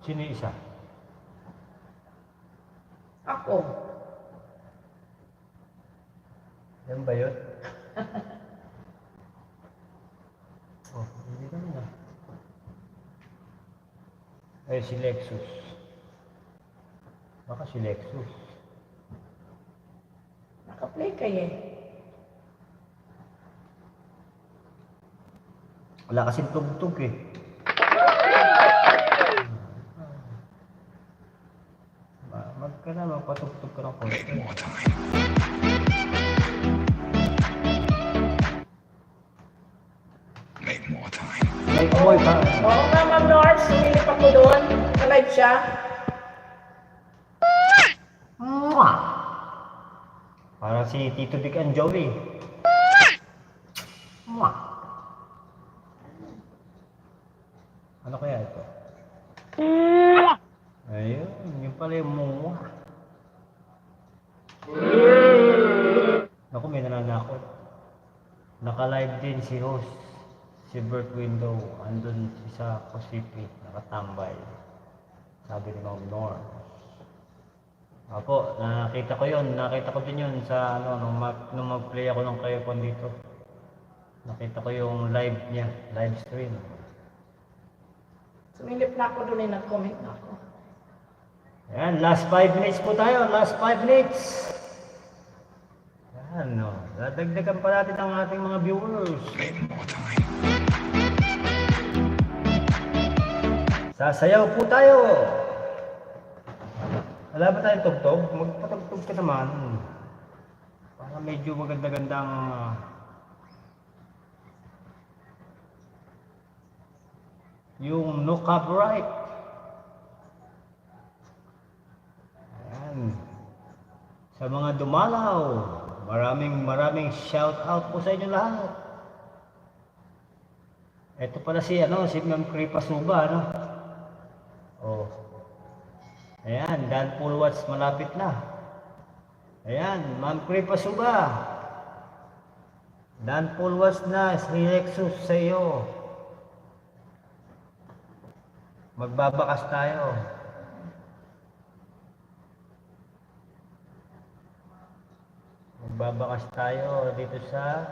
Sino yung isa? Ako. Yan ba yun? Oh, hindi ka na. Ay, si Lexus. Baka si Lexus. Naka-play kayo eh. Wala kasing tugtog eh. Magpatugtog ka ng konti. Make more time. Make boy ka. Oo nga, Ma'am North, sumilip ako doon. Ka-live siya. Mwah! Parang si Tito Vic and Joey. Mwah! Ano kaya ito? Ayun, yun pala yung muwa. Naku, may nananakot. Naka-live din si host. Si Bert Window. Andun sa Pacific. Nakatambay. Sabi ni Ma'am Nor. Apo, nakita ko yun. Nakita ko din yun sa ano, nung mag-play ako ng kayo dito. Nakita ko yung live niya. Live stream. Sumilip na ako doon, nag-comment na ako. Ayan, last 5 minutes po tayo. Last 5 minutes. Ayan, no. Dadagdagan pa natin ang ating mga viewers. Sasayaw po tayo. Wala ba tayong tugtog? Magpatugtog ka naman. Para medyo maganda-gandang... yung no copyright. Ayan. Sa mga dumalaw, maraming shout out po sa inyo lahat. Ito pala si Ma'am Kripa Suba, ano? Oh. Ayan, Dan Pulwats malapit na. Ayan, Ma'am Kripa Suba. Dan Pulwats na, si Lexus sa iyo. Magbabakas tayo. Magbabakas tayo dito sa...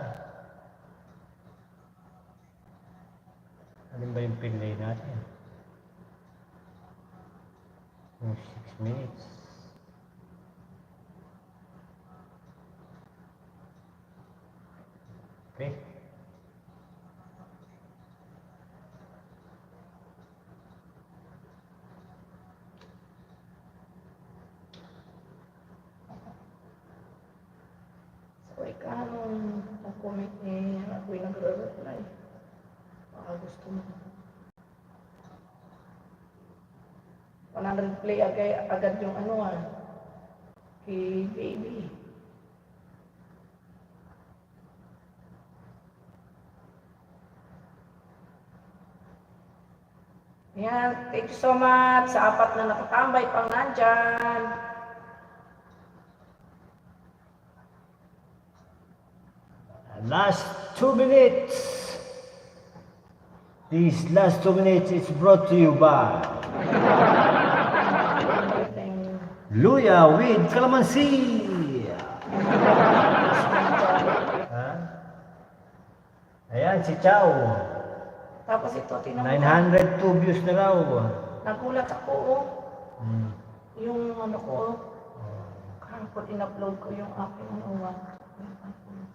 Alin ba yung pinlay natin? Yung 6 minutes. Okay. Ka nung nag-comment ni ako'y nag-reply. Baka gusto mo. 100 play agad yung kay baby. Yan, thank you so much sa apat na nakatambay pang nandyan. Last 2 minutes. These last 2 minutes is brought to you by Luya with Calamansi. Ha? Ayan, si Chow. Tapos ito, tinan mo. 902 views na raw. Nagulat ako, Yung kahapon in-upload ko yung aking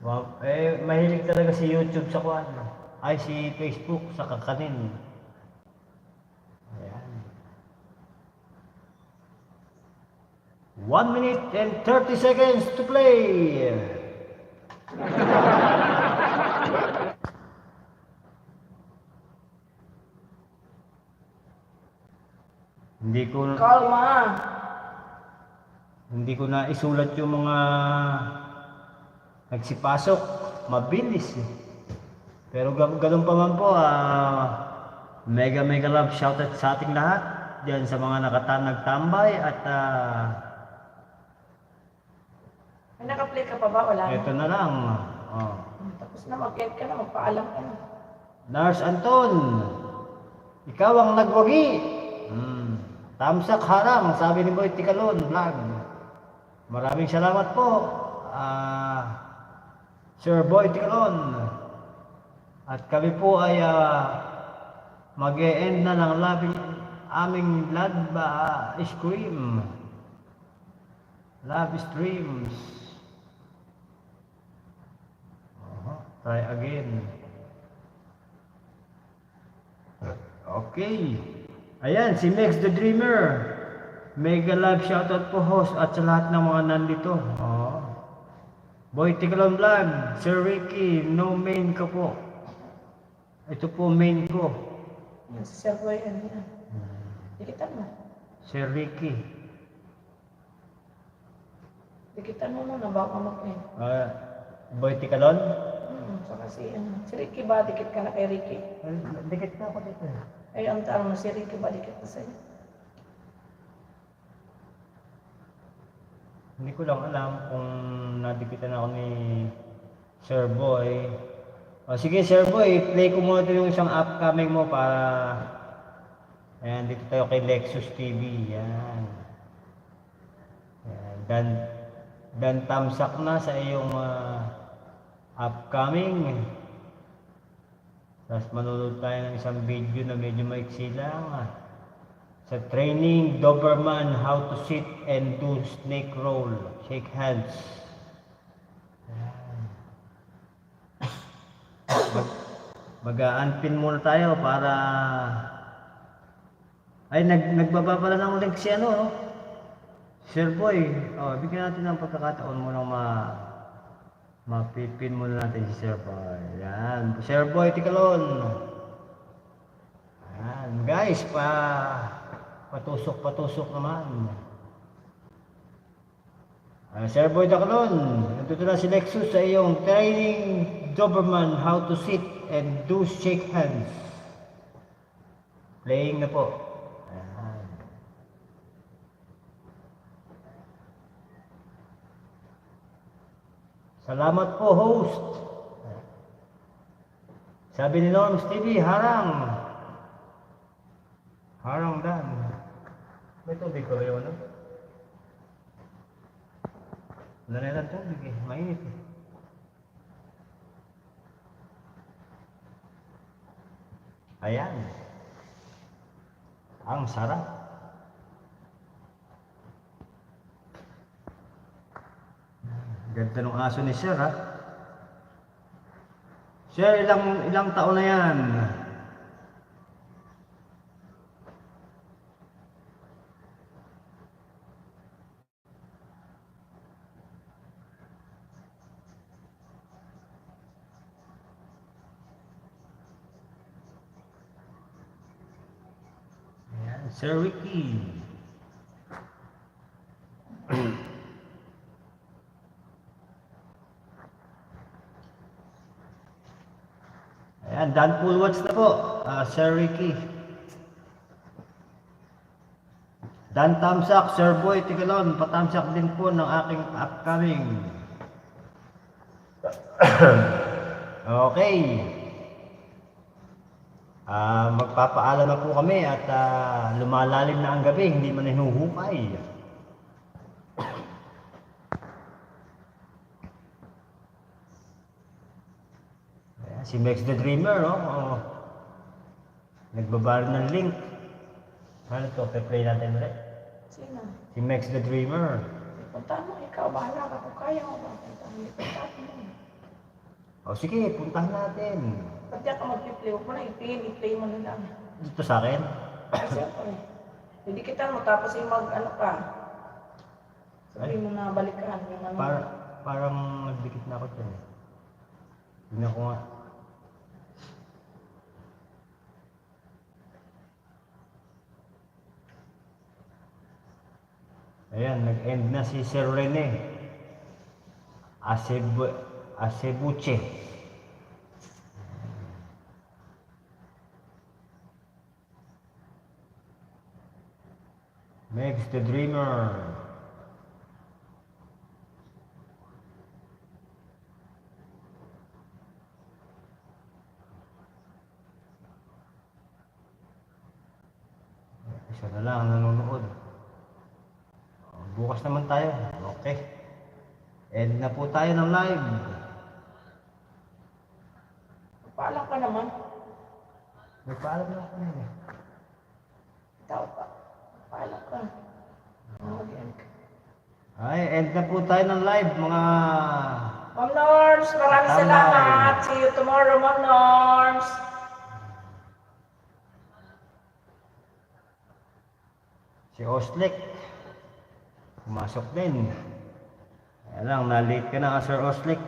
Wow. Mahilig talaga si YouTube sa kuan. Ay, si Facebook sa kakanin. Ayan. 1 minute and 30 seconds to play. Kalma. Hindi ko na isulat yung mga nagsipasok. Mabilis eh. Pero ganun pa man po, mega love shoutout sa ating lahat. Diyan sa mga nagtambay at May naka-play ka pa ba? Wala na. ito na lang. Oh. Tapos na, mag-end ka na, magpaalam ka na. Nars Anton, ikaw ang nagwagi. Tamsak harang, sabi ni Boy Tikalon vlog. Maraming salamat po, Sir Boy Tikalon. At kami po ay mag-e-end na ng aming live stream. Live streams. Try again. Okay. Ayan, si Max the Dreamer. Mega love shoutout po host at sa lahat ng mga nandito. Boy Tikalon Vlog, Sir Ricky, no main ka po. Ito po main ko. Yan si Sir Boy, ano yan. Dikitan mo. Sir Ricky. Dikitan mo muna bago mag-end. Boy Ticalon? Saka si, si Ricky ba, dikit ka na kay Ricky? Dikit na ako dito. Ay, ang tanong mo, si Ricky ba, dikit na sa'yo? Hindi ko lang alam kung nadikitan ako ni Sir Boy. Sige Sir Boy, play ko muna ito yung isang upcoming mo para... Ayan, dito tayo kay Lexus TV. Yan. Ayan. Dan tamsak na sa iyong upcoming. Tapos manonood tayo ng isang video na medyo maiksi lang. Sa training, Doberman, how to sit and do snake roll. Shake hands. Mag-unpin muna tayo para... Ay, nagbaba pala ng link si ano, no? Sir Boy, bigyan natin ng pagkakataon mo nang mapipin muna natin si Sir Boy. Yan, Sir Boy Ticalon. Yan, guys, patusok naman. Sir Boy Ticalon, nandito na si Lexus sa iyong training Doberman, how to sit and do shake hands. Playing na po. Salamat po, host. Sabi ni Norms TV, harang. Harang dan. May tubig ko ba yun, no? Wala na lang tubig eh. Mainit eh. Ayan. Ang sarap. Ganda ng aso ni Sir, ha? Sir, ilang taon na yan? Ayan, Sir Ricky. Ayan, done full watch na po, Sir Ricky. Dan tamsak, Sir Boy Ticalon, patamsak din po ng aking upcoming. Okay. Magpapaalam na po kami at lumalalim na ang gabi, hindi man hinuhukay. Si Max the Dreamer, no? Nagbabari ng link. Ano to? Pe-play natin ulit. Sino? Si Max the Dreamer. Punta mo, ikaw, bahala ka kung kaya mo ba? Punta mo. Sige, puntahan natin. Ba't di ka mag-play? Huwag mo na i-play mo na lang. Dito sa akin? Siyempre. Hindi kita mo, tapos yung mag-ano ka. Sabihin mo na balikan yung ano. Parang nagdikit na ako dyan. Tignan ko nga. Ayan, nag-end na si Sir Rene Acebuche. Megs the Dreamer. Isa na lang ang nanonood. Bukas naman tayo. Okay. End na po tayo ng live. Paalam ka naman. May paalam na ako ngayon eh. Tao pa. Paalam ka. Mag-end ka. Ay, end na po tayo ng live, mga... Ma'am Norms, maraming Tambay. salamat. See you tomorrow, Ma'am Norms. Si Oslek. Pumasok din. Kaya lang, na-late ka na, Sir Oslek.